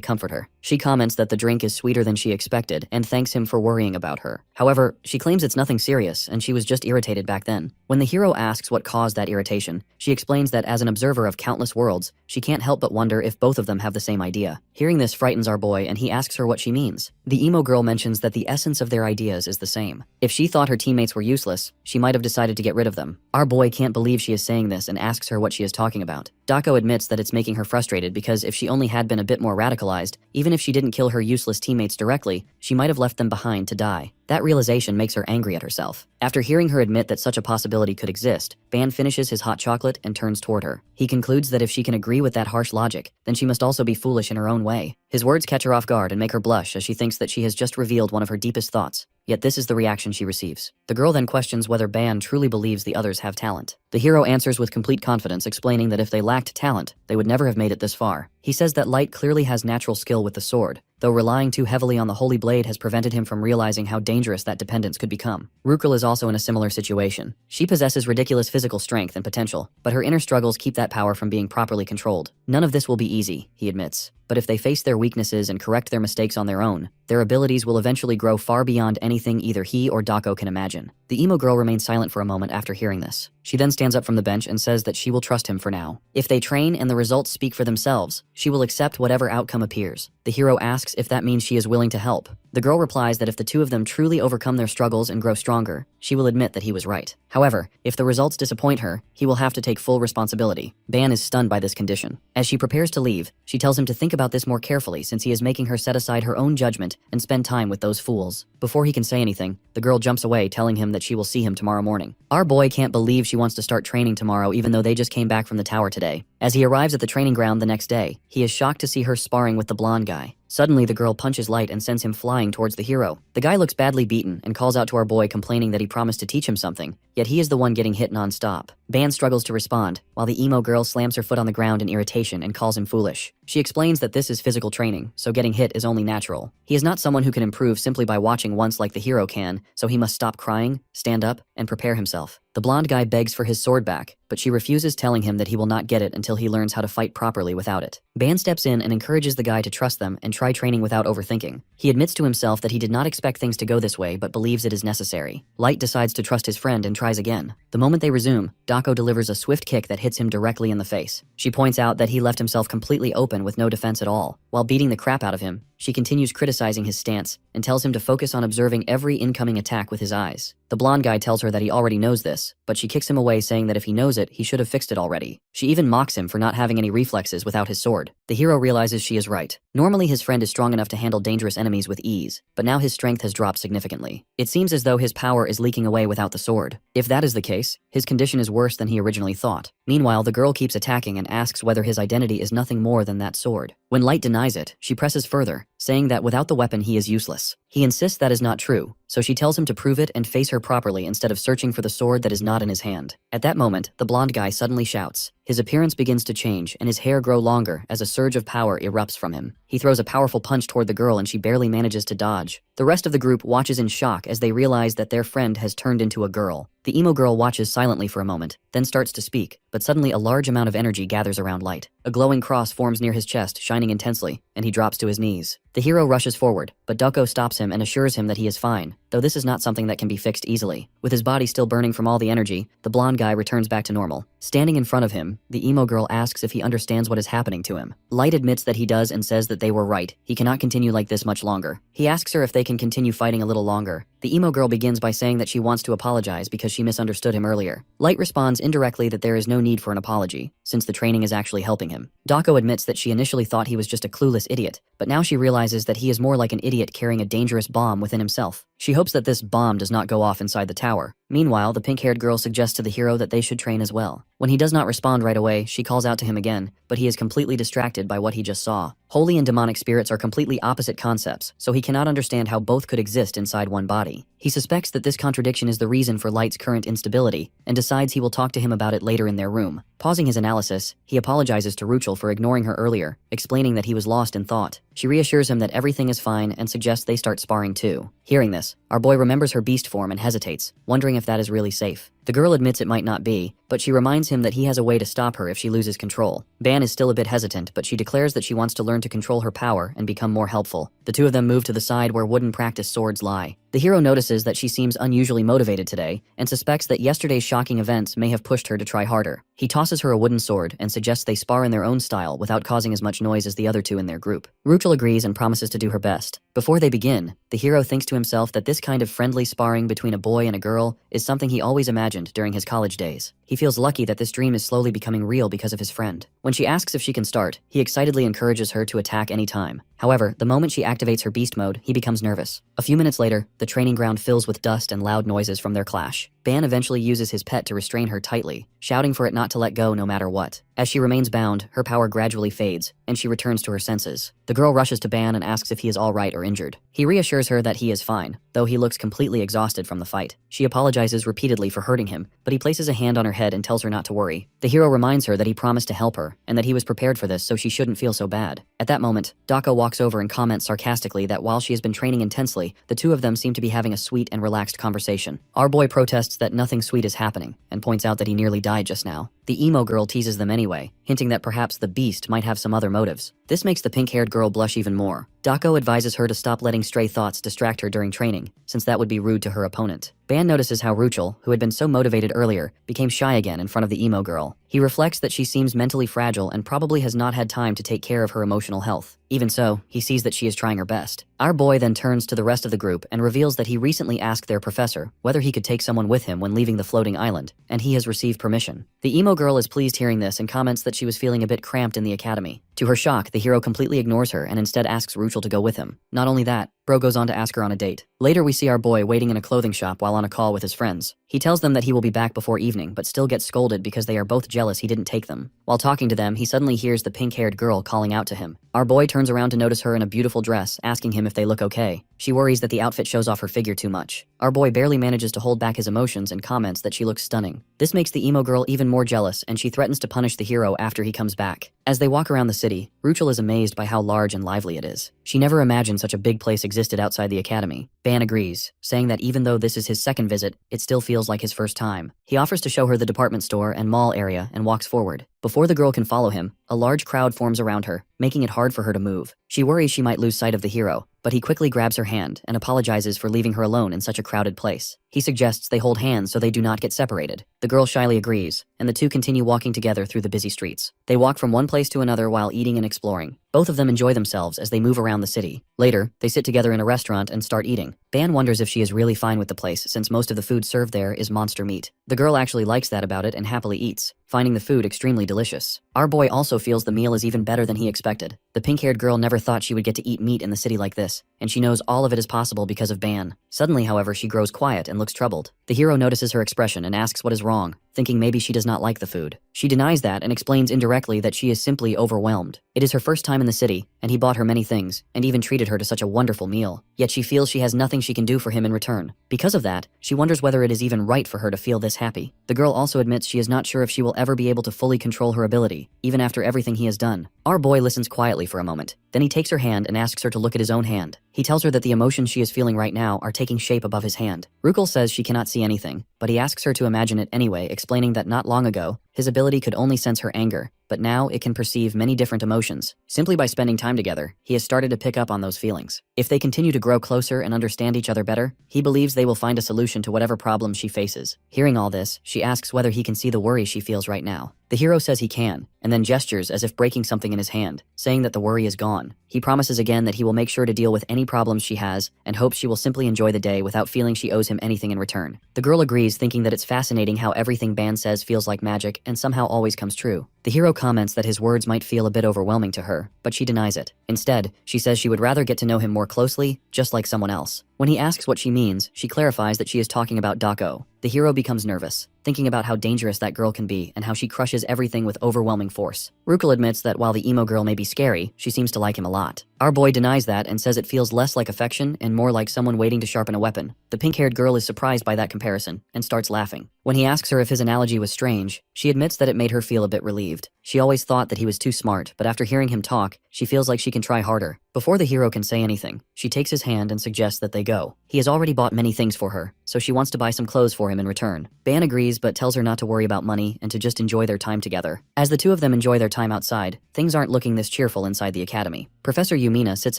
comfort her. She comments that the drink is sweeter than she expected and thanks him for worrying about her. However, she claims it's nothing serious and she was just irritated back then. When the hero asks what caused that irritation, she explains that as an observer of countless worlds, she can't help but wonder if both of them have the same idea. Hearing this frightens our boy and he asks her what she means. The emo girl mentions that the essence of their ideas is the same. If she thought her teammates were useless, she might have decided to get rid of them. Our boy can't believe she is saying this and asks her what she is talking about. Dako admits that it's making her frustrated because if she only had been a bit more radicalized, even if she didn't kill her useless teammates directly, she might have left them behind to die. That realization makes her angry at herself. After hearing her admit that such a possibility could exist, Ban finishes his hot chocolate and turns toward her. He concludes that if she can agree with that harsh logic, then she must also be foolish in her own way. His words catch her off guard and make her blush as she thinks that she has just revealed one of her deepest thoughts. yet this is the reaction she receives. The girl then questions whether Ban truly believes the others have talent. The hero answers with complete confidence, explaining that if they lacked talent, they would never have made it this far. He says that Light clearly has natural skill with the sword, though relying too heavily on the holy blade has prevented him from realizing how dangerous that dependence could become. Ruchel is also in a similar situation. She possesses ridiculous physical strength and potential, but her inner struggles keep that power from being properly controlled. None of this will be easy, he admits. But if they face their weaknesses and correct their mistakes on their own, their abilities will eventually grow far beyond anything either he or Dako can imagine. The emo girl remains silent for a moment after hearing this. She then stands up from the bench and says that she will trust him for now. If they train and the results speak for themselves, she will accept whatever outcome appears. The hero asks if that means she is willing to help. The girl replies that if the two of them truly overcome their struggles and grow stronger, she will admit that he was right. However, if the results disappoint her, he will have to take full responsibility. Ban is stunned by this condition. As she prepares to leave, she tells him to think about this more carefully since he is making her set aside her own judgment and spend time with those fools. Before he can say anything, the girl jumps away, telling him that she will see him tomorrow morning. Our boy can't believe she wants to start training tomorrow even though they just came back from the tower today. As he arrives at the training ground the next day, he is shocked to see her sparring with the blonde guy. Suddenly, the girl punches Light and sends him flying towards the hero. The guy looks badly beaten and calls out to our boy, complaining that he promised to teach him something, yet he is the one getting hit non-stop. Ban struggles to respond, while the emo girl slams her foot on the ground in irritation and calls him foolish. She explains that this is physical training, so getting hit is only natural. He is not someone who can improve simply by watching once like the hero can, so he must stop crying, stand up, and prepare himself. The blonde guy begs for his sword back, but she refuses, telling him that he will not get it until he learns how to fight properly without it. Ban steps in and encourages the guy to trust them and try training without overthinking. He admits to himself that he did not expect things to go this way but believes it is necessary. Light decides to trust his friend and tries again. The moment they resume, Dako delivers a swift kick that hits him directly in the face. She points out that he left himself completely open with no defense at all. While beating the crap out of him, she continues criticizing his stance and tells him to focus on observing every incoming attack with his eyes. The blonde guy tells her that he already knows this, but she kicks him away, saying that if he knows it, he should have fixed it already. She even mocks him for not having any reflexes without his sword. The hero realizes she is right. Normally his friend is strong enough to handle dangerous enemies with ease, but now his strength has dropped significantly. It seems as though his power is leaking away without the sword. If that is the case, his condition is worse than he originally thought. Meanwhile, the girl keeps attacking and asks whether his identity is nothing more than that sword. When Light denies it, she presses further, saying that without the weapon he is useless. He insists that is not true, so she tells him to prove it and face her properly instead of searching for the sword that is not in his hand. At that moment, the blonde guy suddenly shouts. His appearance begins to change and his hair grow longer as a surge of power erupts from him. He throws a powerful punch toward the girl and she barely manages to dodge. The rest of the group watches in shock as they realize that their friend has turned into a girl. The emo girl watches silently for a moment, then starts to speak, but suddenly a large amount of energy gathers around Light. A glowing cross forms near his chest, shining intensely, and he drops to his knees. The hero rushes forward, but Dako stops him and assures him that he is fine, though this is not something that can be fixed easily. With his body still burning from all the energy, the blonde guy returns back to normal. Standing in front of him, the emo girl asks if he understands what is happening to him. Light admits that he does and says that they were right. He cannot continue like this much longer. He asks her if they can continue fighting a little longer. The emo girl begins by saying that she wants to apologize because she misunderstood him earlier. Light responds indirectly that there is no need for an apology, since the training is actually helping him. Dako admits that she initially thought he was just a clueless idiot, but now she realizes that he is more like an idiot carrying a dangerous bomb within himself. She hopes that this bomb does not go off inside the tower. Meanwhile, the pink-haired girl suggests to the hero that they should train as well. When he does not respond right away, she calls out to him again, but he is completely distracted by what he just saw. Holy and demonic spirits are completely opposite concepts, so he cannot understand how both could exist inside one body. He suspects that this contradiction is the reason for Light's current instability, and decides he will talk to him about it later in their room. Pausing his analysis, he apologizes to Ruchel for ignoring her earlier, explaining that he was lost in thought. She reassures him that everything is fine and suggests they start sparring too. Hearing this, our boy remembers her beast form and hesitates, wondering if that is really safe. The girl admits it might not be, but she reminds him that he has a way to stop her if she loses control. Ban is still a bit hesitant, but she declares that she wants to learn to control her power and become more helpful. The two of them move to the side where wooden practice swords lie. The hero notices that she seems unusually motivated today and suspects that yesterday's shocking events may have pushed her to try harder. He tosses her a wooden sword and suggests they spar in their own style without causing as much noise as the other two in their group. Ruchel agrees and promises to do her best. Before they begin, the hero thinks to himself that this kind of friendly sparring between a boy and a girl is something he always imagined during his college days. He feels lucky that this dream is slowly becoming real because of his friend. When she asks if she can start, he excitedly encourages her to attack any time. However, the moment she activates her beast mode, he becomes nervous. A few minutes later, the training ground fills with dust and loud noises from their clash. Ban eventually uses his pet to restrain her tightly, shouting for it not to let go no matter what. As she remains bound, her power gradually fades, and she returns to her senses. The girl rushes to Ban and asks if he is all right or injured. He reassures her that he is fine, though he looks completely exhausted from the fight. She apologizes repeatedly for hurting him, but he places a hand on her head and tells her not to worry. The hero reminds her that he promised to help her, and that he was prepared for this so she shouldn't feel so bad. At that moment, Dako walks over and comments sarcastically that while she has been training intensely, the two of them seem to be having a sweet and relaxed conversation. Our boy protests that nothing sweet is happening, and points out that he nearly died just now. The emo girl teases them anyway, hinting that perhaps the beast might have some other motives. This makes the pink-haired girl blush even more. Dako advises her to stop letting stray thoughts distract her during training, since that would be rude to her opponent. Ban notices how Ruchel, who had been so motivated earlier, became shy again in front of the emo girl. He reflects that she seems mentally fragile and probably has not had time to take care of her emotional health. Even so, he sees that she is trying her best. Our boy then turns to the rest of the group and reveals that he recently asked their professor whether he could take someone with him when leaving the floating island, and he has received permission. The emo girl is pleased hearing this and comments that she was feeling a bit cramped in the academy. To her shock, the hero completely ignores her and instead asks Ruchel to go with him. Not only that, Bro goes on to ask her on a date. Later, we see our boy waiting in a clothing shop while on a call with his friends. He tells them that he will be back before evening, but still gets scolded because they are both jealous he didn't take them. While talking to them, he suddenly hears the pink-haired girl calling out to him. Our boy turns around to notice her in a beautiful dress, asking him if they look okay. She worries that the outfit shows off her figure too much. Our boy barely manages to hold back his emotions and comments that she looks stunning. This makes the emo girl even more jealous, and she threatens to punish the hero after he comes back. As they walk around the city, Ruchel is amazed by how large and lively it is. She never imagined such a big place existed outside the academy. Ban agrees, saying that even though this is his second visit, it still feels like his first time. He offers to show her the department store and mall area and walks forward. Before the girl can follow him, a large crowd forms around her, making it hard for her to move. She worries she might lose sight of the hero, but he quickly grabs her hand and apologizes for leaving her alone in such a crowded place. He suggests they hold hands so they do not get separated. The girl shyly agrees, and the two continue walking together through the busy streets. They walk from one place to another while eating and exploring. Both of them enjoy themselves as they move around the city. Later, they sit together in a restaurant and start eating. Ban wonders if she is really fine with the place since most of the food served there is monster meat. The girl actually likes that about it and happily eats, finding the food extremely delicious. Our boy also feels the meal is even better than he expected. The pink-haired girl never thought she would get to eat meat in the city like this, and she knows all of it is possible because of Ban. Suddenly, however, she grows quiet and looks troubled. The hero notices her expression and asks what is wrong, thinking maybe she does not like the food. She denies that and explains indirectly that she is simply overwhelmed. It is her first time in the city, and he bought her many things, and even treated her to such a wonderful meal. Yet she feels she has nothing she can do for him in return. Because of that, she wonders whether it is even right for her to feel this happy. The girl also admits she is not sure if she will ever be able to fully control her ability, even after everything he has done. Our boy listens quietly for a moment. Then he takes her hand and asks her to look at his own hand. He tells her that the emotions she is feeling right now are taking shape above his hand. Ruchel says she cannot see anything, but he asks her to imagine it anyway, explaining that not long ago, his ability could only sense her anger, but now it can perceive many different emotions. Simply by spending time together, he has started to pick up on those feelings. If they continue to grow closer and understand each other better, he believes they will find a solution to whatever problem she faces. Hearing all this, she asks whether he can see the worry she feels right now. The hero says he can, and then gestures as if breaking something in his hand, saying that the worry is gone. He promises again that he will make sure to deal with any problems she has, and hopes she will simply enjoy the day without feeling she owes him anything in return. The girl agrees, thinking that it's fascinating how everything Ban says feels like magic and somehow always comes true. The hero comments that his words might feel a bit overwhelming to her, but she denies it. Instead, she says she would rather get to know him more closely, just like someone else. When he asks what she means, she clarifies that she is talking about Dako. The hero becomes nervous, thinking about how dangerous that girl can be and how she crushes everything with overwhelming force. Ruchel admits that while the emo girl may be scary, she seems to like him a lot. Our boy denies that and says it feels less like affection and more like someone waiting to sharpen a weapon. The pink-haired girl is surprised by that comparison and starts laughing. When he asks her if his analogy was strange, she admits that it made her feel a bit relieved. She always thought that he was too smart, but after hearing him talk, she feels like she can try harder. Before the hero can say anything, she takes his hand and suggests that they go. He has already bought many things for her, so she wants to buy some clothes for him in return. Ban agrees but tells her not to worry about money and to just enjoy their time together. As the two of them enjoy their time outside, things aren't looking this cheerful inside the academy. Professor Yumina sits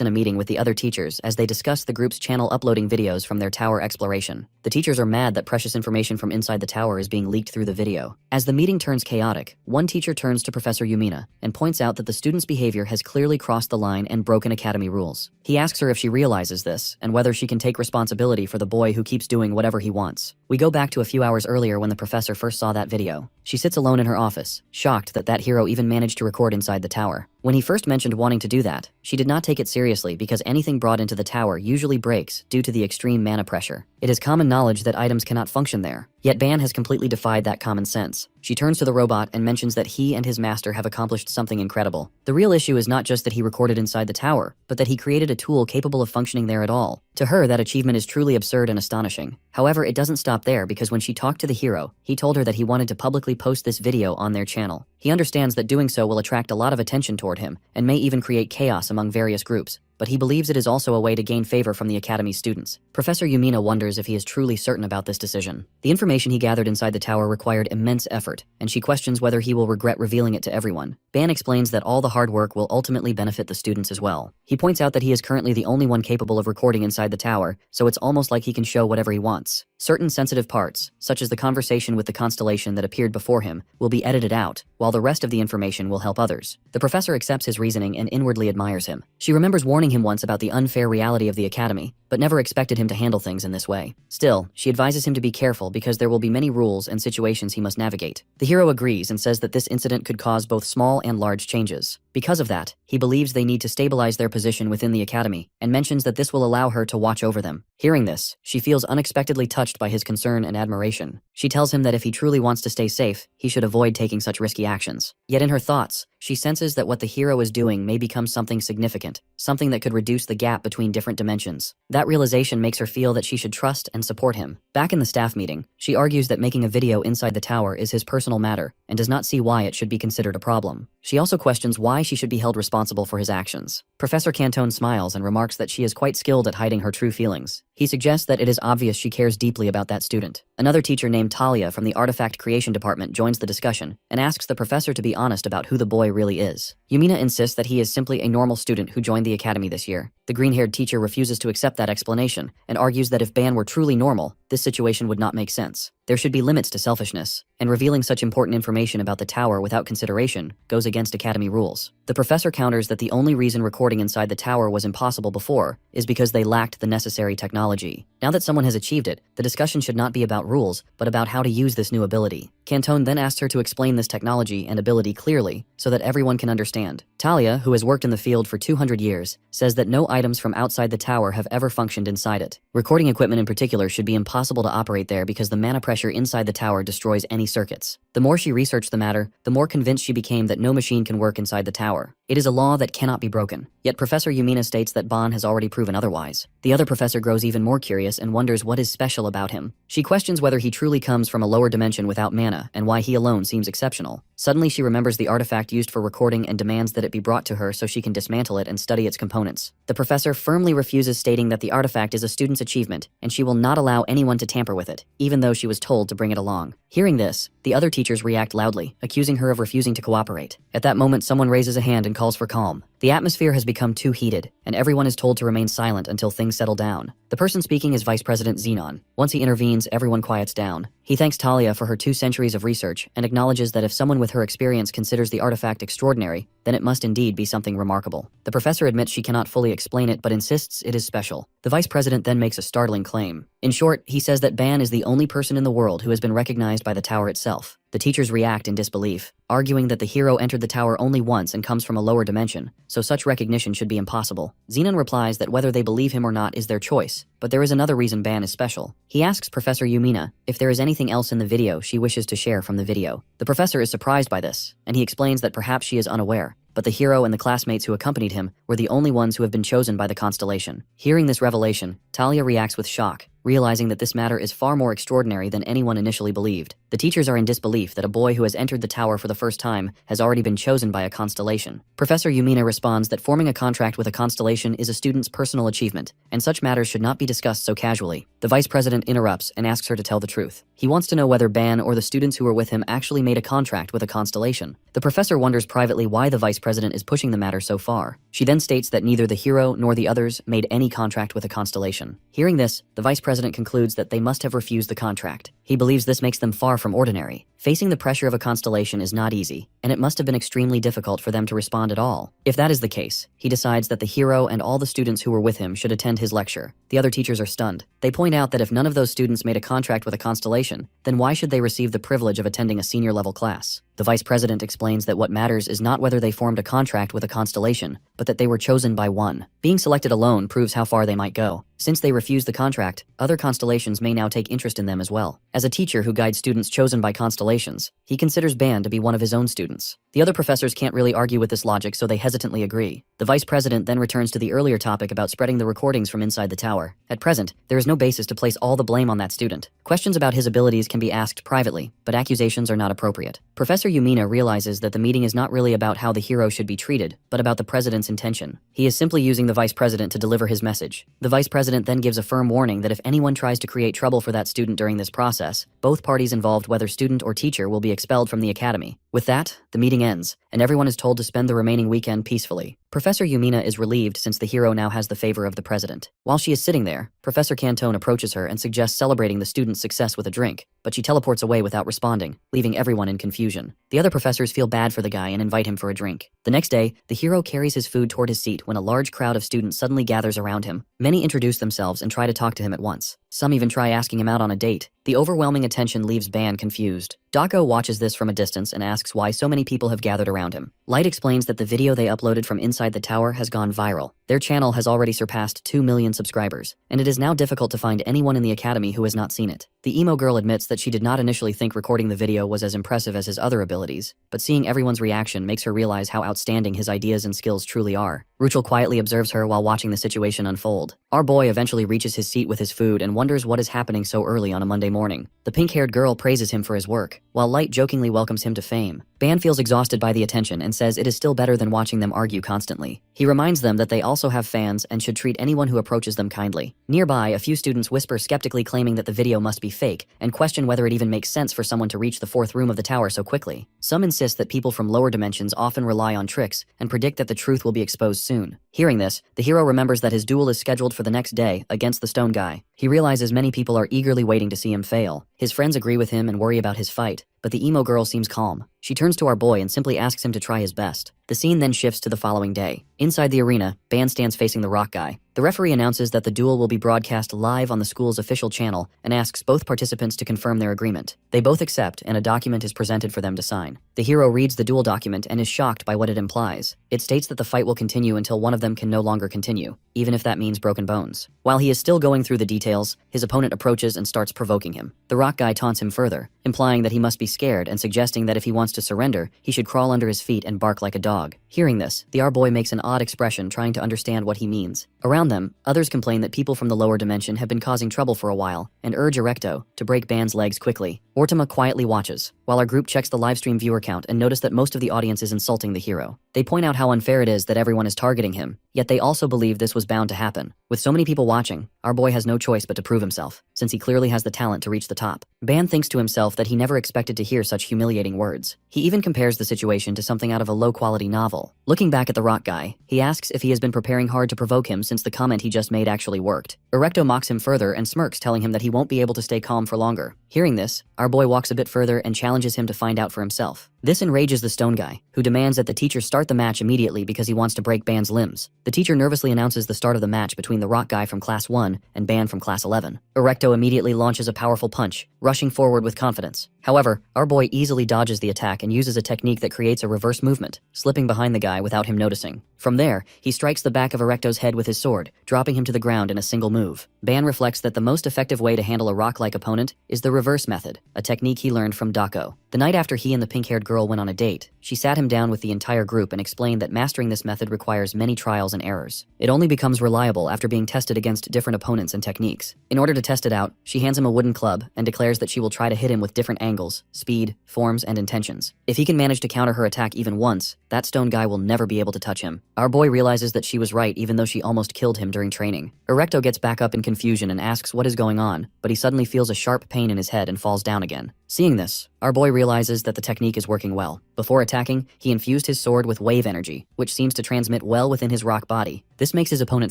in a meeting with the other teachers as they discuss the group's channel uploading videos from their tower exploration. The teachers are mad that precious information from inside the tower is being leaked through the video. As the meeting turns chaotic, one teacher turns to Professor Yumina and points out that the student's behavior has clearly crossed the line and broken academy rules. He asks her if she realizes this and whether she can take responsibility for the boy who keeps doing whatever he wants. We go back to a few hours earlier when the professor first saw that video. She sits alone in her office, shocked that that hero even managed to record inside the tower. When he first mentioned wanting to do that, she did not take it seriously because anything brought into the tower usually breaks due to the extreme mana pressure. It is common knowledge that items cannot function there. Yet Ban has completely defied that common sense. She turns to the robot and mentions that he and his master have accomplished something incredible. The real issue is not just that he recorded inside the tower, but that he created a tool capable of functioning there at all. To her, that achievement is truly absurd and astonishing. However, it doesn't stop there because when she talked to the hero, he told her that he wanted to publicly post this video on their channel. He understands that doing so will attract a lot of attention toward him and may even create chaos among various groups, but he believes it is also a way to gain favor from the Academy's students. Professor Yumina wonders if he is truly certain about this decision. The information he gathered inside the tower required immense effort, and she questions whether he will regret revealing it to everyone. Ban explains that all the hard work will ultimately benefit the students as well. He points out that he is currently the only one capable of recording inside the tower, so it's almost like he can show whatever he wants. Certain sensitive parts, such as the conversation with the constellation that appeared before him, will be edited out, while the rest of the information will help others. The professor accepts his reasoning and inwardly admires him. She remembers warning him once about the unfair reality of the Academy, but never expected him to handle things in this way. Still, she advises him to be careful because there will be many rules and situations he must navigate. The hero agrees and says that this incident could cause both small and large changes. Because of that, he believes they need to stabilize their position within the Academy, and mentions that this will allow her to watch over them. Hearing this, she feels unexpectedly touched by his concern and admiration. She tells him that if he truly wants to stay safe, he should avoid taking such risky actions. Yet in her thoughts, she senses that what the hero is doing may become something significant, something that could reduce the gap between different dimensions. That realization makes her feel that she should trust and support him. Back in the staff meeting, she argues that making a video inside the tower is his personal matter and does not see why it should be considered a problem. She also questions why she should be held responsible for his actions. Professor Cantone smiles and remarks that she is quite skilled at hiding her true feelings. He suggests that it is obvious she cares deeply about that student. Another teacher named Talia from the Artifact Creation Department joins the discussion and asks the professor to be honest about who the boy really is. Yumina insists that he is simply a normal student who joined the academy this year. The green-haired teacher refuses to accept that explanation and argues that if Ban were truly normal, this situation would not make sense. There should be limits to selfishness, and revealing such important information about the tower without consideration goes against academy rules. The professor counters that the only reason recording inside the tower was impossible before is because they lacked the necessary technology. Now that someone has achieved it, the discussion should not be about rules, but about how to use this new ability. Cantone then asks her to explain this technology and ability clearly so that everyone can understand. Talia, who has worked in the field for 200 years, says that no items from outside the tower have ever functioned inside it. Recording equipment in particular should be impossible to operate there because the mana pressure inside the tower destroys any circuits. The more she researched the matter, the more convinced she became that no machine can work inside the tower. It is a law that cannot be broken. Yet Professor Yumina states that Ban has already proven otherwise. The other professor grows even more curious and wonders what is special about him. She questions whether he truly comes from a lower dimension without mana and why he alone seems exceptional. Suddenly she remembers the artifact used for recording and demands that it be brought to her so she can dismantle it and study its components. The professor firmly refuses, stating that the artifact is a student's achievement and she will not allow anyone to tamper with it, even though she was told to bring it along. Hearing this, the other teachers react loudly, accusing her of refusing to cooperate. At that moment, someone raises a hand and calls for calm. The atmosphere has become too heated, and everyone is told to remain silent until things settle down. The person speaking is Vice President Xenon. Once he intervenes, everyone quiets down. He thanks Talia for her 2 centuries of research and acknowledges that if someone with her experience considers the artifact extraordinary, then it must indeed be something remarkable. The professor admits she cannot fully explain it but insists it is special. The Vice President then makes a startling claim. In short, he says that Ban is the only person in the world who has been recognized by the tower itself. The teachers react in disbelief, arguing that the hero entered the tower only once and comes from a lower dimension, so such recognition should be impossible. Xenon replies that whether they believe him or not is their choice, but there is another reason Ban is special. He asks Professor Yumina if there is anything else in the video she wishes to share from the video. The professor is surprised by this, and he explains that perhaps she is unaware, but the hero and the classmates who accompanied him were the only ones who have been chosen by the constellation. Hearing this revelation, Talia reacts with shock, realizing that this matter is far more extraordinary than anyone initially believed. The teachers are in disbelief that a boy who has entered the tower for the first time has already been chosen by a constellation. Professor Yumina responds that forming a contract with a constellation is a student's personal achievement, and such matters should not be discussed so casually. The Vice President interrupts and asks her to tell the truth. He wants to know whether Ban or the students who were with him actually made a contract with a constellation. The professor wonders privately why the Vice President is pushing the matter so far. She then states that neither the hero nor the others made any contract with a constellation. Hearing this, the Vice President concludes that they must have refused the contract. He believes this makes them far from ordinary. Facing the pressure of a constellation is not easy, and it must have been extremely difficult for them to respond at all. If that is the case, he decides that the hero and all the students who were with him should attend his lecture. The other teachers are stunned. They point out that if none of those students made a contract with a constellation, then why should they receive the privilege of attending a senior level class? The vice president explains that what matters is not whether they formed a contract with a constellation, but that they were chosen by one. Being selected alone proves how far they might go. Since they refused the contract, other constellations may now take interest in them as well. As a teacher who guides students chosen by constellations, he considers Ban to be one of his own students. The other professors can't really argue with this logic, so they hesitantly agree. The vice president then returns to the earlier topic about spreading the recordings from inside the tower. At present, there is no basis to place all the blame on that student. Questions about his abilities can be asked privately, but accusations are not appropriate. Professor Yumina realizes that the meeting is not really about how the hero should be treated, but about the president's intention. He is simply using the vice president to deliver his message. The vice president then gives a firm warning that if anyone tries to create trouble for that student during this process, both parties involved, whether student or teacher, will be expelled from the academy. With that, the meeting ends, and everyone is told to spend the remaining weekend peacefully. Professor Yumina is relieved since the hero now has the favor of the president. While she is sitting there, Professor Cantone approaches her and suggests celebrating the student's success with a drink, but she teleports away without responding, leaving everyone in confusion. The other professors feel bad for the guy and invite him for a drink. The next day, the hero carries his food toward his seat when a large crowd of students suddenly gathers around him. Many introduce themselves and try to talk to him at once. Some even try asking him out on a date. The overwhelming attention leaves Ban confused. Dako watches this from a distance and asks why so many people have gathered around him. Light explains that the video they uploaded from inside the tower has gone viral. Their channel has already surpassed 2 million subscribers, and it is now difficult to find anyone in the academy who has not seen it. The emo girl admits that she did not initially think recording the video was as impressive as his other abilities, but seeing everyone's reaction makes her realize how outstanding his ideas and skills truly are. Ruchel quietly observes her while watching the situation unfold. Our boy eventually reaches his seat with his food and wonders what is happening so early on a Monday morning. The pink-haired girl praises him for his work, while Light jokingly welcomes him to fame. Ban feels exhausted by the attention and says it is still better than watching them argue constantly. He reminds them that they also have fans and should treat anyone who approaches them kindly. Nearby, a few students whisper skeptically, claiming that the video must be fake, and question whether it even makes sense for someone to reach the 4th room of the tower so quickly. Some insist that people from lower dimensions often rely on tricks and predict that the truth will be exposed soon. Hearing this, the hero remembers that his duel is scheduled for the next day against the stone guy. He realizes many people are eagerly waiting to see him fail. His friends agree with him and worry about his fight, but the emo girl seems calm. She turns to our boy and simply asks him to try his best. The scene then shifts to the following day. Inside the arena, Ban stands facing the rock guy. The referee announces that the duel will be broadcast live on the school's official channel and asks both participants to confirm their agreement. They both accept, and a document is presented for them to sign. The hero reads the duel document and is shocked by what it implies. It states that the fight will continue until one of them can no longer continue, even if that means broken bones. While he is still going through the details, his opponent approaches and starts provoking him. The rock guy taunts him further, implying that he must be scared and suggesting that if he wants to surrender, he should crawl under his feet and bark like a dog. Hearing this, the our boy makes an odd expression, trying to understand what he means. Around them, others complain that people from the lower dimension have been causing trouble for a while and urge Erecto to break Ban's legs quickly. Ortama quietly watches, while our group checks the livestream viewer count and notice that most of the audience is insulting the hero. They point out how unfair it is that everyone is targeting him, yet they also believe this was bound to happen. With so many people watching, our boy has no choice but to prove himself, since he clearly has the talent to reach the top. Ban thinks to himself that he never expected to hear such humiliating words. He even compares the situation to something out of a low-quality novel. Looking back at the rock guy, he asks if he has been preparing hard to provoke him since the comment he just made actually worked. Erecto mocks him further and smirks, telling him that he won't be able to stay calm for longer. Hearing this, our boy walks a bit further and challenges him to find out for himself. This enrages the stone guy, who demands that the teacher start the match immediately because he wants to break Ban's limbs. The teacher nervously announces the start of the match between the rock guy from class 1 and Ban from class 11. Erecto immediately launches a powerful punch, rushing forward with confidence. However, our boy easily dodges the attack and uses a technique that creates a reverse movement, slipping behind the guy without him noticing. From there, he strikes the back of Erecto's head with his sword, dropping him to the ground in a single move. Ban reflects that the most effective way to handle a rock-like opponent is the reverse method, a technique he learned from Dako. The night after he and the pink-haired girl went on a date, she sat him down with the entire group and explained that mastering this method requires many trials and errors. It only becomes reliable after being tested against different opponents and techniques. In order to test it out, she hands him a wooden club and declares that she will try to hit him with different angles, speed, forms, and intentions. If he can manage to counter her attack even once, that stone guy will never be able to touch him. Our boy realizes that she was right even though she almost killed him during training. Erecto gets back up in confusion and asks what is going on, but he suddenly feels a sharp pain in his head and falls down again. Seeing this, our boy realizes that the technique is working well. Before attacking, he infused his sword with wave energy, which seems to transmit well within his rock body. This makes his opponent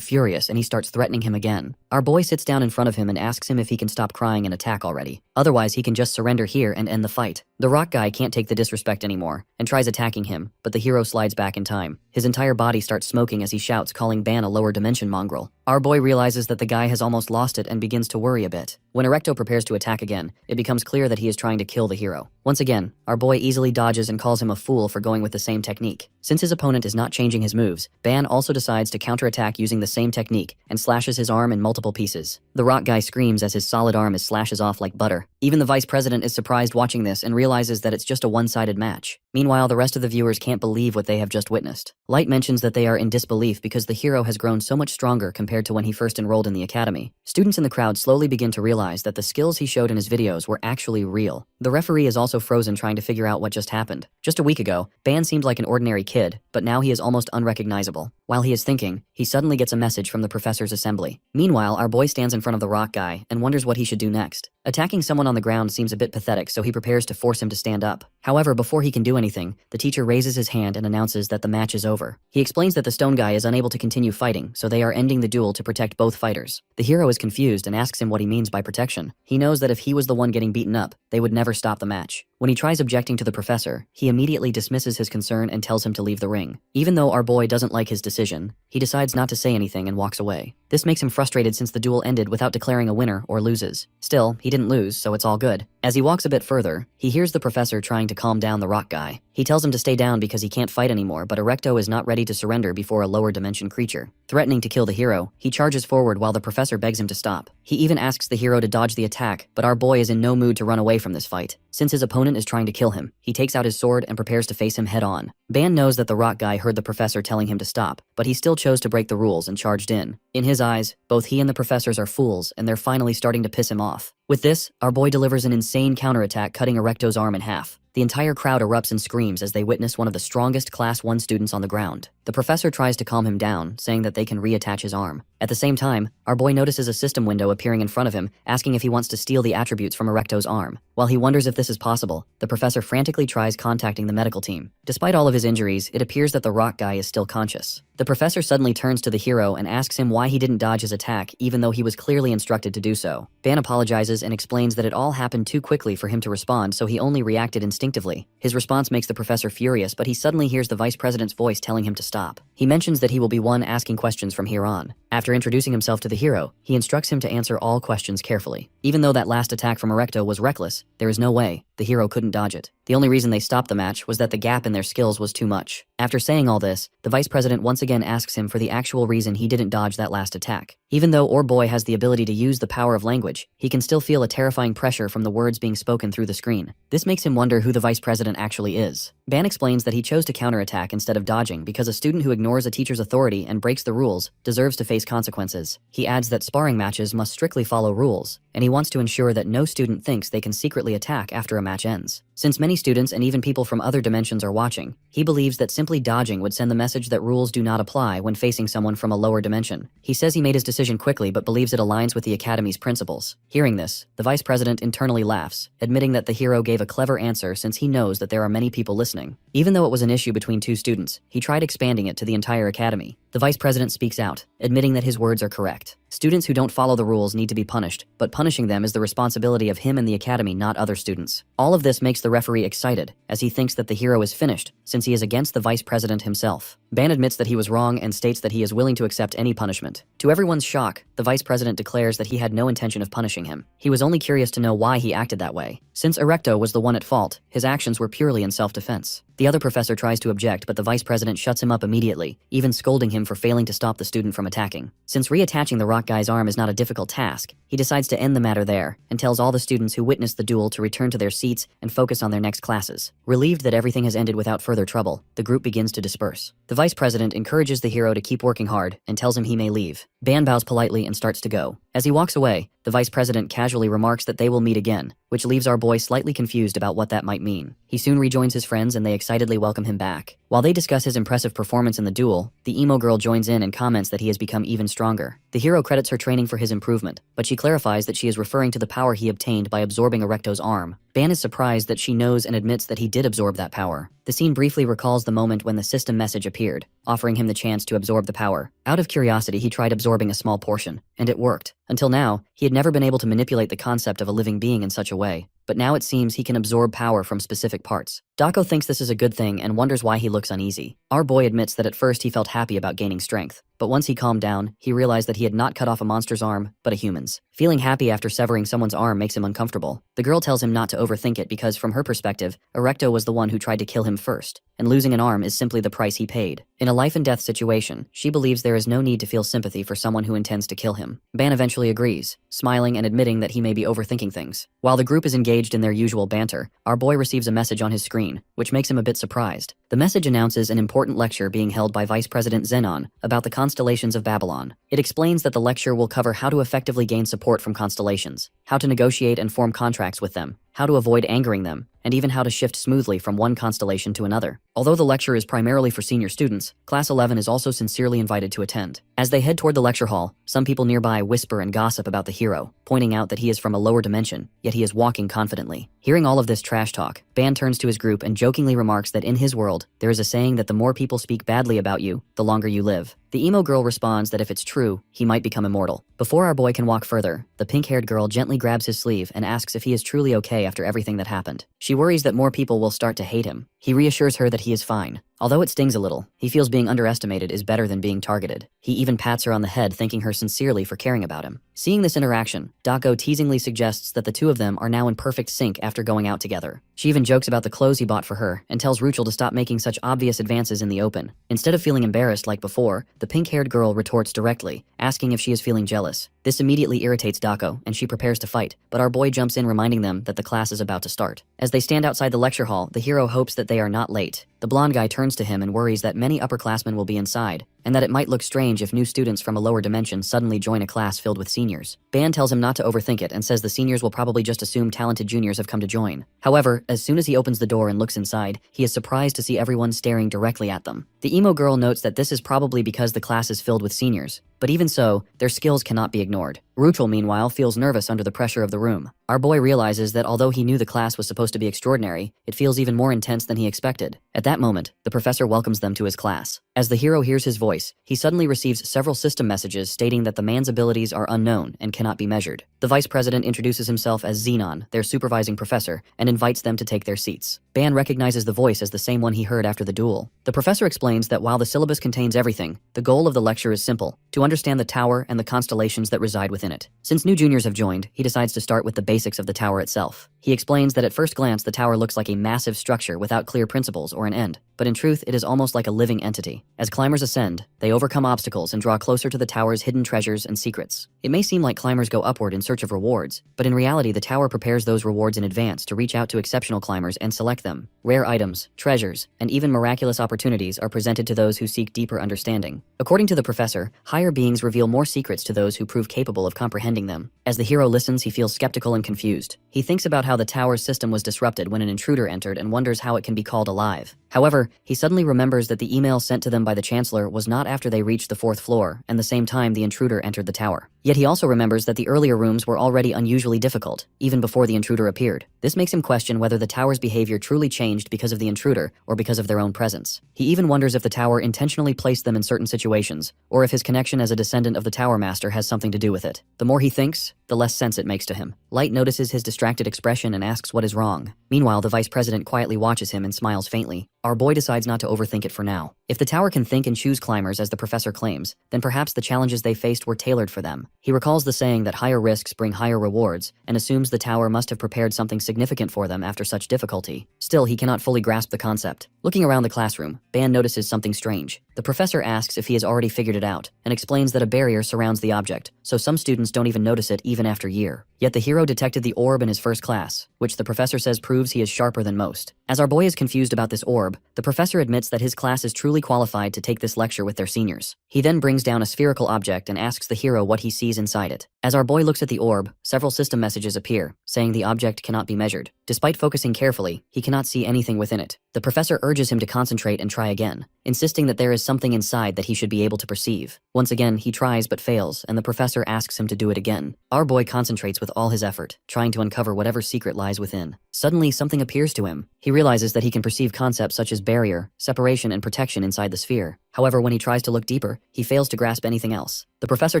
furious and he starts threatening him again. Our boy sits down in front of him and asks him if he can stop crying and attack already. Otherwise, he can just surrender here and end the fight. The rock guy can't take the disrespect anymore and tries attacking him, but the hero slides back in time. His entire body starts smoking as he shouts, calling Ban a lower dimension mongrel. Our boy realizes that the guy has almost lost it and begins to worry a bit. When Erecto prepares to attack again, it becomes clear that he is trying to kill the hero. Once again, our boy easily dodges and calls him a fool for going with the same technique. Since his opponent is not changing his moves, Ban also decides to counterattack using the same technique and slashes his arm in multiple pieces. The rock guy screams as his solid arm is slashes off like butter. Even the vice president is surprised watching this and realizes that it's just a one-sided match. Meanwhile, the rest of the viewers can't believe what they have just witnessed. Light mentions that they are in disbelief because the hero has grown so much stronger compared to when he first enrolled in the academy. Students in the crowd slowly begin to realize that the skills he showed in his videos were actually real. The referee is also frozen trying to figure out what just happened. Just a week ago, Ban seemed like an ordinary kid, but now he is almost unrecognizable. While he is thinking, he suddenly gets a message from the professor's assembly. Meanwhile, our boy stands in front of the rock guy and wonders what he should do next. Attacking someone on the ground seems a bit pathetic, so he prepares to force him to stand up. However, before he can do anything, the teacher raises his hand and announces that the match is over. He explains that the stone guy is unable to continue fighting, so they are ending the duel to protect both fighters. The hero is confused and asks him what he means by protection. He knows that if he was the one getting beaten up, they would never stop the match. When he tries objecting to the professor, he immediately dismisses his concern and tells him to leave the ring. Even though our boy doesn't like his decision, he decides not to say anything and walks away. This makes him frustrated since the duel ended without declaring a winner or loses. Still, he didn't lose, so it's all good. As he walks a bit further, he hears the professor trying to calm down the rock guy. He tells him to stay down because he can't fight anymore, but Erecto is not ready to surrender before a lower dimension creature. Threatening to kill the hero, he charges forward while the professor begs him to stop. He even asks the hero to dodge the attack, but our boy is in no mood to run away from this fight. Since his opponent is trying to kill him, he takes out his sword and prepares to face him head on. Ban knows that the rock guy heard the professor telling him to stop, but he still chose to break the rules and charged in. In his eyes, both he and the professors are fools, and they're finally starting to piss him off. With this, our boy delivers an insane counterattack, cutting Erecto's arm in half. The entire crowd erupts in screams as they witness one of the strongest Class 1 students on the ground. The professor tries to calm him down, saying that they can reattach his arm. At the same time, our boy notices a system window appearing in front of him, asking if he wants to steal the attributes from Erecto's arm. While he wonders if this is possible, the professor frantically tries contacting the medical team. Despite all of his injuries, it appears that the rock guy is still conscious. The professor suddenly turns to the hero and asks him why he didn't dodge his attack, even though he was clearly instructed to do so. Ban apologizes and explains that it all happened too quickly for him to respond, so he only reacted instinctively. His response makes the professor furious, but he suddenly hears the vice president's voice telling him to stop. He mentions that he will be one asking questions from here on. After introducing himself to the hero, he instructs him to answer all questions carefully. Even though that last attack from Erecto was reckless, there is no way the hero couldn't dodge it. The only reason they stopped the match was that the gap in their skills was too much. After saying all this, the vice president once again asks him for the actual reason he didn't dodge that last attack. Even though our boy has the ability to use the power of language, he can still feel a terrifying pressure from the words being spoken through the screen. This makes him wonder who the vice president actually is. Ban explains that he chose to counterattack instead of dodging because a student who ignores a teacher's authority and breaks the rules deserves to face consequences. He adds that sparring matches must strictly follow rules, and he wants to ensure that no student thinks they can secretly attack after a match ends. Since many students and even people from other dimensions are watching, he believes that simply dodging would send the message that rules do not apply when facing someone from a lower dimension. He says he made his decision quickly but believes it aligns with the Academy's principles. Hearing this, the vice president internally laughs, admitting that the hero gave a clever answer since he knows that there are many people listening. Even though it was an issue between two students, he tried expanding it to the entire Academy. The vice president speaks out, admitting that his words are correct. Students who don't follow the rules need to be punished, but punishing them is the responsibility of him and the Academy, not other students. All of this makes the referee excited, as he thinks that the hero is finished, since he is against the vice president himself. Ban admits that he was wrong and states that he is willing to accept any punishment. To everyone's shock, the vice president declares that he had no intention of punishing him. He was only curious to know why he acted that way. Since Erecto was the one at fault, his actions were purely in self-defense. The other professor tries to object, but the vice president shuts him up immediately, even scolding him for failing to stop the student from attacking. Since reattaching the rock guy's arm is not a difficult task, he decides to end the matter there and tells all the students who witnessed the duel to return to their seats and focus on their next classes. Relieved that everything has ended without further trouble, the group begins to disperse. The vice president encourages the hero to keep working hard and tells him he may leave. Ban bows politely and starts to go. As he walks away, the vice president casually remarks that they will meet again, which leaves our boy slightly confused about what that might mean. He soon rejoins his friends and they excitedly welcome him back. While they discuss his impressive performance in the duel, the emo girl joins in and comments that he has become even stronger. The hero credits her training for his improvement, but she clarifies that she is referring to the power he obtained by absorbing Erecto's arm. Ban is surprised that she knows and admits that he did absorb that power. The scene briefly recalls the moment when the system message appeared, offering him the chance to absorb the power. Out of curiosity, he tried absorbing a small portion, and it worked. Until now, he had never been able to manipulate the concept of a living being in such a way. but now it seems he can absorb power from specific parts. Dako thinks this is a good thing and wonders why he looks uneasy. Our boy admits that at first he felt happy about gaining strength, but once he calmed down, he realized that he had not cut off a monster's arm, but a human's. Feeling happy after severing someone's arm makes him uncomfortable. The girl tells him not to overthink it because from her perspective, Erecto was the one who tried to kill him first, and losing an arm is simply the price he paid. In a life and death situation, she believes there is no need to feel sympathy for someone who intends to kill him. Ban eventually agrees, smiling and admitting that he may be overthinking things. While the group is engaged in their usual banter, our boy receives a message on his screen, which makes him a bit surprised. The message announces an important lecture being held by Vice President Zenon about the constellations of Babylon. It explains that the lecture will cover how to effectively gain support from constellations, how to negotiate and form contracts with them, how to avoid angering them, and even how to shift smoothly from one constellation to another. Although the lecture is primarily for senior students, Class 11 is also sincerely invited to attend. As they head toward the lecture hall, some people nearby whisper and gossip about the hero, pointing out that he is from a lower dimension, yet he is walking confidently. Hearing all of this trash talk, Ban turns to his group and jokingly remarks that in his world, there is a saying that the more people speak badly about you, the longer you live. The emo girl responds that if it's true, he might become immortal. Before our boy can walk further, the pink-haired girl gently grabs his sleeve and asks if he is truly okay after everything that happened. She worries that more people will start to hate him. He reassures her that he is fine. Although it stings a little, he feels being underestimated is better than being targeted. He even pats her on the head, thanking her sincerely for caring about him. Seeing this interaction, Dako teasingly suggests that the two of them are now in perfect sync after going out together. She even jokes about the clothes he bought for her and tells Ruchel to stop making such obvious advances in the open. Instead of feeling embarrassed like before, the pink-haired girl retorts directly, asking if she is feeling jealous. This immediately irritates Dako, and she prepares to fight, but our boy jumps in, reminding them that the class is about to start. As they stand outside the lecture hall, the hero hopes that they are not late. The blonde guy turns to him and worries that many upperclassmen will be inside, and that it might look strange if new students from a lower dimension suddenly join a class filled with seniors. Ban tells him not to overthink it and says the seniors will probably just assume talented juniors have come to join. However, as soon as he opens the door and looks inside, he is surprised to see everyone staring directly at them. The emo girl notes that this is probably because the class is filled with seniors, but even so, their skills cannot be ignored. Ruchel, meanwhile, feels nervous under the pressure of the room. Our boy realizes that although he knew the class was supposed to be extraordinary, it feels even more intense than he expected. At that moment, the professor welcomes them to his class. As the hero hears his voice, he suddenly receives several system messages stating that the man's abilities are unknown and cannot be measured. The vice president introduces himself as Zenon, their supervising professor, and invites them to take their seats. Ban recognizes the voice as the same one he heard after the duel. The professor explains that while the syllabus contains everything, the goal of the lecture is simple: to understand the tower and the constellations that reside within it. Since new juniors have joined, he decides to start with the basics of the tower itself. He explains that at first glance the tower looks like a massive structure without clear principles or an end, but in truth it is almost like a living entity. As climbers ascend, they overcome obstacles and draw closer to the tower's hidden treasures and secrets. It may seem like climbers go upward in search of rewards, but in reality the tower prepares those rewards in advance to reach out to exceptional climbers and select them. Rare items, treasures, and even miraculous opportunities are presented to those who seek deeper understanding. According to the professor, higher beings reveal more secrets to those who prove capable of comprehending them. As the hero listens, he feels skeptical and confused. He thinks about how the tower's system was disrupted when an intruder entered and wonders how it can be called alive. However, he suddenly remembers that the email sent to them by the Chancellor was not after they reached the 4th floor and the same time the intruder entered the tower. Yet he also remembers that the earlier rooms were already unusually difficult, even before the intruder appeared. This makes him question whether the tower's behavior truly changed because of the intruder or because of their own presence. He even wonders if the tower intentionally placed them in certain situations, or if his connection as a descendant of the Tower Master has something to do with it. The more he thinks, the less sense it makes to him. Light notices his distracted expression and asks what is wrong. Meanwhile, the vice president quietly watches him and smiles faintly. Our boy decides not to overthink it for now. If the tower can think and choose climbers as the professor claims, then perhaps the challenges they faced were tailored for them. He recalls the saying that higher risks bring higher rewards, and assumes the tower must have prepared something significant for them after such difficulty. Still, he cannot fully grasp the concept. Looking around the classroom, Ban notices something strange. The professor asks if he has already figured it out, and explains that a barrier surrounds the object, so some students don't even notice it even after year. Yet the hero detected the orb in his first class, which the professor says proves he is sharper than most. As our boy is confused about this orb, the professor admits that his class is truly qualified to take this lecture with their seniors. He then brings down a spherical object and asks the hero what he sees inside it. As our boy looks at the orb, several system messages appear, saying the object cannot be measured. Despite focusing carefully, he cannot see anything within it. The professor urges him to concentrate and try again, insisting that there is something inside that he should be able to perceive. Once again, he tries but fails, and the professor asks him to do it again. Our boy concentrates with all his effort, trying to uncover whatever secret lies within. Suddenly, something appears to him. He realizes that he can perceive concepts such as barrier, separation, and protection inside the sphere. However, when he tries to look deeper, he fails to grasp anything else. The professor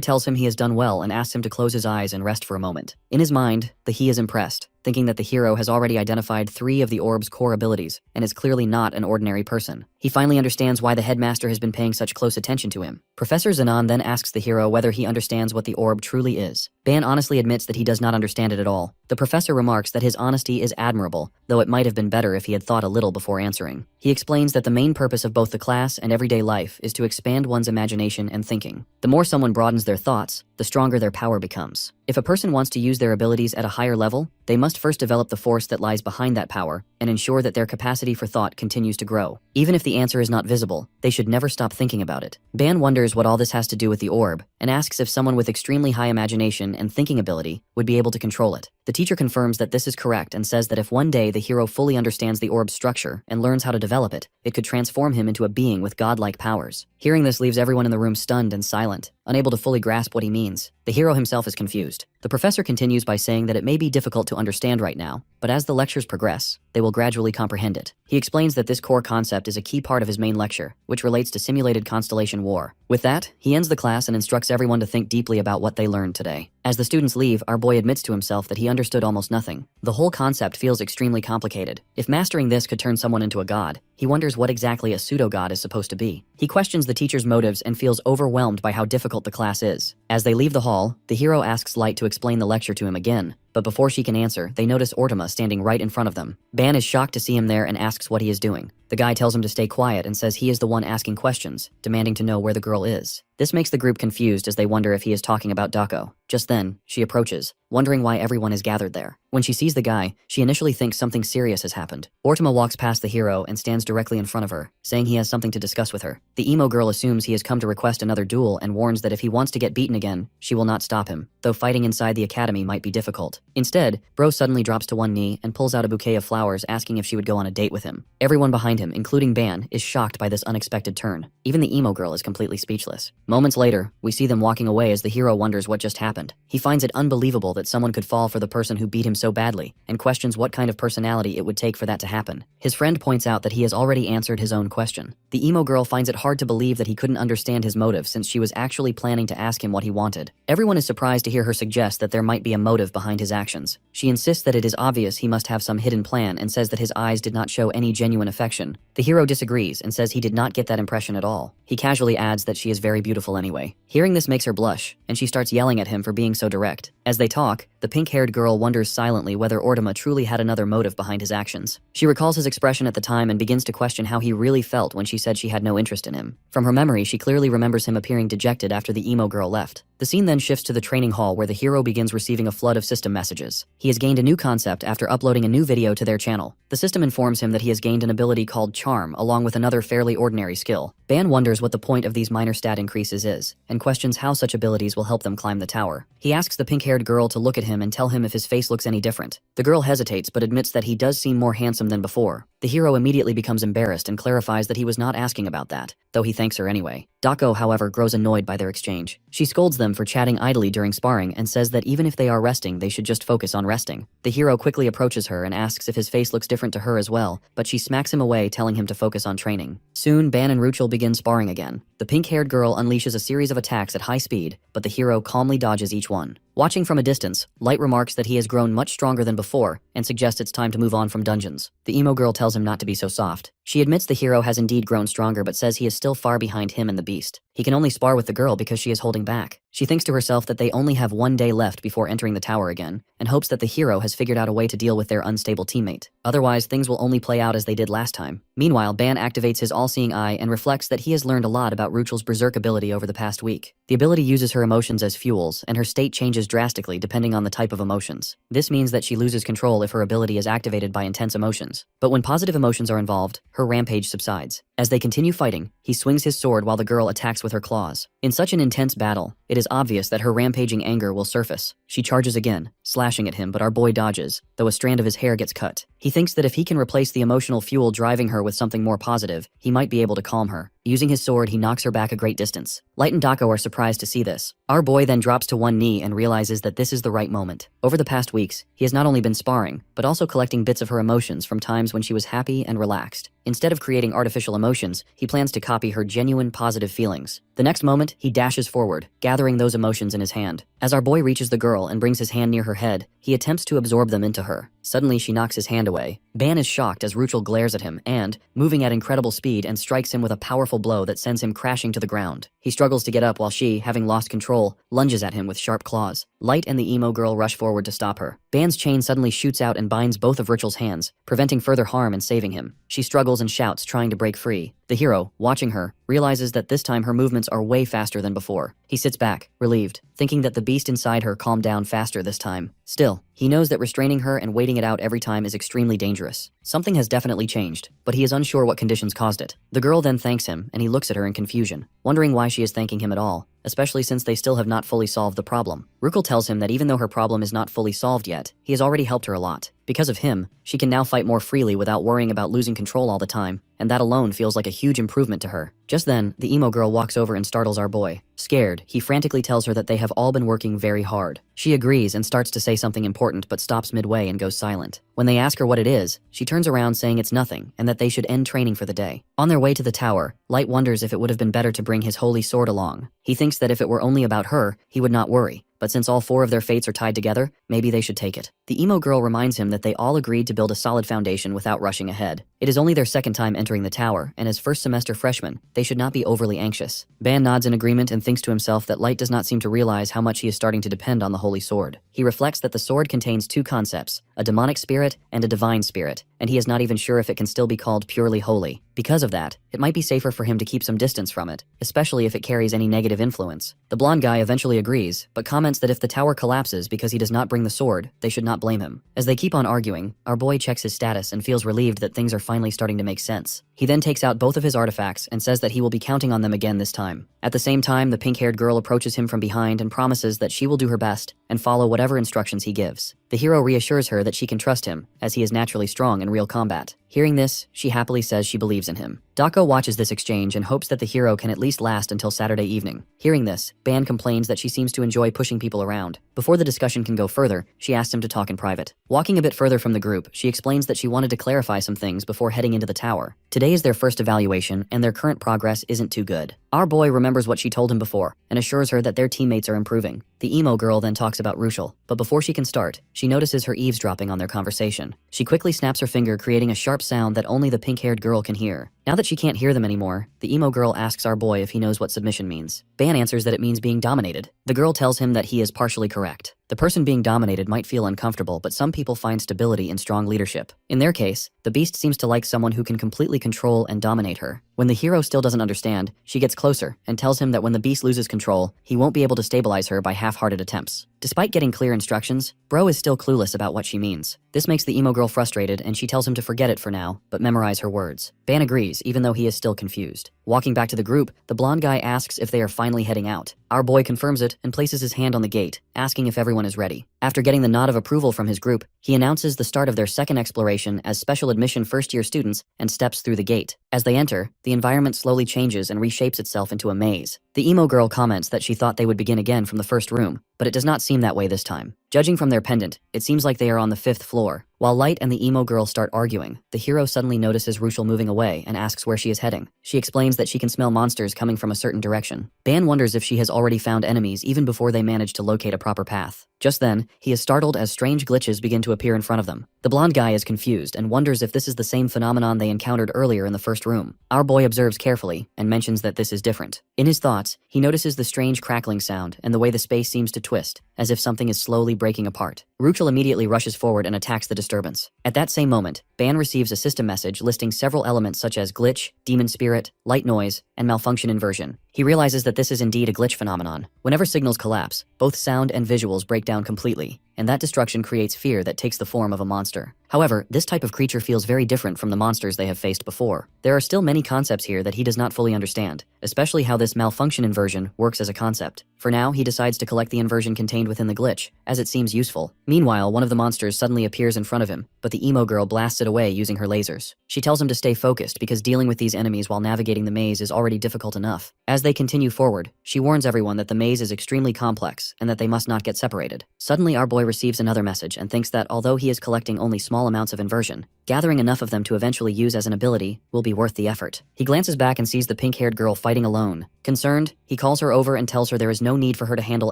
tells him he has done well and asks him to close his eyes and rest for a moment. In his mind, he is impressed, thinking that the hero has already identified 3 of the orb's core abilities and is clearly not an ordinary person. He finally understands why the headmaster has been paying such close attention to him. Professor Zenon then asks the hero whether he understands what the orb truly is. Ban honestly admits that he does not understand it at all. The professor remarks that his honesty is admirable, though it might have been better if he had thought a little before answering. He explains that the main purpose of both the class and everyday life is to expand one's imagination and thinking. The more someone broadens their thoughts, the stronger their power becomes. If a person wants to use their abilities at a higher level, they must first develop the force that lies behind that power and ensure that their capacity for thought continues to grow. Even if the answer is not visible, they should never stop thinking about it. Ban wonders what all this has to do with the orb and asks if someone with extremely high imagination and thinking ability would be able to control it. The teacher confirms that this is correct and says that if one day the hero fully understands the orb's structure and learns how to develop it, it could transform him into a being with godlike powers. Hearing this leaves everyone in the room stunned and silent, unable to fully grasp what he means. The hero himself is confused. The professor continues by saying that it may be difficult to understand right now, but as the lectures progress, they will gradually comprehend it. He explains that this core concept is a key part of his main lecture, which relates to simulated constellation war. With that, he ends the class and instructs everyone to think deeply about what they learned today. As the students leave, our boy admits to himself that he understood almost nothing. The whole concept feels extremely complicated. If mastering this could turn someone into a god, he wonders what exactly a pseudo-god is supposed to be. He questions the teacher's motives and feels overwhelmed by how difficult the class is. As they leave the hall, the hero asks Light to explain the lecture to him again, but before she can answer, they notice Ortama standing right in front of them. Ban is shocked to see him there and asks what he is doing. The guy tells him to stay quiet and says he is the one asking questions, demanding to know where the girl is. This makes the group confused as they wonder if he is talking about Dako. Just then, she approaches, wondering why everyone is gathered there. When she sees the guy, she initially thinks something serious has happened. Ortama walks past the hero and stands directly in front of her, saying he has something to discuss with her. The emo girl assumes he has come to request another duel and warns that if he wants to get beaten again, she will not stop him, though fighting inside the academy might be difficult. Instead, Bro suddenly drops to one knee and pulls out a bouquet of flowers asking if she would go on a date with him. Everyone behind him, including Ban, is shocked by this unexpected turn. Even the emo girl is completely speechless. Moments later, we see them walking away as the hero wonders what just happened. He finds it unbelievable that someone could fall for the person who beat him so badly, and questions what kind of personality it would take for that to happen. His friend points out that he has already answered his own question. The emo girl finds it hard to believe that he couldn't understand his motive since she was actually planning to ask him what he wanted. Everyone is surprised to hear her suggest that there might be a motive behind his actions. She insists that it is obvious he must have some hidden plan and says that his eyes did not show any genuine affection. The hero disagrees and says he did not get that impression at all. He casually adds that she is very beautiful anyway. Hearing this makes her blush, and she starts yelling at him for being so direct. As they talk, the pink-haired girl wonders silently whether Ortama truly had another motive behind his actions. She recalls his expression at the time and begins to question how he really felt when she said she had no interest in him. From her memory, she clearly remembers him appearing dejected after the emo girl left. The scene then shifts to the training hall where the hero begins receiving a flood of system messages. He has gained a new concept after uploading a new video to their channel. The system informs him that he has gained an ability called Charm along with another fairly ordinary skill. Ban wonders what the point of these minor stat increases is, and questions how such abilities will help them climb the tower. He asks the pink-haired girl to look at him and tell him if his face looks any different. The girl hesitates but admits that he does seem more handsome than before. The hero immediately becomes embarrassed and clarifies that he was not asking about that, though he thanks her anyway. Dako, however, grows annoyed by their exchange. She scolds them for chatting idly during sparring and says that even if they are resting, they should just focus on resting. The hero quickly approaches her and asks if his face looks different to her as well, but she smacks him away, telling him to focus on training. Soon, Ban and Ruchel begin sparring again. The pink-haired girl unleashes a series of attacks at high speed, but the hero calmly dodges each one. Watching from a distance, Light remarks that he has grown much stronger than before and suggests it's time to move on from dungeons. The emo girl tells him not to be so soft. She admits the hero has indeed grown stronger but says he is still far behind him and the beast. He can only spar with the girl because she is holding back. She thinks to herself that they only have one day left before entering the tower again, and hopes that the hero has figured out a way to deal with their unstable teammate. Otherwise, things will only play out as they did last time. Meanwhile, Ban activates his all-seeing eye and reflects that he has learned a lot about Ruchel's berserk ability over the past week. The ability uses her emotions as fuels, and her state changes drastically depending on the type of emotions. This means that she loses control if her ability is activated by intense emotions. But when positive emotions are involved, her rampage subsides. As they continue fighting, he swings his sword while the girl attacks with her claws. In such an intense battle, it is obvious that her rampaging anger will surface. She charges again, slashing at him, but our boy dodges, though a strand of his hair gets cut. He thinks that if he can replace the emotional fuel driving her with something more positive, he might be able to calm her. Using his sword, he knocks her back a great distance. Light and Dako are surprised to see this. Our boy then drops to one knee and realizes that this is the right moment. Over the past weeks, he has not only been sparring, but also collecting bits of her emotions from times when she was happy and relaxed. Instead of creating artificial emotions, he plans to copy her genuine positive feelings. The next moment, he dashes forward, gathering those emotions in his hand. As our boy reaches the girl and brings his hand near her head, he attempts to absorb them into her. Suddenly, she knocks his hand away. Ban is shocked as Ruchel glares at him and, moving at incredible speed, and strikes him with a powerful blow that sends him crashing to the ground. He struggles to get up while she, having lost control, lunges at him with sharp claws. Light and the emo girl rush forward to stop her. Ban's chain suddenly shoots out and binds both of Ruchel's hands, preventing further harm and saving him. She struggles and shouts, trying to break free. The hero, watching her, realizes that this time her movements are way faster than before. He sits back, relieved, thinking that the beast inside her calmed down faster this time. Still, he knows that restraining her and waiting it out every time is extremely dangerous. Something has definitely changed, but he is unsure what conditions caused it. The girl then thanks him, and he looks at her in confusion, wondering why she is thanking him at all, especially since they still have not fully solved the problem. Ruchel tells him that even though her problem is not fully solved yet, he has already helped her a lot. Because of him, she can now fight more freely without worrying about losing control all the time, and that alone feels like a huge improvement to her. Just then, the emo girl walks over and startles our boy. Scared, he frantically tells her that they have all been working very hard. She agrees and starts to say something important but stops midway and goes silent. When they ask her what it is, she turns around saying it's nothing and that they should end training for the day. On their way to the tower, Light wonders if it would have been better to bring his holy sword along. He thinks that if it were only about her, he would not worry. But since all four of their fates are tied together, maybe they should take it. The emo girl reminds him that they all agreed to build a solid foundation without rushing ahead. It is only their second time entering the tower, and as first semester freshmen, they should not be overly anxious. Ban nods in agreement and thinks to himself that Light does not seem to realize how much he is starting to depend on the holy sword. He reflects that the sword contains two concepts, a demonic spirit and a divine spirit, and he is not even sure if it can still be called purely holy. Because of that, it might be safer for him to keep some distance from it, especially if it carries any negative influence. The blonde guy eventually agrees, but comments that if the tower collapses because he does not bring the sword, they should not blame him. As they keep on arguing, our boy checks his status and feels relieved that things are finally starting to make sense. He then takes out both of his artifacts and says that he will be counting on them again this time. At the same time, the pink-haired girl approaches him from behind and promises that she will do her best and follow whatever instructions he gives. The hero reassures her that she can trust him, as he is naturally strong in real combat. Hearing this, she happily says she believes in him. Dako watches this exchange and hopes that the hero can at least last until Saturday evening. Hearing this, Ban complains that she seems to enjoy pushing people around. Before the discussion can go further, she asks him to talk in private. Walking a bit further from the group, she explains that she wanted to clarify some things before heading into the tower. Today is their first evaluation, and their current progress isn't too good. Our boy remembers what she told him before, and assures her that their teammates are improving. The emo girl then talks about Ruchel, but before she can start, she notices her eavesdropping on their conversation. She quickly snaps her finger, creating a sharp sound that only the pink-haired girl can hear. Now that she can't hear them anymore, the emo girl asks our boy if he knows what submission means. Ban answers that it means being dominated. The girl tells him that he is partially correct. The person being dominated might feel uncomfortable, but some people find stability in strong leadership. In their case, the beast seems to like someone who can completely control and dominate her. When the hero still doesn't understand, she gets closer and tells him that when the beast loses control, he won't be able to stabilize her by half-hearted attempts. Despite getting clear instructions, Bro is still clueless about what she means. This makes the emo girl frustrated, and she tells him to forget it for now, but memorize her words. Ban agrees, even though he is still confused. Walking back to the group, the blonde guy asks if they are finally heading out. Our boy confirms it and places his hand on the gate, asking if everyone is ready. After getting the nod of approval from his group, he announces the start of their second exploration as special admission first-year students and steps through the gate. As they enter, the environment slowly changes and reshapes itself into a maze. The emo girl comments that she thought they would begin again from the first room, but it does not seem that way this time. Judging from their pendant, it seems like they are on the 5th floor. While Light and the emo girl start arguing, the hero suddenly notices Ruchel moving away and asks where she is heading. She explains that she can smell monsters coming from a certain direction. Ban wonders if she has already found enemies even before they manage to locate a proper path. Just then, he is startled as strange glitches begin to appear in front of them. The blonde guy is confused and wonders if this is the same phenomenon they encountered earlier in the first room. Our boy observes carefully and mentions that this is different. In his thoughts, he notices the strange crackling sound and the way the space seems to twist, as if something is slowly breaking apart. Ruchel immediately rushes forward and attacks the disturbance. At that same moment, Ban receives a system message listing several elements such as glitch, demon spirit, light noise, and malfunction inversion. He realizes that this is indeed a glitch phenomenon. Whenever signals collapse, both sound and visuals break down completely, and that destruction creates fear that takes the form of a monster. However, this type of creature feels very different from the monsters they have faced before. There are still many concepts here that he does not fully understand, especially how this malfunction inversion works as a concept. For now, he decides to collect the inversion contained within the glitch, as it seems useful. Meanwhile, one of the monsters suddenly appears in front of him, but the emo girl blasts it away using her lasers. She tells him to stay focused because dealing with these enemies while navigating the maze is already difficult enough. As they continue forward, she warns everyone that the maze is extremely complex and that they must not get separated. Suddenly, our boy receives another message and thinks that although he is collecting only small amounts of inversion, gathering enough of them to eventually use as an ability will be worth the effort. He glances back and sees the pink-haired girl fighting alone. Concerned, he calls her over and tells her there is no need for her to handle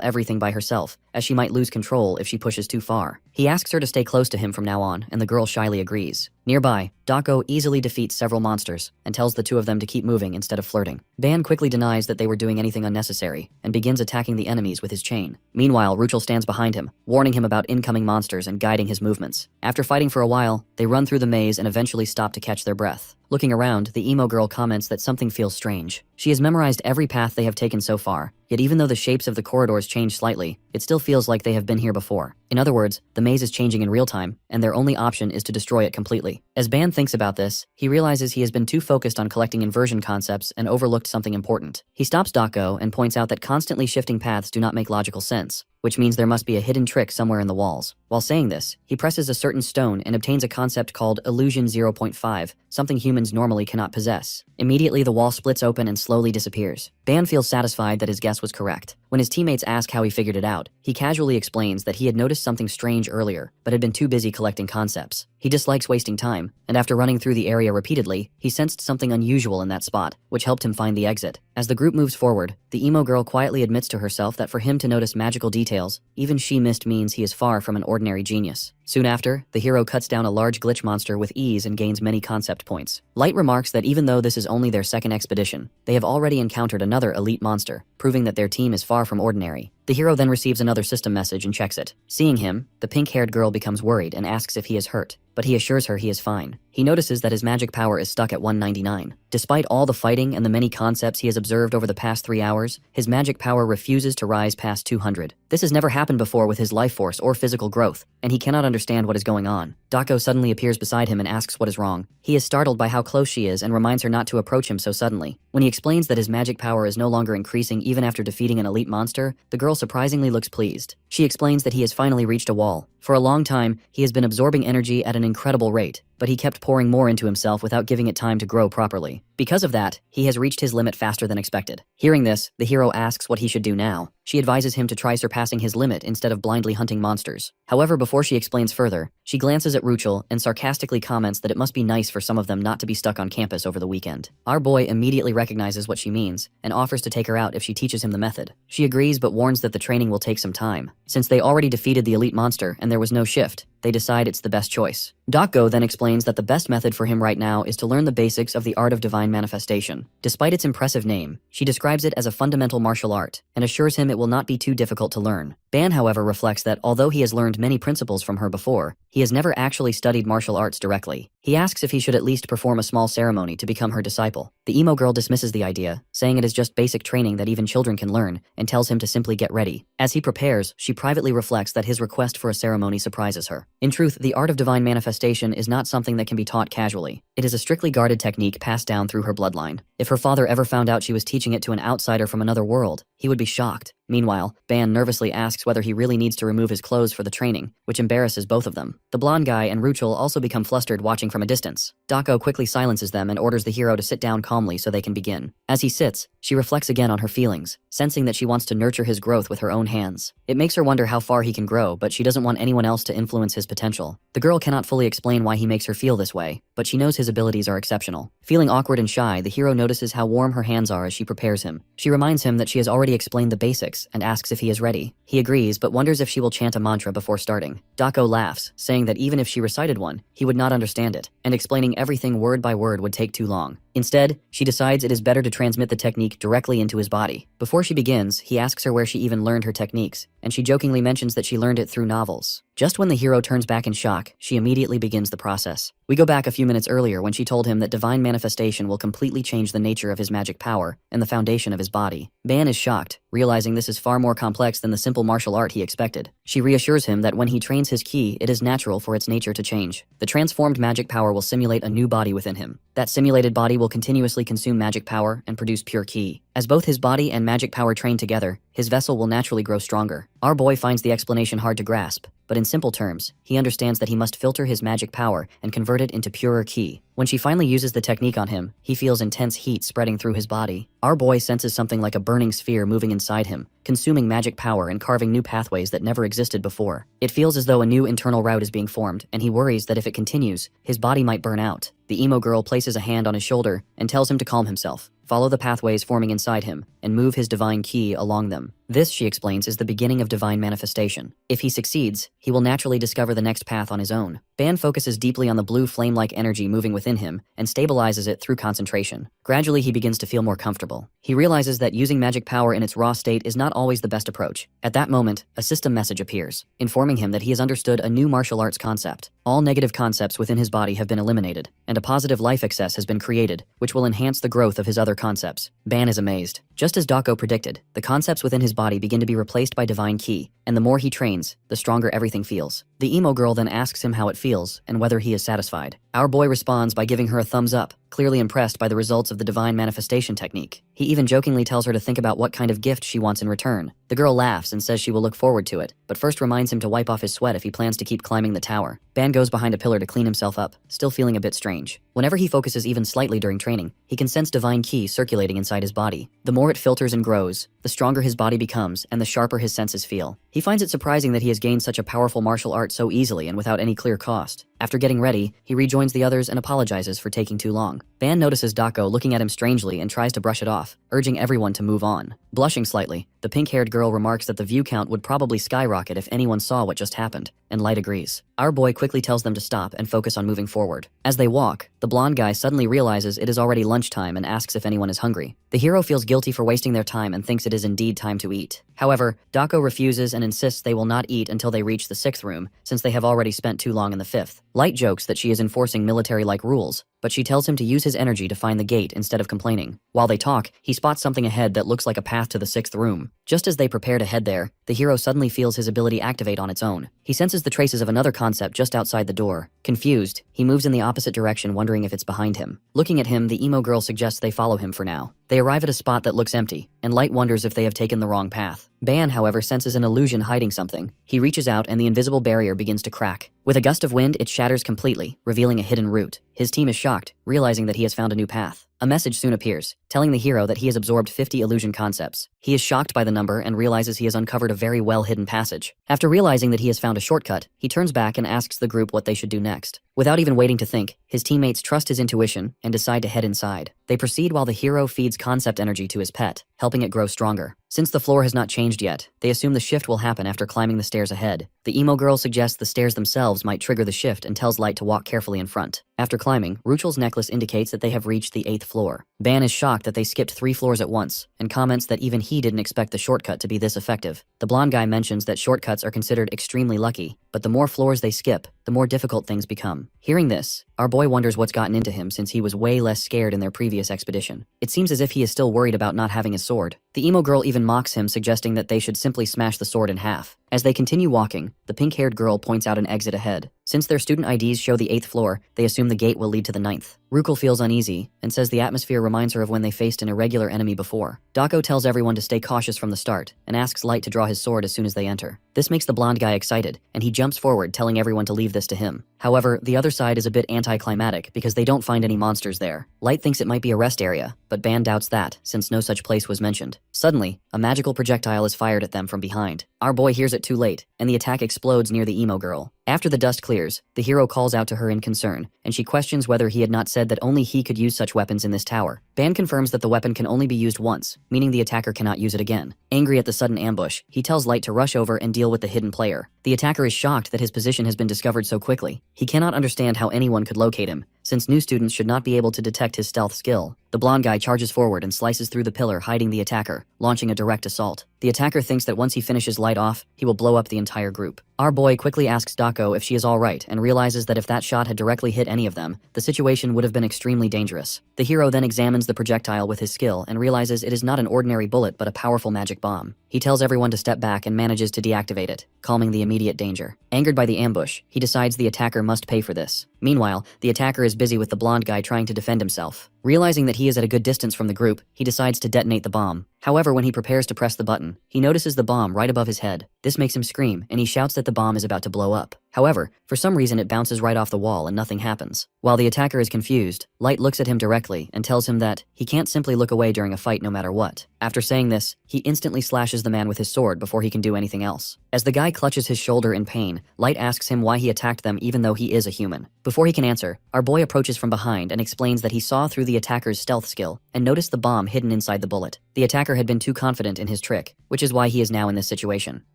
everything by herself, as she might lose control if she pushes too far. He asks her to stay close to him from now on, and the girl shyly agrees. Nearby, Dako easily defeats several monsters and tells the two of them to keep moving instead of flirting. Ban quickly denies that they were doing anything unnecessary and begins attacking the enemies with his chain. Meanwhile, Ruchel stands behind him, warning him about incoming monsters and guiding his movements. After fighting for a while, they run through the maze and eventually stop to catch their breath. Looking around, the emo girl comments that something feels strange. She has memorized every path they have taken so far, yet even though the shapes of the corridors change slightly, it still feels like they have been here before. In other words, the maze is changing in real time, and their only option is to destroy it completely. As Ban thinks about this, he realizes he has been too focused on collecting inversion concepts and overlooked something important. He stops Dako and points out that constantly shifting paths do not make logical sense, which means there must be a hidden trick somewhere in the walls. While saying this, he presses a certain stone and obtains a concept called Illusion 0.5, something humans normally cannot possess. Immediately, the wall splits open and slowly disappears. Ban feels satisfied that his guess was correct. When his teammates ask how he figured it out, he casually explains that he had noticed something strange earlier, but had been too busy collecting concepts. He dislikes wasting time, and after running through the area repeatedly, he sensed something unusual in that spot, which helped him find the exit. As the group moves forward, the emo girl quietly admits to herself that for him to notice magical details, even she missed means he is far from an ordinary genius. Soon after, the hero cuts down a large glitch monster with ease and gains many concept points. Light remarks that even though this is only their second expedition, they have already encountered another elite monster, proving that their team is far from ordinary. The hero then receives another system message and checks it. Seeing him, the pink-haired girl becomes worried and asks if he is hurt, but he assures her he is fine. He notices that his magic power is stuck at 199. Despite all the fighting and the many concepts he has observed over the past 3 hours, his magic power refuses to rise past 200. This has never happened before with his life force or physical growth, and he cannot understand what is going on. Dako suddenly appears beside him and asks what is wrong. He is startled by how close she is and reminds her not to approach him so suddenly. When he explains that his magic power is no longer increasing even after defeating an elite monster, the girl surprisingly looks pleased. She explains that he has finally reached a wall. For a long time, he has been absorbing energy at an incredible rate, but he kept pouring more into himself without giving it time to grow properly. Because of that, he has reached his limit faster than expected. Hearing this, the hero asks what he should do now. She advises him to try surpassing his limit instead of blindly hunting monsters. However, before she explains further, she glances at Ruchel and sarcastically comments that it must be nice for some of them not to be stuck on campus over the weekend. Our boy immediately recognizes what she means and offers to take her out if she teaches him the method. She agrees but warns that the training will take some time. Since they already defeated the elite monster and there was no shift, they decide it's the best choice. Dako then explains that the best method for him right now is to learn the basics of the art of divine manifestation. Despite its impressive name, she describes it as a fundamental martial art and assures him it will not be too difficult to learn. Ban, however, reflects that although he has learned many principles from her before, he has never actually studied martial arts directly. He asks if he should at least perform a small ceremony to become her disciple. The emo girl dismisses the idea, saying it is just basic training that even children can learn, and tells him to simply get ready. As he prepares, she privately reflects that his request for a ceremony surprises her. In truth, the art of divine manifestation is not something that can be taught casually. It is a strictly guarded technique passed down through her bloodline. If her father ever found out she was teaching it to an outsider from another world, he would be shocked. Meanwhile, Ban nervously asks whether he really needs to remove his clothes for the training, which embarrasses both of them. The blonde guy and Ruchel also become flustered watching from a distance. Dako quickly silences them and orders the hero to sit down calmly so they can begin. As he sits, she reflects again on her feelings, sensing that she wants to nurture his growth with her own hands. It makes her wonder how far he can grow, but she doesn't want anyone else to influence his potential. The girl cannot fully explain why he makes her feel this way, but she knows his abilities are exceptional. Feeling awkward and shy, the hero notices how warm her hands are as she prepares him. She reminds him that she has already explained the basics and asks if he is ready. He agrees, but wonders if she will chant a mantra before starting. Dako laughs, saying that even if she recited one, he would not understand it, and explaining everything word by word would take too long. Instead, she decides it is better to transmit the technique directly into his body. Before she begins, he asks her where she even learned her techniques, and she jokingly mentions that she learned it through novels. Just when the hero turns back in shock, she immediately begins the process. We go back a few minutes earlier when she told him that divine manifestation will completely change the nature of his magic power and the foundation of his body. Ban is shocked, realizing this is far more complex than the simple martial art he expected. She reassures him that when he trains his ki, it is natural for its nature to change. The transformed magic power will simulate a new body within him. That simulated body will continuously consume magic power and produce pure ki. As both his body and magic power train together, his vessel will naturally grow stronger. Our boy finds the explanation hard to grasp, but in simple terms, he understands that he must filter his magic power and convert it into purer ki. When she finally uses the technique on him, he feels intense heat spreading through his body. Our boy senses something like a burning sphere moving inside him, consuming magic power and carving new pathways that never existed before. It feels as though a new internal route is being formed, and he worries that if it continues, his body might burn out. The emo girl places a hand on his shoulder and tells him to calm himself. follow the pathways forming inside him, and move his divine ki along them. This, she explains, is the beginning of divine manifestation. If he succeeds, he will naturally discover the next path on his own. Ban focuses deeply on the blue flame-like energy moving within him and stabilizes it through concentration. Gradually, he begins to feel more comfortable. He realizes that using magic power in its raw state is not always the best approach. At that moment, a system message appears, informing him that he has understood a new martial arts concept. All negative concepts within his body have been eliminated, and a positive life excess has been created, which will enhance the growth of his other concepts. Ban is amazed. Just as Dako predicted, the concepts within his body begin to be replaced by divine ki, and the more he trains, the stronger everything feels. The emo girl then asks him how it feels and whether he is satisfied. Our boy responds by giving her a thumbs up, clearly impressed by the results of the divine manifestation technique. He even jokingly tells her to think about what kind of gift she wants in return. The girl laughs and says she will look forward to it, but first reminds him to wipe off his sweat if he plans to keep climbing the tower. Ban goes behind a pillar to clean himself up, still feeling a bit strange. Whenever he focuses even slightly during training, he can sense divine ki circulating inside his body. The more it filters and grows, the stronger his body becomes and the sharper his senses feel. He finds it surprising that he has gained such a powerful martial art so easily and without any clear cost. After getting ready, he rejoins the others and apologizes for taking too long. Ban notices Dako looking at him strangely and tries to brush it off, urging everyone to move on. Blushing slightly, the pink-haired girl remarks that the view count would probably skyrocket if anyone saw what just happened, and Light agrees. Our boy quickly tells them to stop and focus on moving forward. As they walk, the blonde guy suddenly realizes it is already lunchtime and asks if anyone is hungry. The hero feels guilty for wasting their time and thinks it is indeed time to eat. However, Dako refuses and insists they will not eat until they reach the 6th room, since they have already spent too long in the 5th. Light jokes that she is enforcing military-like rules, but she tells him to use his energy to find the gate instead of complaining. While they talk, he spots something ahead that looks like a path to the 6th room. Just as they prepare to head there, the hero suddenly feels his ability activate on its own. He senses the traces of another concept just outside the door. Confused, he moves in the opposite direction, wondering if it's behind him. Looking at him, the emo girl suggests they follow him for now. They arrive at a spot that looks empty, and Light wonders if they have taken the wrong path. Ban, however, senses an illusion hiding something. He reaches out and the invisible barrier begins to crack. With a gust of wind, it shatters completely, revealing a hidden route. His team is shocked, realizing that he has found a new path. A message soon appears, telling the hero that he has absorbed 50 illusion concepts. He is shocked by the number and realizes he has uncovered a very well-hidden passage. After realizing that he has found a shortcut, he turns back and asks the group what they should do next. Without even waiting to think, his teammates trust his intuition and decide to head inside. They proceed while the hero feeds concept energy to his pet, helping it grow stronger. Since the floor has not changed yet, they assume the shift will happen after climbing the stairs ahead. The emo girl suggests the stairs themselves might trigger the shift and tells Light to walk carefully in front. After climbing, Ruchel's necklace indicates that they have reached the 8th floor. Ban is shocked that they skipped 3 floors at once, and comments that even he didn't expect the shortcut to be this effective. The blonde guy mentions that shortcuts are considered extremely lucky, but the more floors they skip, the more difficult things become. Hearing this, our boy wonders what's gotten into him since he was way less scared in their previous expedition. It seems as if he is still worried about not having his sword. The emo girl even mocks him, suggesting that they should simply smash the sword in half. As they continue walking, the pink-haired girl points out an exit ahead. Since their student IDs show the 8th floor, they assume the gate will lead to the 9th. Ruchel feels uneasy and says the atmosphere reminds her of when they faced an irregular enemy before. Dako tells everyone to stay cautious from the start and asks Light to draw his sword as soon as they enter. This makes the blonde guy excited, and he jumps forward, telling everyone to leave this to him. However, the other side is a bit anticlimactic because they don't find any monsters there. Light thinks it might be a rest area, but Ban doubts that, since no such place was mentioned. Suddenly, a magical projectile is fired at them from behind. Our boy hears it too late, and the attack explodes near the emo girl. After the dust clears, the hero calls out to her in concern, and she questions whether he had not said that only he could use such weapons in this tower. Ban confirms that the weapon can only be used once, meaning the attacker cannot use it again. Angry at the sudden ambush, he tells Light to rush over and deal with the hidden player. The attacker is shocked that his position has been discovered so quickly. He cannot understand how anyone could locate him, since new students should not be able to detect his stealth skill. The blonde guy charges forward and slices through the pillar, hiding the attacker, launching a direct assault. The attacker thinks that once he finishes Light off, he will blow up the entire group. Our boy quickly asks Dako if she is alright and realizes that if that shot had directly hit any of them, the situation would have been extremely dangerous. The hero then examines the projectile with his skill and realizes it is not an ordinary bullet but a powerful magic bomb. He tells everyone to step back and manages to deactivate it, calming the immediate danger. Angered by the ambush, he decides the attacker must pay for this. Meanwhile, the attacker is busy with the blonde guy trying to defend himself. Realizing that he is at a good distance from the group, he decides to detonate the bomb. However, when he prepares to press the button, he notices the bomb right above his head. This makes him scream, and he shouts that the bomb is about to blow up. However, for some reason it bounces right off the wall and nothing happens. While the attacker is confused, Light looks at him directly and tells him that he can't simply look away during a fight no matter what. After saying this, he instantly slashes the man with his sword before he can do anything else. As the guy clutches his shoulder in pain, Light asks him why he attacked them even though he is a human. Before he can answer, our boy approaches from behind and explains that he saw through the attacker's stealth skill and noticed the bomb hidden inside the bullet. The attacker had been too confident in his trick, which is why he is now in this situation.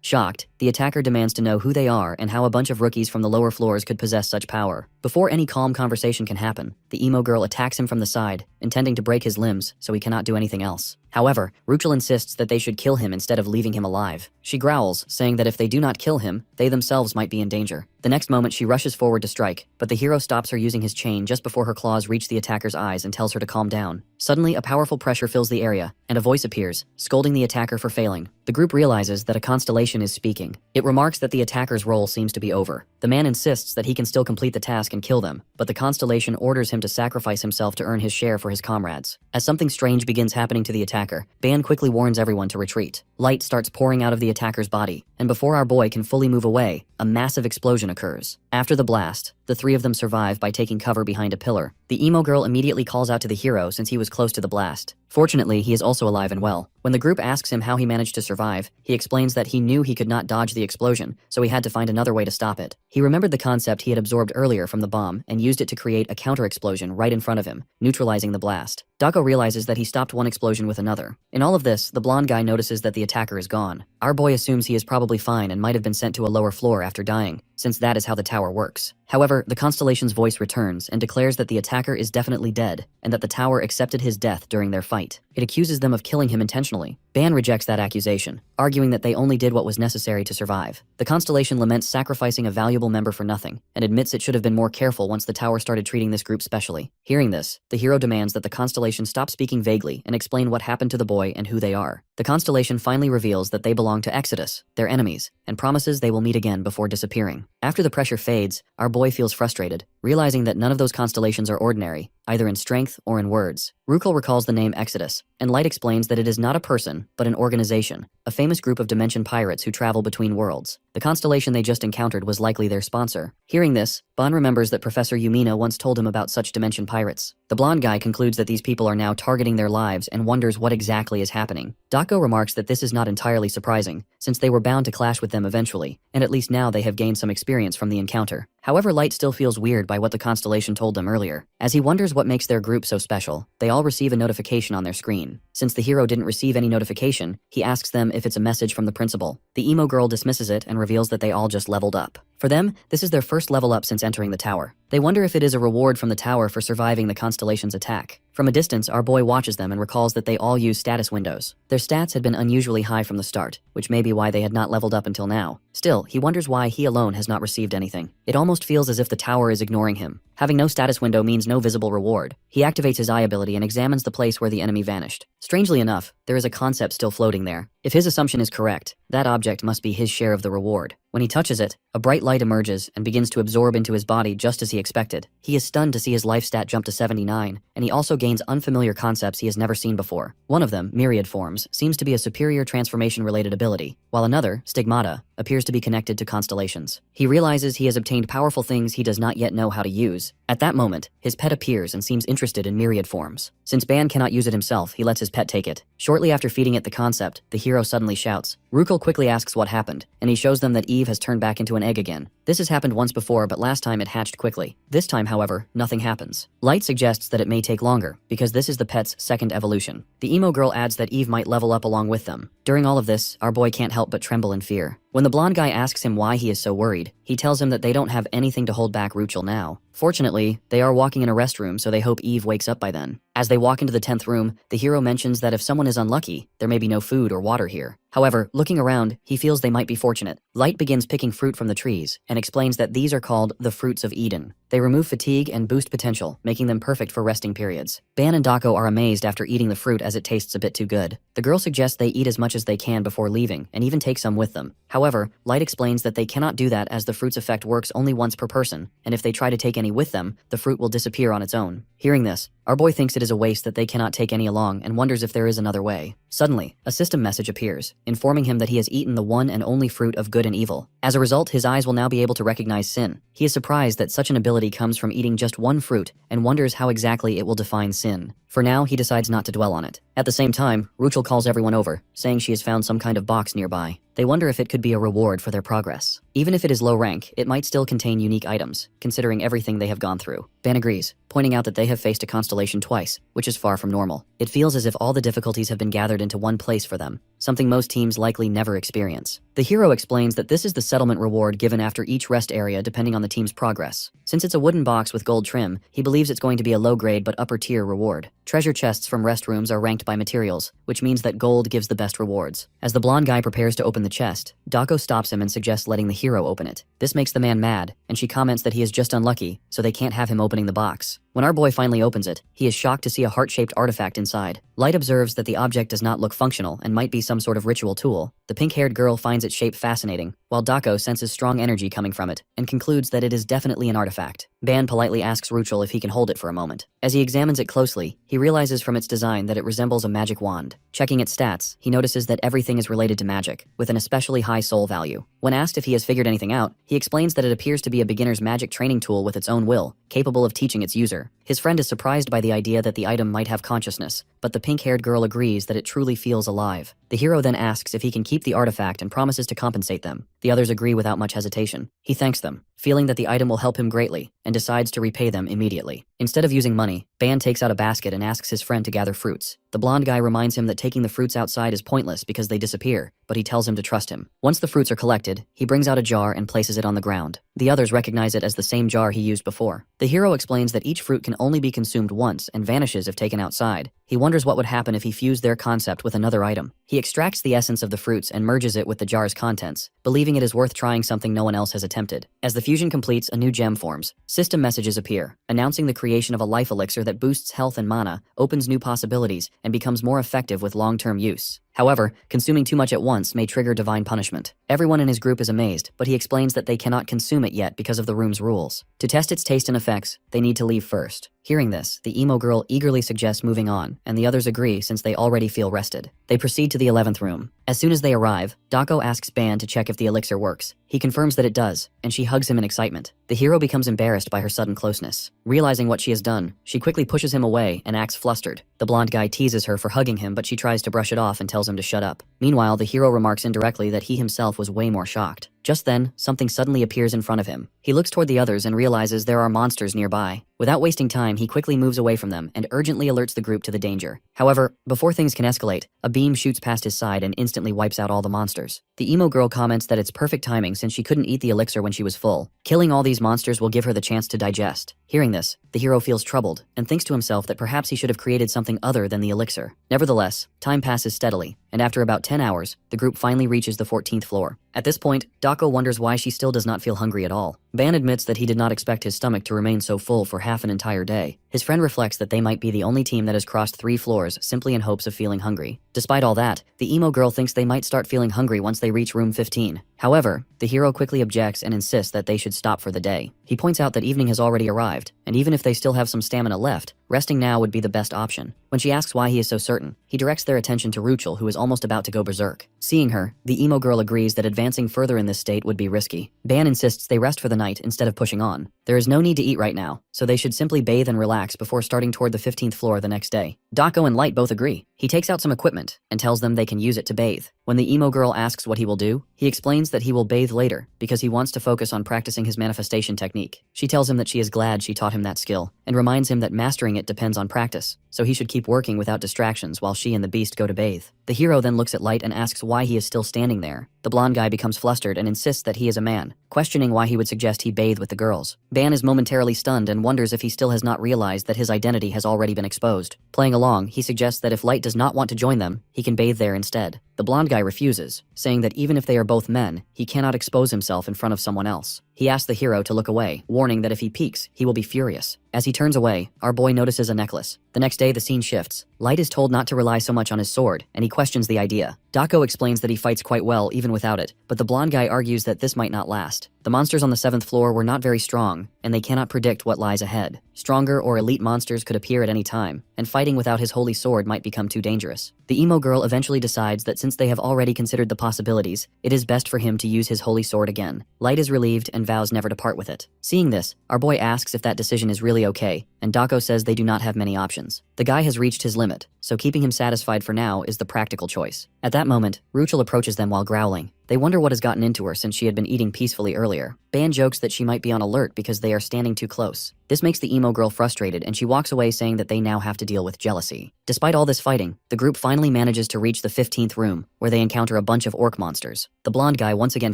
Shocked, the attacker demands to know who they are and how a bunch of rookies from the lower floors could possess such power. Before any calm conversation can happen, the emo girl attacks him from the side, intending to break his limbs so he cannot do anything else. However, Ruchel insists that they should kill him instead of leaving him alive. She growls, saying that if they do not kill him, they themselves might be in danger. The next moment she rushes forward to strike, but the hero stops her using his chain just before her claws reach the attacker's eyes and tells her to calm down. Suddenly, a powerful pressure fills the area, and a voice appears, scolding the attacker for failing. The group realizes that a constellation is speaking. It remarks that the attacker's role seems to be over. The man insists that he can still complete the task and kill them, but the constellation orders him to sacrifice himself to earn his share for his comrades. As something strange begins happening to the attacker, Ban quickly warns everyone to retreat. Light starts pouring out of the attacker's body, and before our boy can fully move away, a massive explosion occurs. After the blast, the three of them survive by taking cover behind a pillar. The emo girl immediately calls out to the hero since he was close to the blast. Fortunately, he is also alive and well. When the group asks him how he managed to survive, he explains that he knew he could not dodge the explosion, so he had to find another way to stop it. He remembered the concept he had absorbed earlier from the bomb and used it to create a counter-explosion right in front of him, neutralizing the blast. Dako realizes that he stopped one explosion with another. In all of this, the blonde guy notices that the attacker is gone. Our boy assumes he is probably fine and might have been sent to a lower floor after dying, since that is how the tower works. However, the constellation's voice returns and declares that the attacker is definitely dead, and that the tower accepted his death during their fight. It accuses them of killing him intentionally. Ban rejects that accusation, arguing that they only did what was necessary to survive. The constellation laments sacrificing a valuable member for nothing, and admits it should have been more careful once the tower started treating this group specially. Hearing this, the hero demands that the constellation stop speaking vaguely and explain what happened to the boy and who they are. The constellation finally reveals that they belong to Exodus, their enemies, and promises they will meet again before disappearing. After the pressure fades, our boy feels frustrated, realizing that none of those constellations are ordinary, either in strength or in words. Ruchel recalls the name Exodus, and Light explains that it is not a person, but an organization, a famous group of dimension pirates who travel between worlds. The constellation they just encountered was likely their sponsor. Hearing this, Ban remembers that Professor Yumina once told him about such dimension pirates. The blonde guy concludes that these people are now targeting their lives and wonders what exactly is happening. Dako remarks that this is not entirely surprising, since they were bound to clash with them eventually, and at least now they have gained some experience from the encounter. However, Light still feels weird by what the constellation told them earlier. As he wonders what makes their group so special, they all receive a notification on their screen. Since the hero didn't receive any notification, he asks them if it's a message from the principal. The emo girl dismisses it and reveals that they all just leveled up. For them, this is their first level up since entering the tower. They wonder if it is a reward from the tower for surviving the constellation's attack. From a distance, our boy watches them and recalls that they all use status windows. Their stats had been unusually high from the start, which may be why they had not leveled up until now. Still, he wonders why he alone has not received anything. It almost feels as if the tower is ignoring him. Having no status window means no visible reward. He activates his eye ability and examines the place where the enemy vanished. Strangely enough, there is a concept still floating there. If his assumption is correct, that object must be his share of the reward. When he touches it, a bright light emerges and begins to absorb into his body just as he expected. He is stunned to see his life stat jump to 79, and he also gains unfamiliar concepts he has never seen before. One of them, myriad forms, seems to be a superior transformation-related ability, while another, stigmata, appears to be connected to constellations. He realizes he has obtained powerful things he does not yet know how to use. At that moment, his pet appears and seems interested in myriad forms. Since Ban cannot use it himself, he lets his pet take it. Shortly after feeding it the concept, the hero suddenly shouts. Ruchel quickly asks what happened, and he shows them that Eve has turned back into an egg again. This has happened once before, but last time it hatched quickly. This time, however, nothing happens. Light suggests that it may take longer, because this is the pet's second evolution. The emo girl adds that Eve might level up along with them. During all of this, our boy can't help but tremble in fear. When the blonde guy asks him why he is so worried, he tells him that they don't have anything to hold back Ruchel now. Fortunately, they are walking in a restroom, so they hope Eve wakes up by then. As they walk into the 10th room, the hero mentions that if someone is unlucky, there may be no food or water here. However, looking around, he feels they might be fortunate. Light begins picking fruit from the trees and explains that these are called the fruits of Eden. They remove fatigue and boost potential, making them perfect for resting periods. Ban and Dako are amazed after eating the fruit as it tastes a bit too good. The girl suggests they eat as much as they can before leaving and even take some with them. However, Light explains that they cannot do that as the fruit's effect works only once per person, and if they try to take any with them, the fruit will disappear on its own. Hearing this, our boy thinks it is a waste that they cannot take any along and wonders if there is another way. Suddenly, a system message appears, informing him that he has eaten the one and only fruit of good and evil. As a result, his eyes will now be able to recognize sin. He is surprised that such an ability comes from eating just one fruit and wonders how exactly it will define sin. For now, he decides not to dwell on it. At the same time, Ruchel calls everyone over, saying she has found some kind of box nearby. They wonder if it could be a reward for their progress. Even if it is low rank, it might still contain unique items, considering everything they have gone through. Ban agrees, pointing out that they have faced a constellation twice, which is far from normal. It feels as if all the difficulties have been gathered into one place for them, something most teams likely never experience. The hero explains that this is the settlement reward given after each rest area depending on the team's progress. Since it's a wooden box with gold trim, he believes it's going to be a low-grade but upper-tier reward. Treasure chests from restrooms are ranked by materials, which means that gold gives the best rewards. As the blonde guy prepares to open the chest, Dako stops him and suggests letting the hero open it. This makes the man mad, and she comments that he is just unlucky, so they can't have him opening the box. When our boy finally opens it, he is shocked to see a heart-shaped artifact inside. Light observes that the object does not look functional and might be some sort of ritual tool. The pink-haired girl finds its shape fascinating, while Dako senses strong energy coming from it and concludes that it is definitely an artifact. Ban politely asks Ruchel if he can hold it for a moment. As he examines it closely, he realizes from its design that it resembles a magic wand. Checking its stats, he notices that everything is related to magic, with an especially high soul value. When asked if he has figured anything out, he explains that it appears to be a beginner's magic training tool with its own will, capable of teaching its user. His friend is surprised by the idea that the item might have consciousness, but the pink-haired girl agrees that it truly feels alive. The hero then asks if he can keep the artifact and promises to compensate them. The others agree without much hesitation. He thanks them, feeling that the item will help him greatly, and decides to repay them immediately. Instead of using money, Ban takes out a basket and asks his friend to gather fruits. The blonde guy reminds him that taking the fruits outside is pointless because they disappear, but he tells him to trust him. Once the fruits are collected, he brings out a jar and places it on the ground. The others recognize it as the same jar he used before. The hero explains that each fruit can only be consumed once and vanishes if taken outside. He wonders what would happen if he fused their concept with another item. He extracts the essence of the fruits and merges it with the jar's contents, believing it is worth trying something no one else has attempted. As the fusion completes, a new gem forms. System messages appear, announcing the creation of a life elixir that boosts health and mana, opens new possibilities, and becomes more effective with long-term use. However, consuming too much at once may trigger divine punishment. Everyone in his group is amazed, but he explains that they cannot consume it yet because of the room's rules. To test its taste and effects, they need to leave first. Hearing this, the emo girl eagerly suggests moving on, and the others agree since they already feel rested. They proceed to the 11th room. As soon as they arrive, Dako asks Ban to check if the elixir works. He confirms that it does, and she hugs him in excitement. The hero becomes embarrassed by her sudden closeness. Realizing what she has done, she quickly pushes him away and acts flustered. The blonde guy teases her for hugging him, but she tries to brush it off and tells him to shut up. Meanwhile, the hero remarks indirectly that he himself was way more shocked. Just then, something suddenly appears in front of him. He looks toward the others and realizes there are monsters nearby. Without wasting time, he quickly moves away from them and urgently alerts the group to the danger. However, before things can escalate, a beam shoots past his side and instantly wipes out all the monsters. The emo girl comments that it's perfect timing since she couldn't eat the elixir when she was full. Killing all these monsters will give her the chance to digest. Hearing this, the hero feels troubled and thinks to himself that perhaps he should have created something other than the elixir. Nevertheless, time passes steadily, and after about 10 hours, the group finally reaches the 14th floor. At this point, Dako wonders why she still does not feel hungry at all. Ban admits that he did not expect his stomach to remain so full for half an entire day. His friend reflects that they might be the only team that has crossed 3 floors simply in hopes of feeling hungry. Despite all that, the emo girl thinks they might start feeling hungry once they reach room 15. However, the hero quickly objects and insists that they should stop for the day. He points out that evening has already arrived, and even if they still have some stamina left, resting now would be the best option. When she asks why he is so certain, he directs their attention to Ruchel, who is almost about to go berserk. Seeing her, the emo girl agrees that advancing further in this state would be risky. Ban insists they rest for the night instead of pushing on. There is no need to eat right now, so they should simply bathe and relax before starting toward the 15th floor the next day. Dako and Light both agree. He takes out some equipment and tells them they can use it to bathe. When the emo girl asks what he will do, he explains that he will bathe later because he wants to focus on practicing his manifestation technique. She tells him that she is glad she taught him that skill and reminds him that mastering it depends on practice, so he should keep working without distractions while she and the beast go to bathe. The hero then looks at Light and asks why he is still standing there. The blonde guy becomes flustered and insists that he is a man, questioning why he would suggest he bathe with the girls. Ban is momentarily stunned and wonders if he still has not realized that his identity has already been exposed. Playing along, he suggests that if Light does not want to join them, he can bathe there instead. The The blonde guy refuses, saying that even if they are both men, he cannot expose himself in front of someone else. He asks the hero to look away, warning that if he peeks, he will be furious. As he turns away, our boy notices a necklace. The next day, the scene shifts. Light is told not to rely so much on his sword, and he questions the idea. Dako explains that he fights quite well even without it, but the blonde guy argues that this might not last. The monsters on the 7th floor were not very strong, and they cannot predict what lies ahead. Stronger or elite monsters could appear at any time, and fighting without his holy sword might become too dangerous. The emo girl eventually decides that since they have already considered the possibilities, it is best for him to use his holy sword again. Light is relieved and vows never to part with it. Seeing this, our boy asks if that decision is really okay, and Dako says they do not have many options. The guy has reached his limit, so keeping him satisfied for now is the practical choice. At that moment, Ruchel approaches them while growling. They wonder what has gotten into her since she had been eating peacefully earlier. Ban jokes that she might be on alert because they are standing too close. This makes the emo girl frustrated and she walks away saying that they now have to deal with jealousy. Despite all this fighting, the group finally manages to reach the 15th room, where they encounter a bunch of orc monsters. The blonde guy once again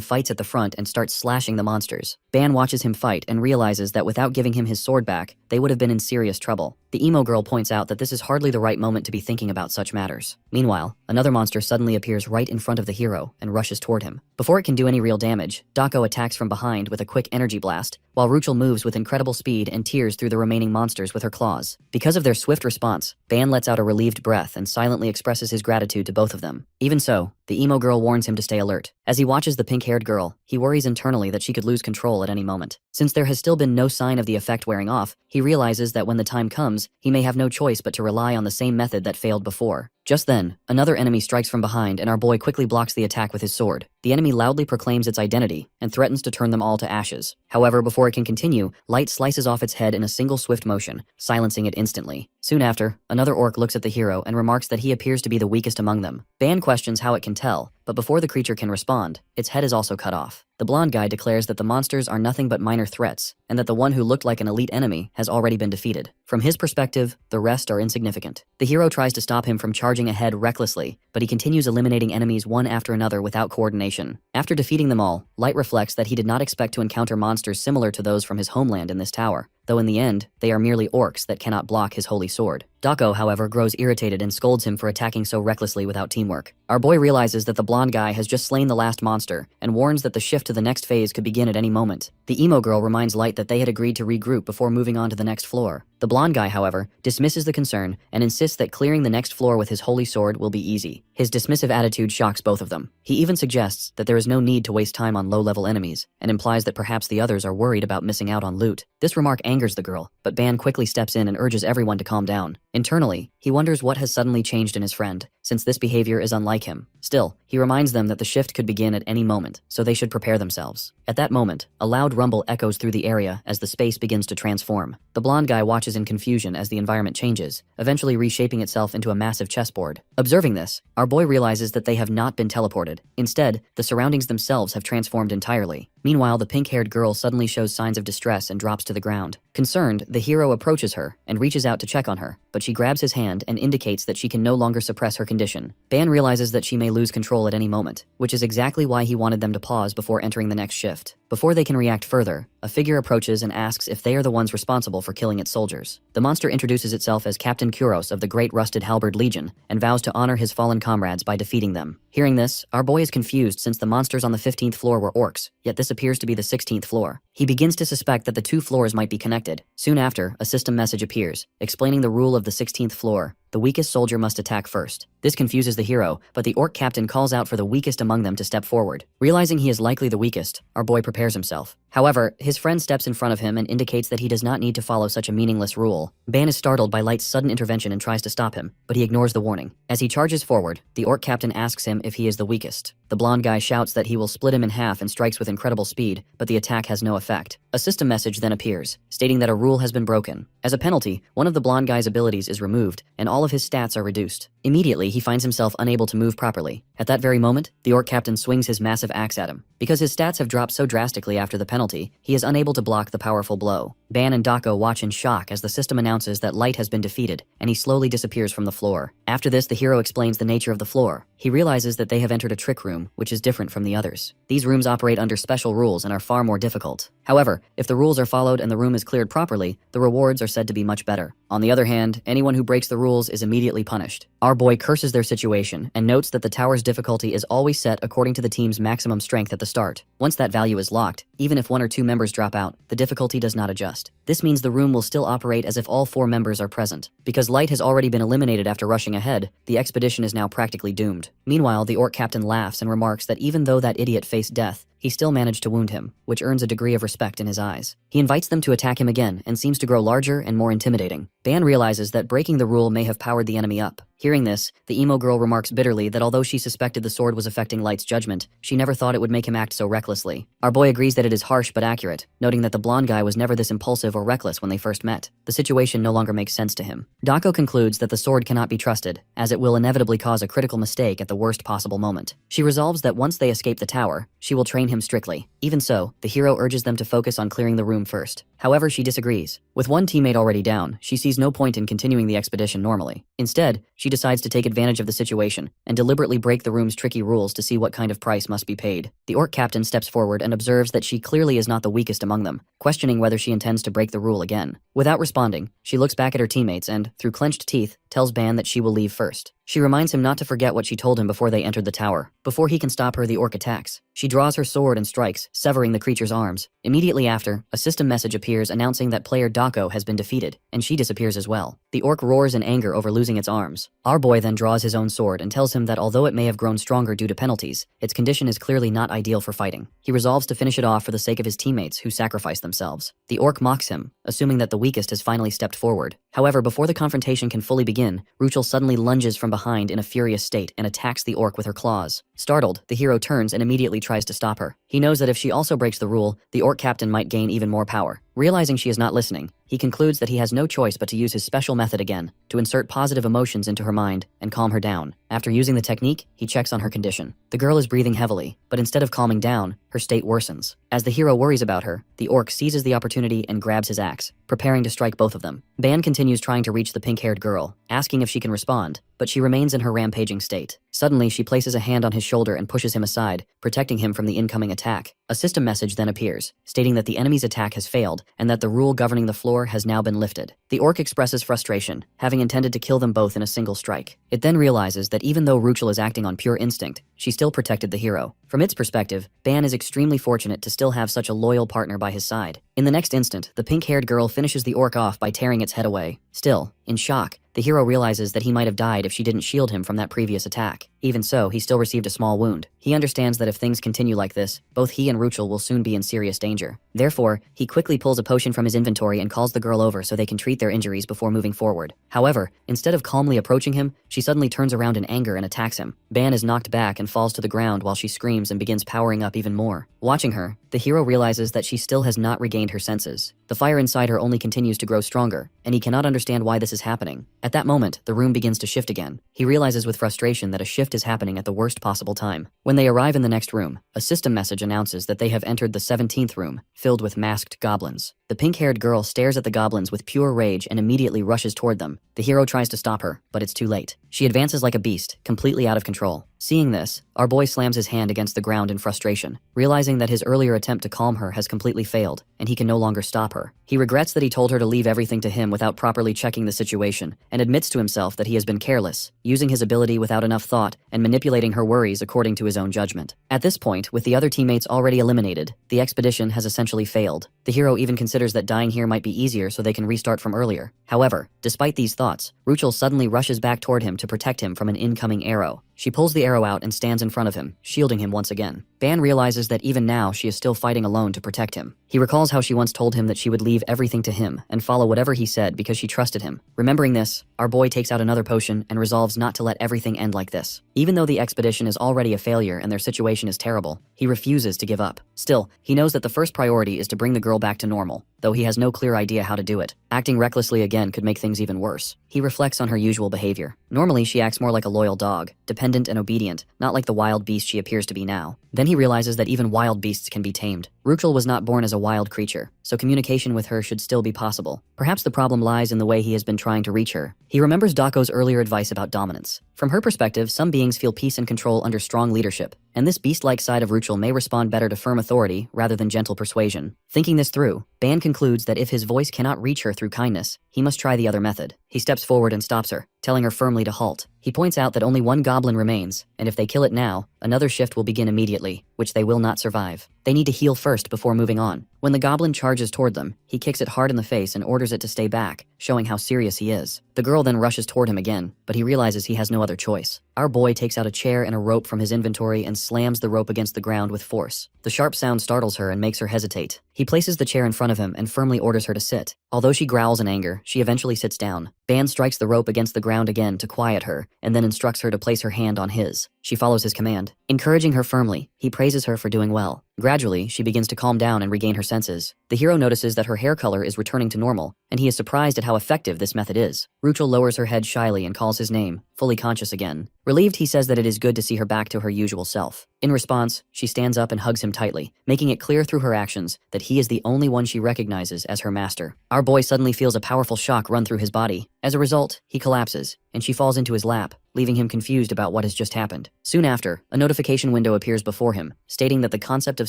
fights at the front and starts slashing the monsters. Ban watches him fight and realizes that without giving him his sword back, they would have been in serious trouble. The emo girl points out that this is hardly the right moment to be thinking about such matters. Meanwhile, another monster suddenly appears right in front of the hero and rushes toward him. Before it can do any real damage, Dako attacks from behind with a quick energy blast, while Ruchel moves with incredible speed and tears through the remaining monsters with her claws. Because of their swift response, Ban lets out a relieved breath and silently expresses his gratitude to both of them. Even so, the emo girl warns him to stay alert. As he watches the pink-haired girl, he worries internally that she could lose control at any moment. Since there has still been no sign of the effect wearing off, he realizes that when the time comes, he may have no choice but to rely on the same method that failed before. Just then, another enemy strikes from behind and our boy quickly blocks the attack with his sword. The enemy loudly proclaims its identity and threatens to turn them all to ashes. However, before it can continue, Light slices off its head in a single swift motion, silencing it instantly. Soon after, another orc looks at the hero and remarks that he appears to be the weakest among them. Ban questions how it can tell, but before the creature can respond, its head is also cut off. The blonde guy declares that the monsters are nothing but minor threats, and that the one who looked like an elite enemy has already been defeated. From his perspective, the rest are insignificant. The hero tries to stop him from charging ahead recklessly, but he continues eliminating enemies one after another without coordination. After defeating them all, Light reflects that he did not expect to encounter monsters similar to those from his homeland in this tower, though in the end, they are merely orcs that cannot block his holy sword. Dako, however, grows irritated and scolds him for attacking so recklessly without teamwork. Our boy realizes that the blonde guy has just slain the last monster, and warns that the shift to the next phase could begin at any moment. The emo girl reminds Light that they had agreed to regroup before moving on to the next floor. The blonde guy, however, dismisses the concern and insists that clearing the next floor with his holy sword will be easy. His dismissive attitude shocks both of them. He even suggests that there is no need to waste time on low-level enemies, and implies that perhaps the others are worried about missing out on loot. This remark angers the girl, but Ban quickly steps in and urges everyone to calm down. Internally, he wonders what has suddenly changed in his friend, since this behavior is unlike him. Still, he reminds them that the shift could begin at any moment, so they should prepare themselves. At that moment, a loud rumble echoes through the area as the space begins to transform. The blonde guy watches in confusion as the environment changes, eventually reshaping itself into a massive chessboard. Observing this, our boy realizes that they have not been teleported. Instead, the surroundings themselves have transformed entirely. Meanwhile, the pink-haired girl suddenly shows signs of distress and drops to the ground. Concerned, the hero approaches her and reaches out to check on her, but she grabs his hand and indicates that she can no longer suppress her condition. Ban realizes that she may lose control at any moment, which is exactly why he wanted them to pause before entering the next shift. Before they can react further, a figure approaches and asks if they are the ones responsible for killing its soldiers. The monster introduces itself as Captain Kuros of the Great Rusted Halberd Legion and vows to honor his fallen comrades by defeating them. Hearing this, our boy is confused since the monsters on the 15th floor were orcs, yet this appears to be the 16th floor. He begins to suspect that the two floors might be connected. Soon after, a system message appears, explaining the rule of the 16th floor. The weakest soldier must attack first. This confuses the hero, but the orc captain calls out for the weakest among them to step forward. Realizing he is likely the weakest, our boy prepares himself. However, his friend steps in front of him and indicates that he does not need to follow such a meaningless rule. Ban is startled by Light's sudden intervention and tries to stop him, but he ignores the warning. As he charges forward, the orc captain asks him if he is the weakest. The blonde guy shouts that he will split him in half and strikes with incredible speed, but the attack has no effect. A system message then appears, stating that a rule has been broken. As a penalty, one of the blonde guy's abilities is removed, and all of his stats are reduced. Immediately, he finds himself unable to move properly. At that very moment, the orc captain swings his massive axe at him. Because his stats have dropped so drastically after the penalty, penalty, he is unable to block the powerful blow. Ban and Dako watch in shock as the system announces that Light has been defeated, and he slowly disappears from the floor. After this, the hero explains the nature of the floor. He realizes that they have entered a trick room, which is different from the others. These rooms operate under special rules and are far more difficult. However, if the rules are followed and the room is cleared properly, the rewards are said to be much better. On the other hand, anyone who breaks the rules is immediately punished. Our boy curses their situation and notes that the tower's difficulty is always set according to the team's maximum strength at the start. Once that value is locked, even if 1 or 2 members drop out, the difficulty does not adjust. This means the room will still operate as if all 4 members are present. Because Light has already been eliminated after rushing ahead, the expedition is now practically doomed. Meanwhile, the orc captain laughs and remarks that even though that idiot faced death, he still managed to wound him, which earns a degree of respect in his eyes. He invites them to attack him again and seems to grow larger and more intimidating. Ban realizes that breaking the rule may have powered the enemy up. Hearing this, the emo girl remarks bitterly that although she suspected the sword was affecting Light's judgment, she never thought it would make him act so recklessly. Our boy agrees that it is harsh but accurate, noting that the blonde guy was never this impulsive or reckless when they first met. The situation no longer makes sense to him. Dako concludes that the sword cannot be trusted, as it will inevitably cause a critical mistake at the worst possible moment. She resolves that once they escape the tower, she will train him strictly. Even so, the hero urges them to focus on clearing the room first. However, she disagrees. With one teammate already down, she sees no point in continuing the expedition normally. Instead, she decides to take advantage of the situation and deliberately break the room's tricky rules to see what kind of price must be paid. The orc captain steps forward and observes that she clearly is not the weakest among them, questioning whether she intends to break the rule again. Without responding, she looks back at her teammates and, through clenched teeth, tells Ban that she will leave first. She reminds him not to forget what she told him before they entered the tower. Before he can stop her, the orc attacks. She draws her sword and strikes, severing the creature's arms. Immediately after, a system message appears announcing that player Dako has been defeated, and she disappears as well. The orc roars in anger over losing its arms. Our boy then draws his own sword and tells him that although it may have grown stronger due to penalties, its condition is clearly not ideal for fighting. He resolves to finish it off for the sake of his teammates who sacrificed themselves. The orc mocks him, assuming that the weakest has finally stepped forward. However, before the confrontation can fully begin, Ruchel suddenly lunges from behind in a furious state and attacks the orc with her claws. Startled, the hero turns and immediately tries to stop her. He knows that if she also breaks the rule, the orc captain might gain even more power. Realizing she is not listening, he concludes that he has no choice but to use his special method again, to insert positive emotions into her mind and calm her down. After using the technique, he checks on her condition. The girl is breathing heavily, but instead of calming down, her state worsens. As the hero worries about her, the orc seizes the opportunity and grabs his axe, preparing to strike both of them. Ban continues trying to reach the pink-haired girl, asking if she can respond, but she remains in her rampaging state. Suddenly, she places a hand on his shoulder and pushes him aside, protecting him from the incoming attack. A system message then appears, stating that the enemy's attack has failed and that the rule governing the floor has now been lifted. The orc expresses frustration, having intended to kill them both in a single strike. It then realizes that even though Ruchel is acting on pure instinct, she still protected the hero. From its perspective, Ban is extremely fortunate to still have such a loyal partner by his side. In the next instant, the pink-haired girl finishes the orc off by tearing its head away. Still, in shock, the hero realizes that he might have died if she didn't shield him from that previous attack. Even so, he still received a small wound. He understands that if things continue like this, both he and Ruchel will soon be in serious danger. Therefore, he quickly pulls a potion from his inventory and calls the girl over so they can treat their injuries before moving forward. However, instead of calmly approaching him, she suddenly turns around in anger and attacks him. Ban is knocked back and falls to the ground while she screams and begins powering up even more. Watching her, the hero realizes that she still has not regained her senses. The fire inside her only continues to grow stronger, and he cannot understand why this is happening. At that moment, the room begins to shift again. He realizes with frustration that a shift is happening at the worst possible time. When they arrive in the next room, a system message announces that they have entered the 17th room, filled with masked goblins. The pink-haired girl stares at the goblins with pure rage and immediately rushes toward them. The hero tries to stop her, but it's too late. She advances like a beast, completely out of control. Seeing this, our boy slams his hand against the ground in frustration, realizing that his earlier attempt to calm her has completely failed, and he can no longer stop her. He regrets that he told her to leave everything to him without properly checking the situation, and admits to himself that he has been careless, using his ability without enough thought and manipulating her worries according to his own judgment. At this point, with the other teammates already eliminated, the expedition has essentially failed. The hero even considers that dying here might be easier so they can restart from earlier. However, despite these thoughts, Ruchel suddenly rushes back toward him to protect him from an incoming arrow. She pulls the arrow out and stands in front of him, shielding him once again. Ban realizes that even now she is still fighting alone to protect him. He recalls how she once told him that she would leave everything to him and follow whatever he said because she trusted him. Remembering this, our boy takes out another potion and resolves not to let everything end like this. Even though the expedition is already a failure and their situation is terrible, he refuses to give up. Still, he knows that the first priority is to bring the girl back to normal, though he has no clear idea how to do it. Acting recklessly again could make things even worse. He reflects on her usual behavior. Normally, she acts more like a loyal dog, dependent and obedient, not like the wild beast she appears to be now. Then he realizes that even wild beasts can be tamed. Ruchel was not born as a wild creature, so communication with her should still be possible. Perhaps the problem lies in the way he has been trying to reach her. He remembers Dako's earlier advice about dominance. From her perspective, some beings feel peace and control under strong leadership, and this beast-like side of Ruchel may respond better to firm authority rather than gentle persuasion. Thinking this through, Ban concludes that if his voice cannot reach her through kindness, he must try the other method. He steps forward and stops her, telling her firmly to halt. He points out that only one goblin remains, and if they kill it now, another shift will begin immediately, which they will not survive. They need to heal first before moving on. When the goblin charges toward them, he kicks it hard in the face and orders it to stay back, showing how serious he is. The girl then rushes toward him again, but he realizes he has no other choice. Our boy takes out a chair and a rope from his inventory and slams the rope against the ground with force. The sharp sound startles her and makes her hesitate. He places the chair in front of him and firmly orders her to sit. Although she growls in anger, she eventually sits down. Ban strikes the rope against the ground again to quiet her, and then instructs her to place her hand on his. She follows his command. Encouraging her firmly, he praises her for doing well. Gradually, she begins to calm down and regain her senses. The hero notices that her hair color is returning to normal, and he is surprised at how effective this method is. Ruchel lowers her head shyly and calls his name, fully conscious again. Relieved, he says that it is good to see her back to her usual self. In response, she stands up and hugs him tightly, making it clear through her actions that he is the only one she recognizes as her master. Our boy suddenly feels a powerful shock run through his body. As a result, he collapses, and she falls into his lap, leaving him confused about what has just happened. Soon after, a notification window appears before him, stating that the concept of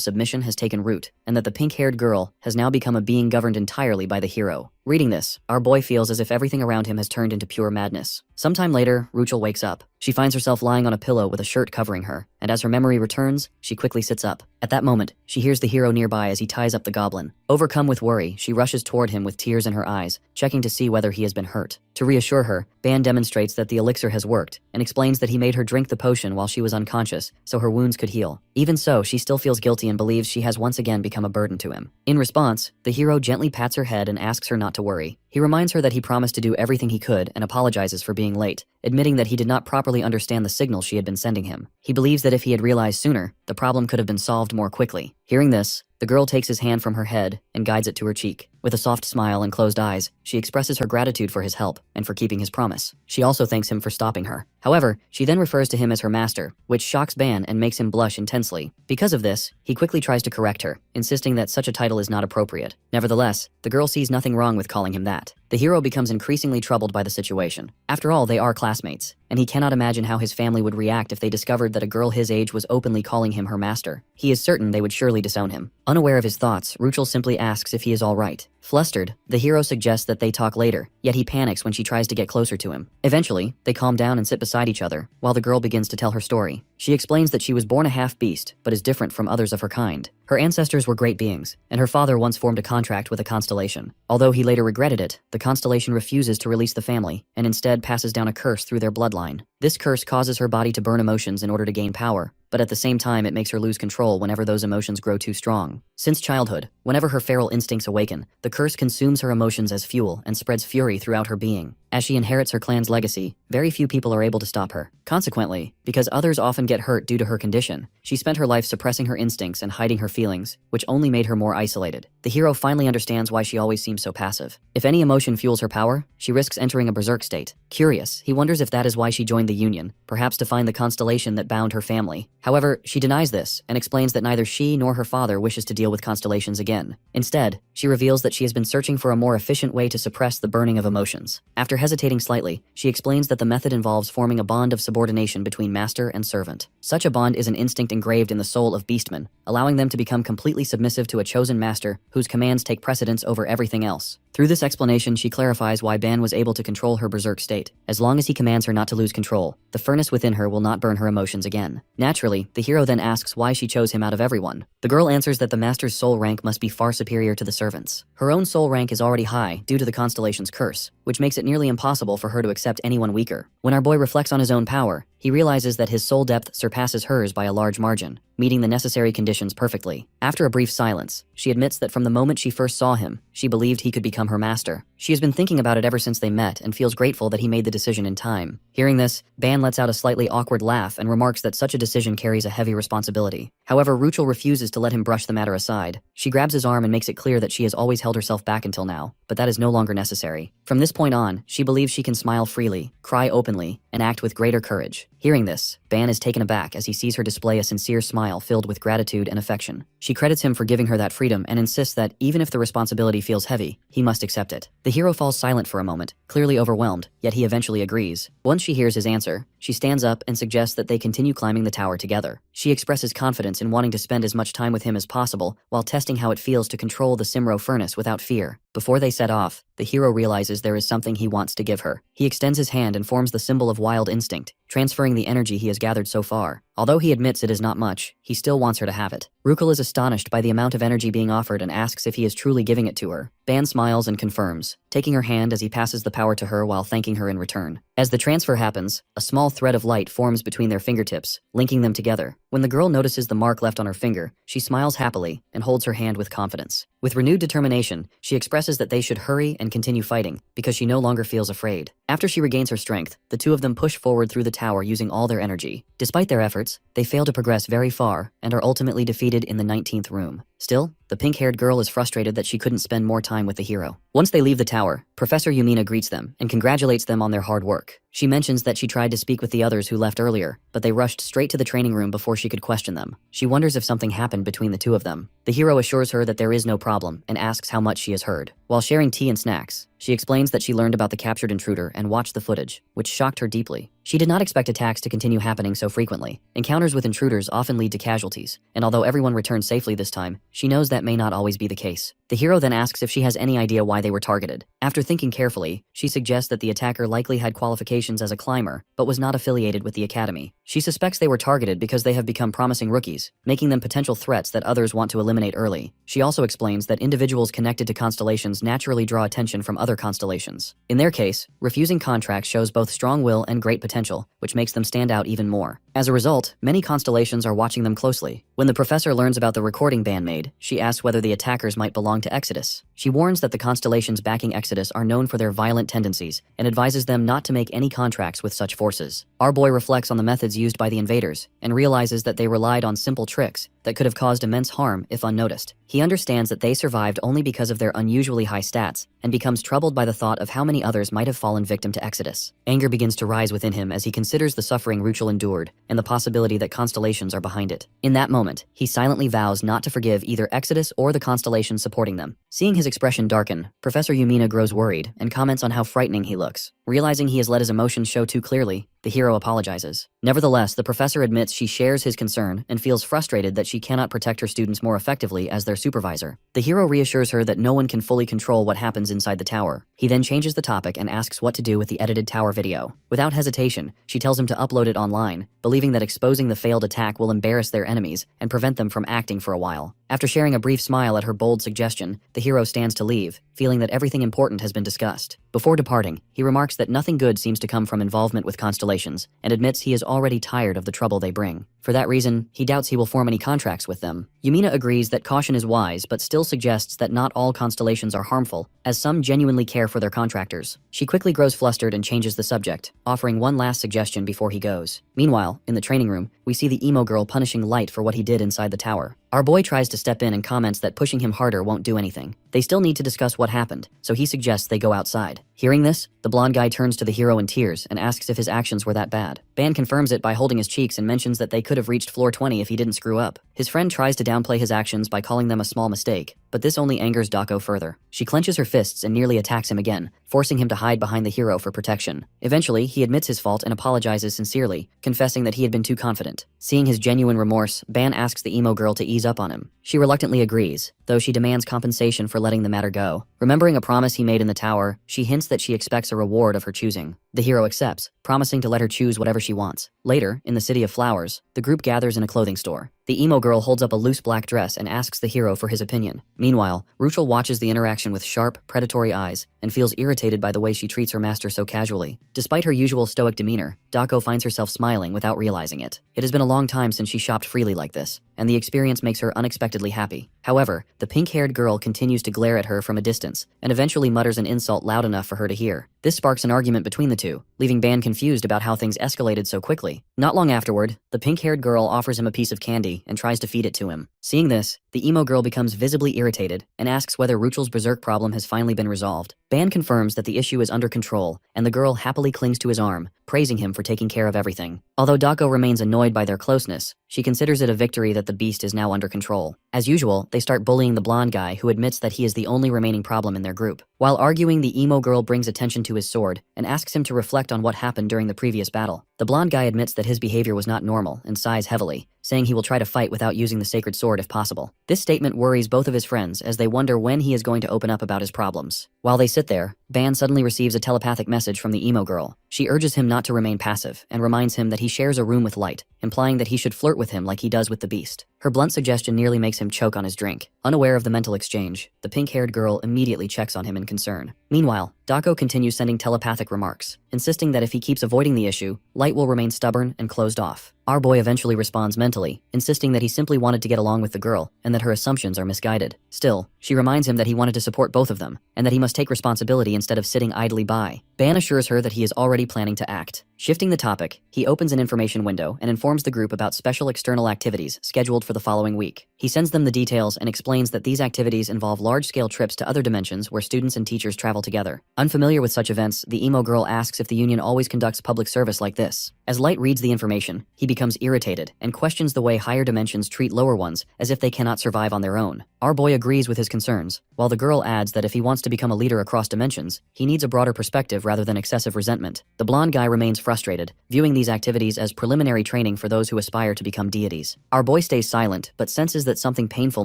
submission has taken root, and that the pink-haired girl has now become a being governed entirely by the hero. Reading this, our boy feels as if everything around him has turned into pure madness. Sometime later, Ruchel wakes up. She finds herself lying on a pillow with a shirt covering her, and as her memory returns, she quickly sits up. At that moment, she hears the hero nearby as he ties up the goblin. Overcome with worry, she rushes toward him with tears in her eyes, checking to see whether he has been hurt. To reassure her, Ban demonstrates that the elixir has worked, and explains that he made her drink the potion while she was unconscious, so her wounds could heal. Even so, she still feels guilty and believes she has once again become a burden to him. In response, the hero gently pats her head and asks her not to worry. He reminds her that he promised to do everything he could and apologizes for being late, admitting that he did not properly understand the signal she had been sending him. He believes that if he had realized sooner, the problem could have been solved more quickly. Hearing this, the girl takes his hand from her head and guides it to her cheek. With a soft smile and closed eyes, she expresses her gratitude for his help and for keeping his promise. She also thanks him for stopping her. However, she then refers to him as her master, which shocks Ban and makes him blush intensely. Because of this, he quickly tries to correct her, insisting that such a title is not appropriate. Nevertheless, the girl sees nothing wrong with calling him that. The hero becomes increasingly troubled by the situation. After all, they are classmates, and he cannot imagine how his family would react if they discovered that a girl his age was openly calling him her master. He is certain they would surely disown him. Unaware of his thoughts, Ruchel simply asks if he is all right. Flustered, the hero suggests that they talk later, yet he panics when she tries to get closer to him. Eventually, they calm down and sit beside each other, while the girl begins to tell her story. She explains that she was born a half-beast, but is different from others of her kind. Her ancestors were great beings, and her father once formed a contract with a constellation. Although he later regretted it, the constellation refuses to release the family, and instead passes down a curse through their bloodline. This curse causes her body to burn emotions in order to gain power, but at the same time it makes her lose control whenever those emotions grow too strong. Since childhood, whenever her feral instincts awaken, the curse consumes her emotions as fuel and spreads fury throughout her being. As she inherits her clan's legacy, very few people are able to stop her. Consequently, because others often get hurt due to her condition, she spent her life suppressing her instincts and hiding her feelings, which only made her more isolated. The hero finally understands why she always seems so passive. If any emotion fuels her power, she risks entering a berserk state. Curious, he wonders if that is why she joined the Union, perhaps to find the constellation that bound her family. However, she denies this and explains that neither she nor her father wishes to deal with constellations again. Instead, she reveals that she has been searching for a more efficient way to suppress the burning of emotions. After hesitating slightly, she explains that the method involves forming a bond of subordination between master and servant. Such a bond is an instinct engraved in the soul of beastmen, allowing them to become completely submissive to a chosen master whose commands take precedence over everything else. Through this explanation, she clarifies why Ban was able to control her berserk state. As long as he commands her not to lose control, the furnace within her will not burn her emotions again. Naturally, the hero then asks why she chose him out of everyone. The girl answers that the master's soul rank must be far superior to the servant's. Her own soul rank is already high due to the constellation's curse, which makes it nearly impossible for her to accept anyone weaker. When our boy reflects on his own power, he realizes that his soul depth surpasses hers by a large margin, meeting the necessary conditions perfectly. After a brief silence, she admits that from the moment she first saw him, she believed he could become become her master. She has been thinking about it ever since they met and feels grateful that he made the decision in time. Hearing this, Ban lets out a slightly awkward laugh and remarks that such a decision carries a heavy responsibility. However, Ruchel refuses to let him brush the matter aside. She grabs his arm and makes it clear that she has always held herself back until now, but that is no longer necessary. From this point on, she believes she can smile freely, cry openly, and act with greater courage. Hearing this, Ban is taken aback as he sees her display a sincere smile filled with gratitude and affection. She credits him for giving her that freedom and insists that even if the responsibility feels heavy, he must accept it. The hero falls silent for a moment, clearly overwhelmed, yet he eventually agrees. Once she hears his answer, she stands up and suggests that they continue climbing the tower together. She expresses confidence in wanting to spend as much time with him as possible while testing how it feels to control the Simro furnace without fear. Before they set off, the hero realizes there is something he wants to give her. He extends his hand and forms the symbol of wild instinct, transferring the energy he has gathered so far. Although he admits it is not much, he still wants her to have it. Ruchel is astonished by the amount of energy being offered and asks if he is truly giving it to her. Ban smiles and confirms, taking her hand as he passes the power to her while thanking her in return. As the transfer happens, a small thread of light forms between their fingertips, linking them together. When the girl notices the mark left on her finger, she smiles happily and holds her hand with confidence. With renewed determination, she expresses that they should hurry and continue fighting because she no longer feels afraid. After she regains her strength, the two of them push forward through the tower using all their energy. Despite their efforts, they fail to progress very far and are ultimately defeated in the 19th room. Still, the pink-haired girl is frustrated that she couldn't spend more time with the hero. Once they leave the tower, Professor Yumina greets them and congratulates them on their hard work. She mentions that she tried to speak with the others who left earlier, but they rushed straight to the training room before she could question them. She wonders if something happened between the two of them. The hero assures her that there is no problem and asks how much she has heard. While sharing tea and snacks, she explains that she learned about the captured intruder and watched the footage, which shocked her deeply. She did not expect attacks to continue happening so frequently. Encounters with intruders often lead to casualties, and although everyone returned safely this time, she knows that may not always be the case. The hero then asks if she has any idea why they were targeted. After thinking carefully, she suggests that the attacker likely had qualifications as a climber, but was not affiliated with the academy. She suspects they were targeted because they have become promising rookies, making them potential threats that others want to eliminate early. She also explains that individuals connected to constellations naturally draw attention from other constellations. In their case, refusing contracts shows both strong will and great potential, which makes them stand out even more. As a result, many constellations are watching them closely. When the professor learns about the recording Ban made, she asks whether the attackers might belong to Exodus. She warns that the constellations backing Exodus are known for their violent tendencies and advises them not to make any contracts with such forces. Our boy reflects on the methods used by the invaders and realizes that they relied on simple tricks that could have caused immense harm if unnoticed. He understands that they survived only because of their unusually high stats and becomes troubled by the thought of how many others might have fallen victim to Exodus. Anger begins to rise within him as he considers the suffering Ruchel endured and the possibility that constellations are behind it. In that moment, he silently vows not to forgive either Exodus or the constellations supporting them. Seeing his expression darken, Professor Yumina grows worried and comments on how frightening he looks. Realizing he has let his emotions show too clearly, the hero apologizes. Nevertheless, the professor admits she shares his concern and feels frustrated that she cannot protect her students more effectively as their supervisor. The hero reassures her that no one can fully control what happens inside the tower. He then changes the topic and asks what to do with the edited tower video. Without hesitation, she tells him to upload it online, believing that exposing the failed attack will embarrass their enemies and prevent them from acting for a while. After sharing a brief smile at her bold suggestion, the hero stands to leave, feeling that everything important has been discussed. Before departing, he remarks that nothing good seems to come from involvement with constellations, and admits he is already tired of the trouble they bring. For that reason, he doubts he will form any contracts with them. Yumina agrees that caution is wise, but still suggests that not all constellations are harmful, as some genuinely care for their contractors. She quickly grows flustered and changes the subject, offering one last suggestion before he goes. Meanwhile, in the training room, we see the emo girl punishing Light for what he did inside the tower. Our boy tries to step in and comments that pushing him harder won't do anything. They still need to discuss what happened, so he suggests they go outside. Hearing this, the blonde guy turns to the hero in tears and asks if his actions were that bad. Ban confirms it by holding his cheeks and mentions that they could have reached floor 20 if he didn't screw up. His friend tries to downplay his actions by calling them a small mistake, but this only angers Dako further. She clenches her fists and nearly attacks him again, forcing him to hide behind the hero for protection. Eventually, he admits his fault and apologizes sincerely, confessing that he had been too confident. Seeing his genuine remorse, Ban asks the emo girl to ease up on him. She reluctantly agrees, though she demands compensation for letting the matter go. Remembering a promise he made in the tower, she hints that she expects a reward of her choosing. The hero accepts, promising to let her choose whatever she wants. Later, in the City of Flowers, the group gathers in a clothing store. The emo girl holds up a loose black dress and asks the hero for his opinion. Meanwhile, Ruchel watches the interaction with sharp, predatory eyes and feels irritated by the way she treats her master so casually. Despite her usual stoic demeanor, Dako finds herself smiling without realizing it. It has been a long time since she shopped freely like this, and the experience makes her unexpectedly happy. However, the pink-haired girl continues to glare at her from a distance, and eventually mutters an insult loud enough for her to hear. This sparks an argument between the two, leaving Ban confused about how things escalated so quickly. Not long afterward, the pink-haired girl offers him a piece of candy and tries to feed it to him. Seeing this, the emo girl becomes visibly irritated and asks whether Ruchel's berserk problem has finally been resolved. Ban confirms that the issue is under control, and the girl happily clings to his arm, praising him for taking care of everything. Although Dako remains annoyed by their closeness, she considers it a victory that the beast is now under control. As usual, they start bullying the blonde guy who admits that he is the only remaining problem in their group. While arguing, the emo girl brings attention to his sword and asks him to reflect on what happened during the previous battle. The blonde guy admits that his behavior was not normal and sighs heavily, saying he will try to fight without using the sacred sword if possible. This statement worries both of his friends as they wonder when he is going to open up about his problems. While they sit there, Ban suddenly receives a telepathic message from the emo girl. She urges him not to remain passive and reminds him that he shares a room with Light, implying that he should flirt with him like he does with the beast. Her blunt suggestion nearly makes him choke on his drink. Unaware of the mental exchange, the pink-haired girl immediately checks on him in concern. Meanwhile, Dako continues sending telepathic remarks, insisting that if he keeps avoiding the issue, Light will remain stubborn and closed off. Our boy eventually responds mentally, insisting that he simply wanted to get along with the girl and that her assumptions are misguided. Still, she reminds him that he wanted to support both of them and that he must take responsibility instead of sitting idly by. Ban assures her that he is already planning to act. Shifting the topic, he opens an information window and informs the group about special external activities scheduled for the following week. He sends them the details and explains that these activities involve large-scale trips to other dimensions where students and teachers travel together. Unfamiliar with such events, the emo girl asks if the union always conducts public service like this. As Light reads the information, he becomes irritated and questions the way higher dimensions treat lower ones as if they cannot survive on their own. Our boy agrees with his concerns, while the girl adds that if he wants to become a leader across dimensions, he needs a broader perspective rather than excessive resentment. The blonde guy remains frustrated, viewing these activities as preliminary training for those who aspire to become deities. Our boy stays silent, but senses that something painful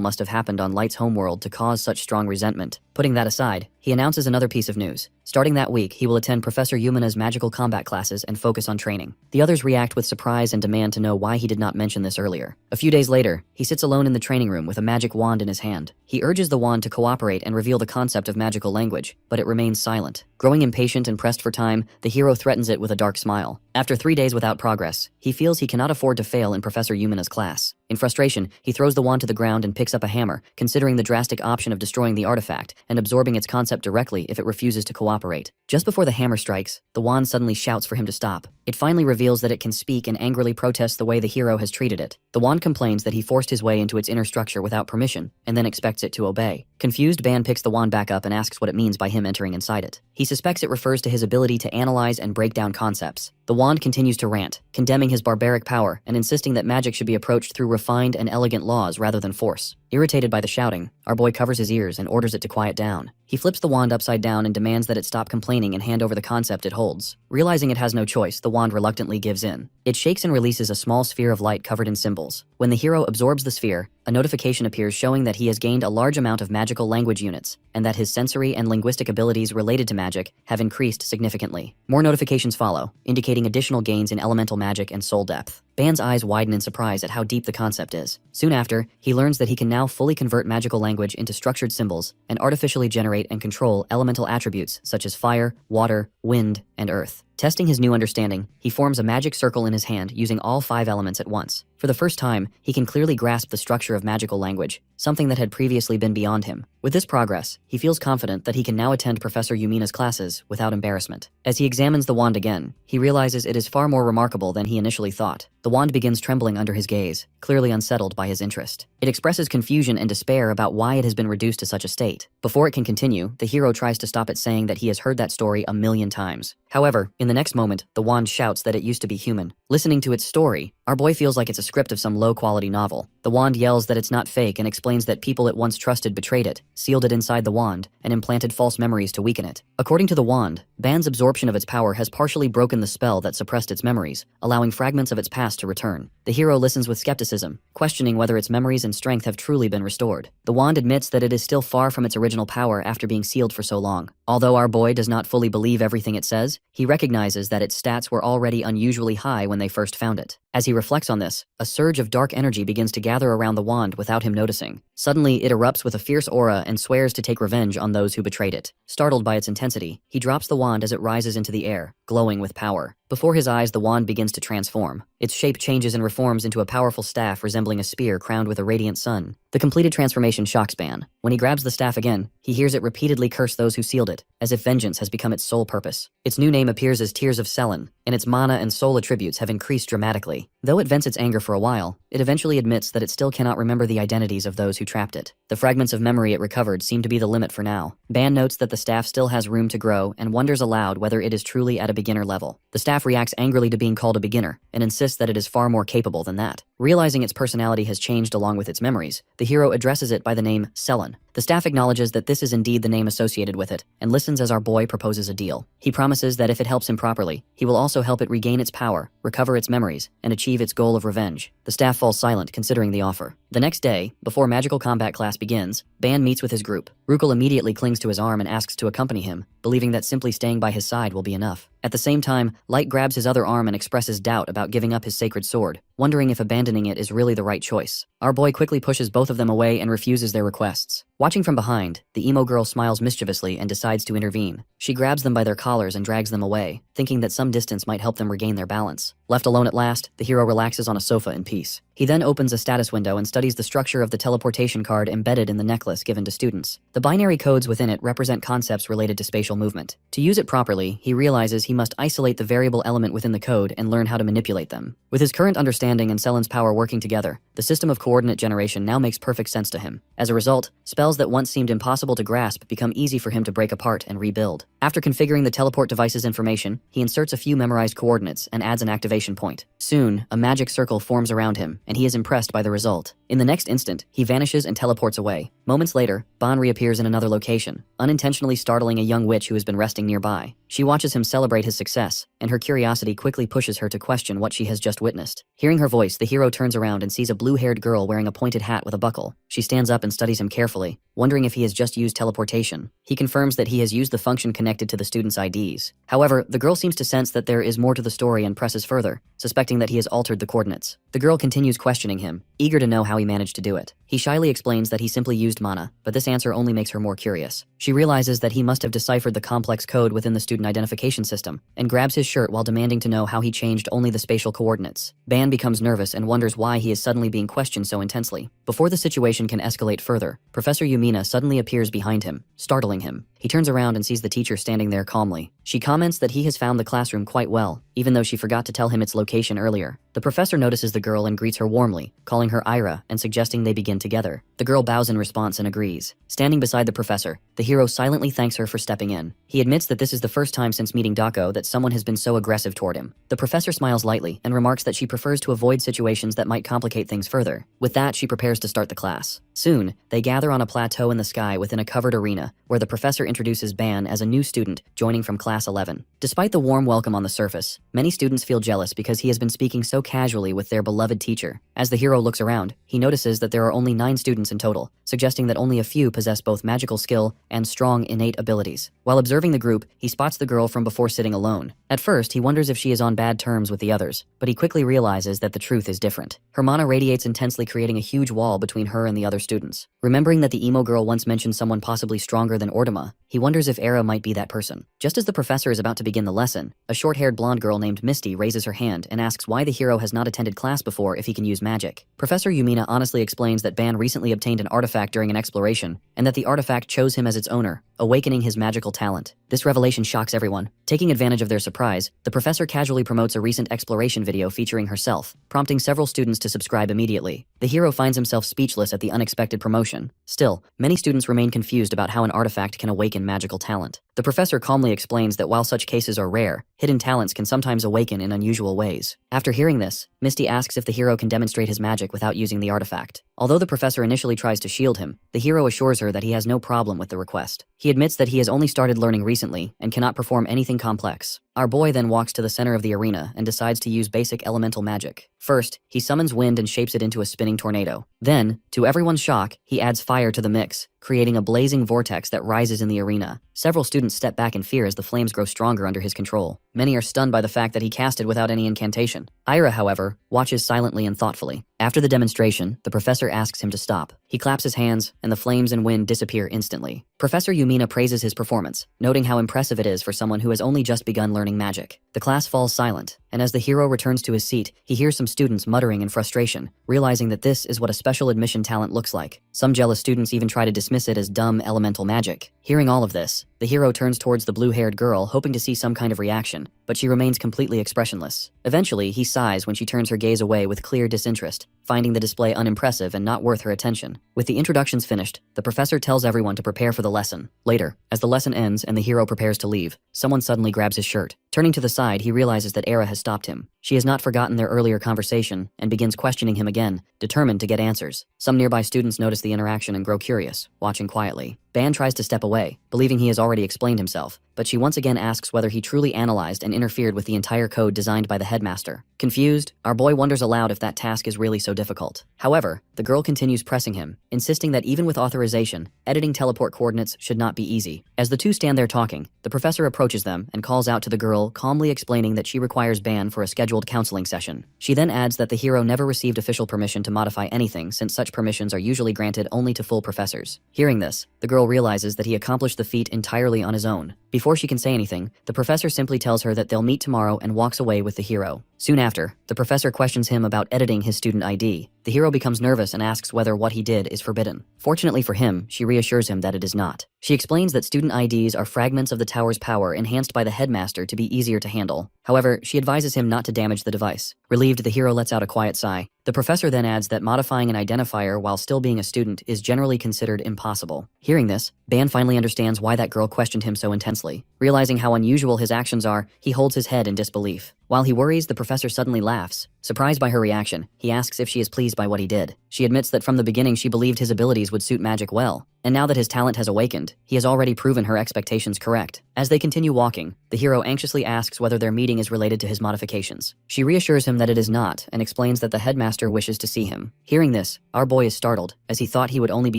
must have happened on Light's homeworld to cause such strong resentment. Putting that aside, he announces another piece of news. Starting that week, he will attend Professor Yumina's magical combat classes and focus on training. The others react with surprise and demand to know why he did not mention this earlier. A few days later, he sits alone in the training room with a magic wand in his hand. He urges the wand to cooperate and reveal the concept of magical language, but it remains silent. Growing impatient and pressed for time, the hero threatens it with a dark smile. After 3 days without progress, he feels he cannot afford to fail in Professor Yumina's class. In frustration, he throws the wand to the ground and picks up a hammer, considering the drastic option of destroying the artifact and absorbing its concept directly if it refuses to cooperate. Just before the hammer strikes, the wand suddenly shouts for him to stop. It finally reveals that it can speak and angrily protests the way the hero has treated it. The wand complains that he forced his way into its inner structure without permission, and then expects it to obey. Confused, Ban picks the wand back up and asks what it means by him entering inside it. He suspects it refers to his ability to analyze and break down concepts. The wand continues to rant, condemning his barbaric power and insisting that magic should be approached through refined and elegant laws rather than force. Irritated by the shouting, our boy covers his ears and orders it to quiet down. He flips the wand upside down and demands that it stop complaining and hand over the concept it holds. Realizing it has no choice, the wand reluctantly gives in. It shakes and releases a small sphere of light covered in symbols. When the hero absorbs the sphere, a notification appears showing that he has gained a large amount of magical language units, and that his sensory and linguistic abilities related to magic have increased significantly. More notifications follow, indicating additional gains in elemental magic and soul depth. Ban's eyes widen in surprise at how deep the concept is. Soon after, he learns that he can now fully convert magical language into structured symbols and artificially generate and control elemental attributes such as fire, water, wind, and earth. Testing his new understanding, he forms a magic circle in his hand using all 5 elements at once. For the first time, he can clearly grasp the structure of magical language, something that had previously been beyond him. With this progress, he feels confident that he can now attend Professor Yumina's classes without embarrassment. As he examines the wand again, he realizes it is far more remarkable than he initially thought. The wand begins trembling under his gaze, clearly unsettled by his interest. It expresses confusion and despair about why it has been reduced to such a state. Before it can continue, the hero tries to stop it, saying that he has heard that story 1,000,000 times. However, in the next moment, the wand shouts that it used to be human. Listening to its story, our boy feels like it's a script of some low-quality novel. The wand yells that it's not fake and explains that people it once trusted betrayed it, sealed it inside the wand, and implanted false memories to weaken it. According to the wand, Ban's absorption of its power has partially broken the spell that suppressed its memories, allowing fragments of its past to return. The hero listens with skepticism, questioning whether its memories and strength have truly been restored. The wand admits that it is still far from its original power after being sealed for so long. Although our boy does not fully believe everything it says, he recognizes that its stats were already unusually high when they first found it. As he reflects on this, a surge of dark energy begins to gather around the wand without him noticing. Suddenly, it erupts with a fierce aura and swears to take revenge on those who betrayed it. Startled by its intensity, he drops the wand as it rises into the air, glowing with power. Before his eyes, the wand begins to transform. Its shape changes and reforms into a powerful staff resembling a spear crowned with a radiant sun. The completed transformation shocks Ban. When he grabs the staff again, he hears it repeatedly curse those who sealed it, as if vengeance has become its sole purpose. Its new name appears as Tears of Selen, and its mana and soul attributes have increased dramatically. Though it vents its anger for a while, it eventually admits that it still cannot remember the identities of those who trapped it. The fragments of memory it recovered seem to be the limit for now. Ban notes that the staff still has room to grow and wonders aloud whether it is truly at a beginner level. The staff reacts angrily to being called a beginner and insists that it is far more capable than that. Realizing its personality has changed along with its memories, the hero addresses it by the name Selen. The staff acknowledges that this is indeed the name associated with it, and listens as our boy proposes a deal. He promises that if it helps him properly, he will also help it regain its power, recover its memories, and achieve its goal of revenge. The staff falls silent considering the offer. The next day, before magical combat class begins, Ban meets with his group. Rukel immediately clings to his arm and asks to accompany him, believing that simply staying by his side will be enough. At the same time, Light grabs his other arm and expresses doubt about giving up his sacred sword, wondering if abandoning it is really the right choice. Our boy quickly pushes both of them away and refuses their requests. Watching from behind, the emo girl smiles mischievously and decides to intervene. She grabs them by their collars and drags them away, thinking that some distance might help them regain their balance. Left alone at last, the hero relaxes on a sofa in peace. He then opens a status window and studies the structure of the teleportation card embedded in the necklace given to students. The binary codes within it represent concepts related to spatial movement. To use it properly, he realizes he must isolate the variable element within the code and learn how to manipulate them. With his current understanding and Selen's power working together, the system of coordinate generation now makes perfect sense to him. As a result, spells that once seemed impossible to grasp become easy for him to break apart and rebuild. After configuring the teleport device's information, he inserts a few memorized coordinates and adds an activation point. Soon, a magic circle forms around him, and he is impressed by the result. In the next instant, he vanishes and teleports away. Moments later, Ban reappears in another location, unintentionally startling a young witch who has been resting nearby. She watches him celebrate his success, and her curiosity quickly pushes her to question what she has just witnessed. Hearing her voice, the hero turns around and sees a blue-haired girl wearing a pointed hat with a buckle. She stands up and studies him carefully, wondering if he has just used teleportation. He confirms that he has used the function connected to the students' IDs. However, the girl seems to sense that there is more to the story and presses further, suspecting that he has altered the coordinates. The girl continues questioning him, eager to know how he managed to do it. He shyly explains that he simply used mana, but this answer only makes her more curious. She realizes that he must have deciphered the complex code within the student identification system, and grabs his shirt while demanding to know how he changed only the spatial coordinates. Ban becomes nervous and wonders why he is suddenly being questioned so intensely. Before the situation can escalate further, Professor Yumina suddenly appears behind him, startling him. He turns around and sees the teacher standing there calmly. She comments that he has found the classroom quite well, even though she forgot to tell him its location earlier. The professor notices the girl and greets her warmly, calling her Ira and suggesting they begin together. The girl bows in response and agrees. Standing beside the professor, the hero silently thanks her for stepping in. He admits that this is the first time since meeting Dako that someone has been so aggressive toward him. The professor smiles lightly and remarks that she prefers to avoid situations that might complicate things further. With that, she prepares to start the class. Soon, they gather on a plateau in the sky within a covered arena, where the professor introduces Ban as a new student joining from class 11. Despite the warm welcome on the surface, many students feel jealous because he has been speaking so casually with their beloved teacher. As the hero looks around, he notices that there are only 9 students in total, suggesting that only a few possess both magical skill and strong innate abilities. While observing the group, he spots the girl from before sitting alone. At first, he wonders if she is on bad terms with the others, but he quickly realizes that the truth is different. Her mana radiates intensely, creating a huge wall between her and the other students. Remembering that the emo girl once mentioned someone possibly stronger than Ordima, he wonders if Era might be that person. Just as the professor is about to begin the lesson, a short-haired blonde girl named Misty raises her hand and asks why the hero has not attended class before if he can use magic. Professor Yumina honestly explains that Ban recently obtained an artifact during an exploration, and that the artifact chose him as its owner, awakening his magical talent. This revelation shocks everyone. Taking advantage of their surprise, the professor casually promotes a recent exploration video featuring herself, prompting several students to subscribe immediately. The hero finds himself speechless at the unexpected promotion. Still, many students remain confused about how an artifact can awaken magical talent. The professor calmly explains that while such cases are rare, hidden talents can sometimes awaken in unusual ways. After hearing this, Misty asks if the hero can demonstrate his magic without using the artifact. Although the professor initially tries to shield him, the hero assures her that he has no problem with the request. He admits that he has only started learning recently and cannot perform anything complex. Our boy then walks to the center of the arena and decides to use basic elemental magic. First, he summons wind and shapes it into a spinning tornado. Then, to everyone's shock, he adds fire to the mix, creating a blazing vortex that rises in the arena. Several students step back in fear as the flames grow stronger under his control. Many are stunned by the fact that he cast it without any incantation. Ira, however, watches silently and thoughtfully. After the demonstration, the professor asks him to stop. He claps his hands, and the flames and wind disappear instantly. Professor Yumina praises his performance, noting how impressive it is for someone who has only just begun learning magic. The class falls silent, and as the hero returns to his seat, he hears some students muttering in frustration, realizing that this is what a special admission talent looks like. Some jealous students even try to dismiss it as dumb elemental magic. Hearing all of this, the hero turns towards the blue-haired girl, hoping to see some kind of reaction, but she remains completely expressionless. Eventually, he sighs when she turns her gaze away with clear disinterest, finding the display unimpressive and not worth her attention. With the introductions finished, the professor tells everyone to prepare for the lesson. Later, as the lesson ends and the hero prepares to leave, someone suddenly grabs his shirt. Turning to the side, he realizes that Era has stopped him. She has not forgotten their earlier conversation and begins questioning him again, determined to get answers. Some nearby students notice the interaction and grow curious, watching quietly. Ban tries to step away, believing he has already explained himself, but she once again asks whether he truly analyzed and interfered with the entire code designed by the headmaster. Confused, our boy wonders aloud if that task is really so difficult. However, the girl continues pressing him, insisting that even with authorization, editing teleport coordinates should not be easy. As the two stand there talking, the professor approaches them and calls out to the girl, calmly explaining that she requires Ban for a scheduled counseling session. She then adds that the hero never received official permission to modify anything, since such permissions are usually granted only to full professors. Hearing this, the girl realizes that he accomplished the feat entirely on his own. Before she can say anything, the professor simply tells her that they'll meet tomorrow and walks away with the hero. Soon after, the professor questions him about editing his student ID. The hero becomes nervous and asks whether what he did is forbidden. Fortunately for him, she reassures him that it is not. She explains that student IDs are fragments of the tower's power enhanced by the headmaster to be easier to handle. However, she advises him not to damage the device. Relieved, the hero lets out a quiet sigh. The professor then adds that modifying an identifier while still being a student is generally considered impossible. Hearing this, Ban finally understands why that girl questioned him so intensely. Realizing how unusual his actions are, he holds his head in disbelief. While he worries, the professor suddenly laughs. Surprised by her reaction, he asks if she is pleased by what he did. She admits that from the beginning she believed his abilities would suit magic well, and now that his talent has awakened, he has already proven her expectations correct. As they continue walking, the hero anxiously asks whether their meeting is related to his modifications. She reassures him that it is not, and explains that the headmaster wishes to see him. Hearing this, our boy is startled, as he thought he would only be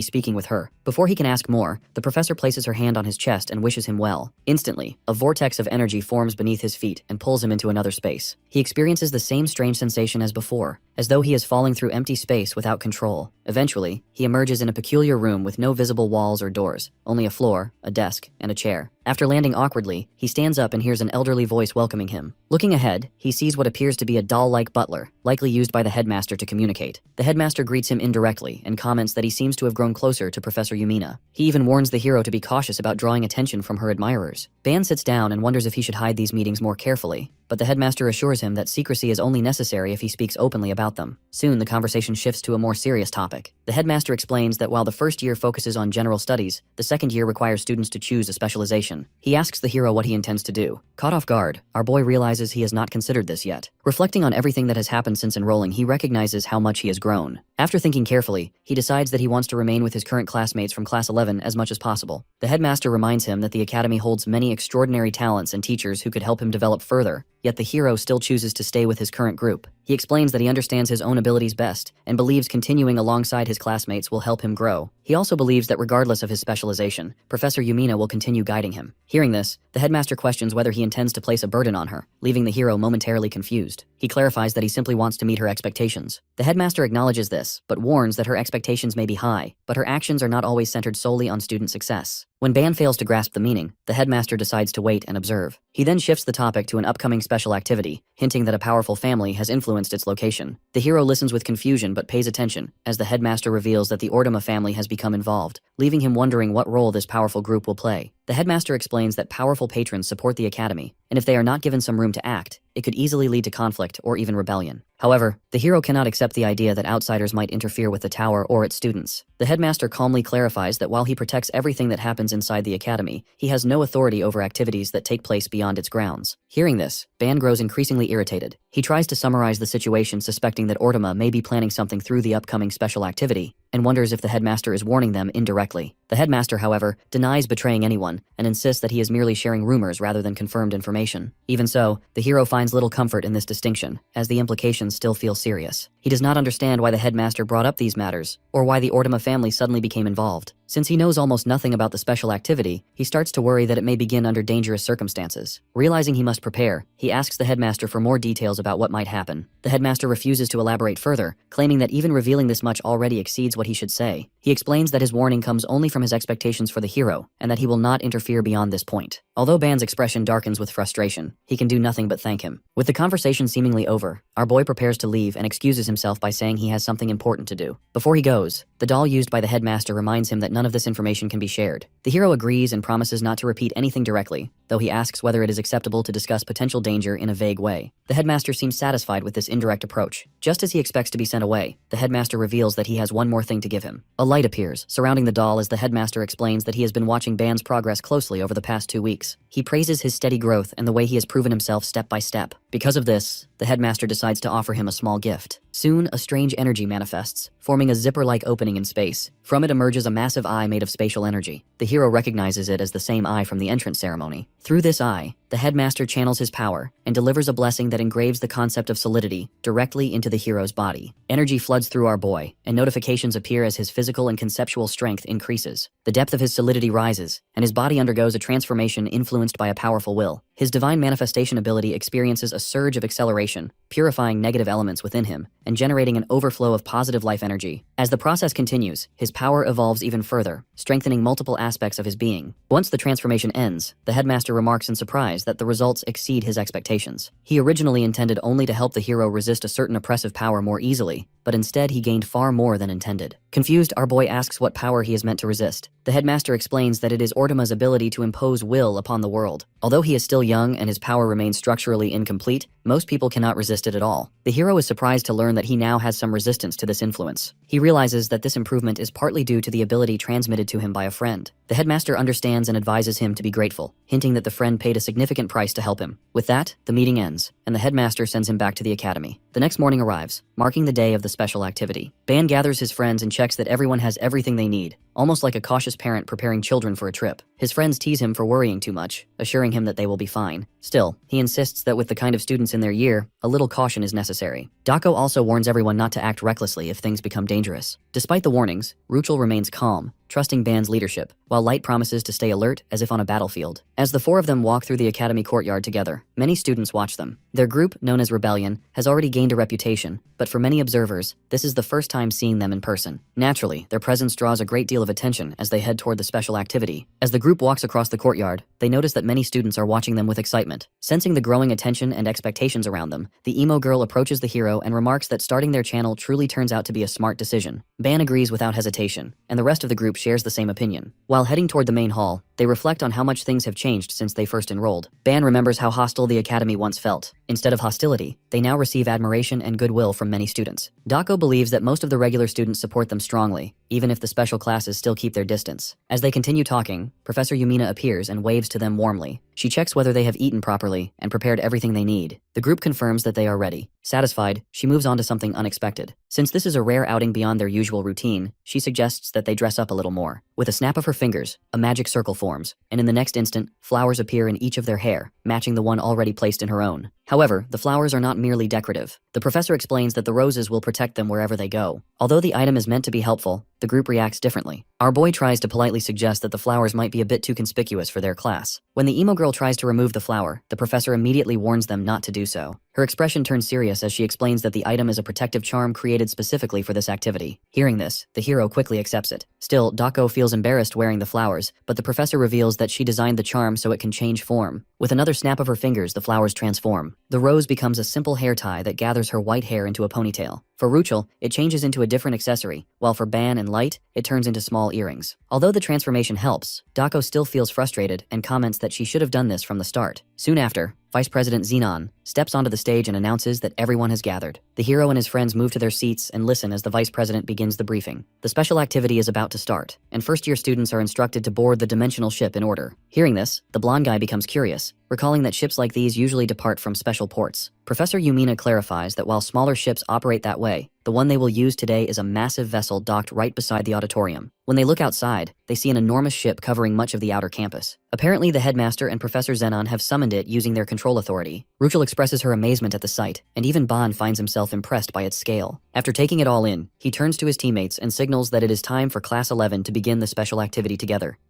speaking with her. Before he can ask more, the professor places her hand on his chest and wishes him well. Instantly, a vortex of energy forms beneath his feet and pulls him into another space. He experiences the same strange sensation as before, as though he is falling through empty space without control. Eventually, he emerges in a peculiar room with no visible walls or doors, only a floor, a desk, and a chair. After landing awkwardly, he stands up and hears an elderly voice welcoming him. Looking ahead, he sees what appears to be a doll-like butler, likely used by the headmaster to communicate. The headmaster greets him indirectly and comments that he seems to have grown closer to Professor Yumina. He even warns the hero to be cautious about drawing attention from her admirers. Ban sits down and wonders if he should hide these meetings more carefully, but the headmaster assures him that secrecy is only necessary if he speaks openly about them. Soon, the conversation shifts to a more serious topic. The headmaster explains that while the first year focuses on general studies, the second year requires students to choose a specialization. He asks the hero what he intends to do. Caught off guard, our boy realizes he has not considered this yet. Reflecting on everything that has happened since enrolling, he recognizes how much he has grown. After thinking carefully, he decides that he wants to remain with his current classmates from class 11 as much as possible. The headmaster reminds him that the academy holds many extraordinary talents and teachers who could help him develop further, yet the hero still chooses to stay with his current group. He explains that he understands his own abilities best and believes continuing alongside his classmates will help him grow. He also believes that regardless of his specialization, Professor Yumina will continue guiding him. Hearing this, the headmaster questions whether he intends to place a burden on her, leaving the hero momentarily confused. He clarifies that he simply wants to meet her expectations. The headmaster acknowledges this, but warns that her expectations may be high, but her actions are not always centered solely on student success. When Ban fails to grasp the meaning, the headmaster decides to wait and observe. He then shifts the topic to an upcoming special activity, hinting that a powerful family has influenced its location. The hero listens with confusion but pays attention, as the headmaster reveals that the Orduma family has become involved, leaving him wondering what role this powerful group will play. The headmaster explains that powerful patrons support the academy, and if they are not given some room to act, it could easily lead to conflict or even rebellion. However, the hero cannot accept the idea that outsiders might interfere with the tower or its students. The headmaster calmly clarifies that while he protects everything that happens inside the academy, he has no authority over activities that take place beyond its grounds. Hearing this, Ban grows increasingly irritated. He tries to summarize the situation, suspecting that Orduma may be planning something through the upcoming special activity, and wonders if the headmaster is warning them indirectly. The headmaster, however, denies betraying anyone and insists that he is merely sharing rumors rather than confirmed information. Even so, the hero finds little comfort in this distinction, as the implications still feel serious. He He does not understand why the headmaster brought up these matters, or why the Ortema family suddenly became involved. Since he knows almost nothing about the special activity, he starts to worry that it may begin under dangerous circumstances. Realizing he must prepare, he asks the headmaster for more details about what might happen. The headmaster refuses to elaborate further, claiming that even revealing this much already exceeds what he should say. He explains that his warning comes only from his expectations for the hero, and that he will not interfere beyond this point. Although Ban's expression darkens with frustration, he can do nothing but thank him. With the conversation seemingly over, our boy prepares to leave and excuses himself by saying he has something important to do. Before he goes, the doll used by the headmaster reminds him that none of this information can be shared. The hero agrees and promises not to repeat anything directly, though he asks whether it is acceptable to discuss potential danger in a vague way. The headmaster seems satisfied with this indirect approach. Just as he expects to be sent away, the headmaster reveals that he has one more thing to give him. A light appears, surrounding the doll as the headmaster explains that he has been watching Ban's progress closely over the past 2 weeks. He praises his steady growth and the way he has proven himself step by step. Because of this, the headmaster decides to offer him a small gift. Soon, a strange energy manifests, forming a zipper-like opening in space. From it emerges a massive eye made of spatial energy. The hero recognizes it as the same eye from the entrance ceremony. Through this eye, the headmaster channels his power and delivers a blessing that engraves the concept of solidity directly into the hero's body. Energy floods through our boy, and notifications appear as his physical and conceptual strength increases. The depth of his solidity rises, and his body undergoes a transformation influenced by a powerful will. His divine manifestation ability experiences a surge of acceleration, purifying negative elements within him and generating an overflow of positive life energy. As the process continues, his power evolves even further, strengthening multiple aspects of his being. Once the transformation ends, the headmaster remarks in surprise that the results exceed his expectations. He originally intended only to help the hero resist a certain oppressive power more easily, but instead he gained far more than intended. Confused, our boy asks what power he is meant to resist. The headmaster explains that it is Ortema's ability to impose will upon the world. Although he is still young and his power remains structurally incomplete, most people cannot resist it at all. The hero is surprised to learn that he now has some resistance to this influence. He realizes that this improvement is partly due to the ability transmitted to him by a friend. The headmaster understands and advises him to be grateful, hinting that the friend paid a significant price to help him. With that, the meeting ends, and the headmaster sends him back to the academy. The next morning arrives, marking the day of the special activity. Ban gathers his friends and checks that everyone has everything they need, almost like a cautious parent preparing children for a trip. His friends tease him for worrying too much, assuring him that they will be fine. Still, he insists that with the kind of students in their year, a little caution is necessary. Dako also warns everyone not to act recklessly if things become dangerous. Despite the warnings, Ruchel remains calm, trusting Ban's leadership, while Light promises to stay alert as if on a battlefield. As the four of them walk through the academy courtyard together, many students watch them. Their group, known as Rebellion, has already gained a reputation, but for many observers, this is the first time seeing them in person. Naturally, their presence draws a great deal of attention as they head toward the special activity. As the group walks across the courtyard, they notice that many students are watching them with excitement. Sensing the growing attention and expectations around them, the emo girl approaches the hero and remarks that starting their channel truly turns out to be a smart decision. Ban agrees without hesitation, and the rest of the group shares the same opinion. While heading toward the main hall, they reflect on how much things have changed since they first enrolled. Ban remembers how hostile the academy once felt. Instead of hostility, they now receive admiration and goodwill from many students. Dako believes that most of the regular students support them strongly, even if the special classes still keep their distance. As they continue talking, Professor Yumina appears and waves to them warmly. She checks whether they have eaten properly and prepared everything they need. The group confirms that they are ready. Satisfied, she moves on to something unexpected. Since this is a rare outing beyond their usual routine, she suggests that they dress up a little more. With a snap of her fingers, a magic circle forms, and in the next instant, flowers appear in each of their hair, matching the one already placed in her own. However, the flowers are not merely decorative. The professor explains that the roses will protect them wherever they go. Although the item is meant to be helpful, the group reacts differently. Our boy tries to politely suggest that the flowers might be a bit too conspicuous for their class. When the emo girl tries to remove the flower, the professor immediately warns them not to do so. Her expression turns serious as she explains that the item is a protective charm created specifically for this activity. Hearing this, the hero quickly accepts it. Still, Dako feels embarrassed wearing the flowers, but the professor reveals that she designed the charm so it can change form. With another snap of her fingers, the flowers transform. The rose becomes a simple hair tie that gathers her white hair into a ponytail. For Ruchel, it changes into a different accessory, while for Ban and Light, it turns into small earrings. Although the transformation helps, Dako still feels frustrated and comments that she should have done this from the start. Soon after, Vice President Xenon steps onto the stage and announces that everyone has gathered. The hero and his friends move to their seats and listen as the Vice President begins the briefing. The special activity is about to start, and first-year students are instructed to board the dimensional ship in order. Hearing this, the blonde guy becomes curious, recalling that ships like these usually depart from special ports. Professor Yumina clarifies that while smaller ships operate that way, the one they will use today is a massive vessel docked right beside the auditorium. When they look outside, they see an enormous ship covering much of the outer campus. Apparently, the headmaster and Professor Zenon have summoned it using their control authority. Ruchel expresses her amazement at the sight, and even Bon finds himself impressed by its scale. After taking it all in, he turns to his teammates and signals that it is time for Class 11 to begin the special activity together.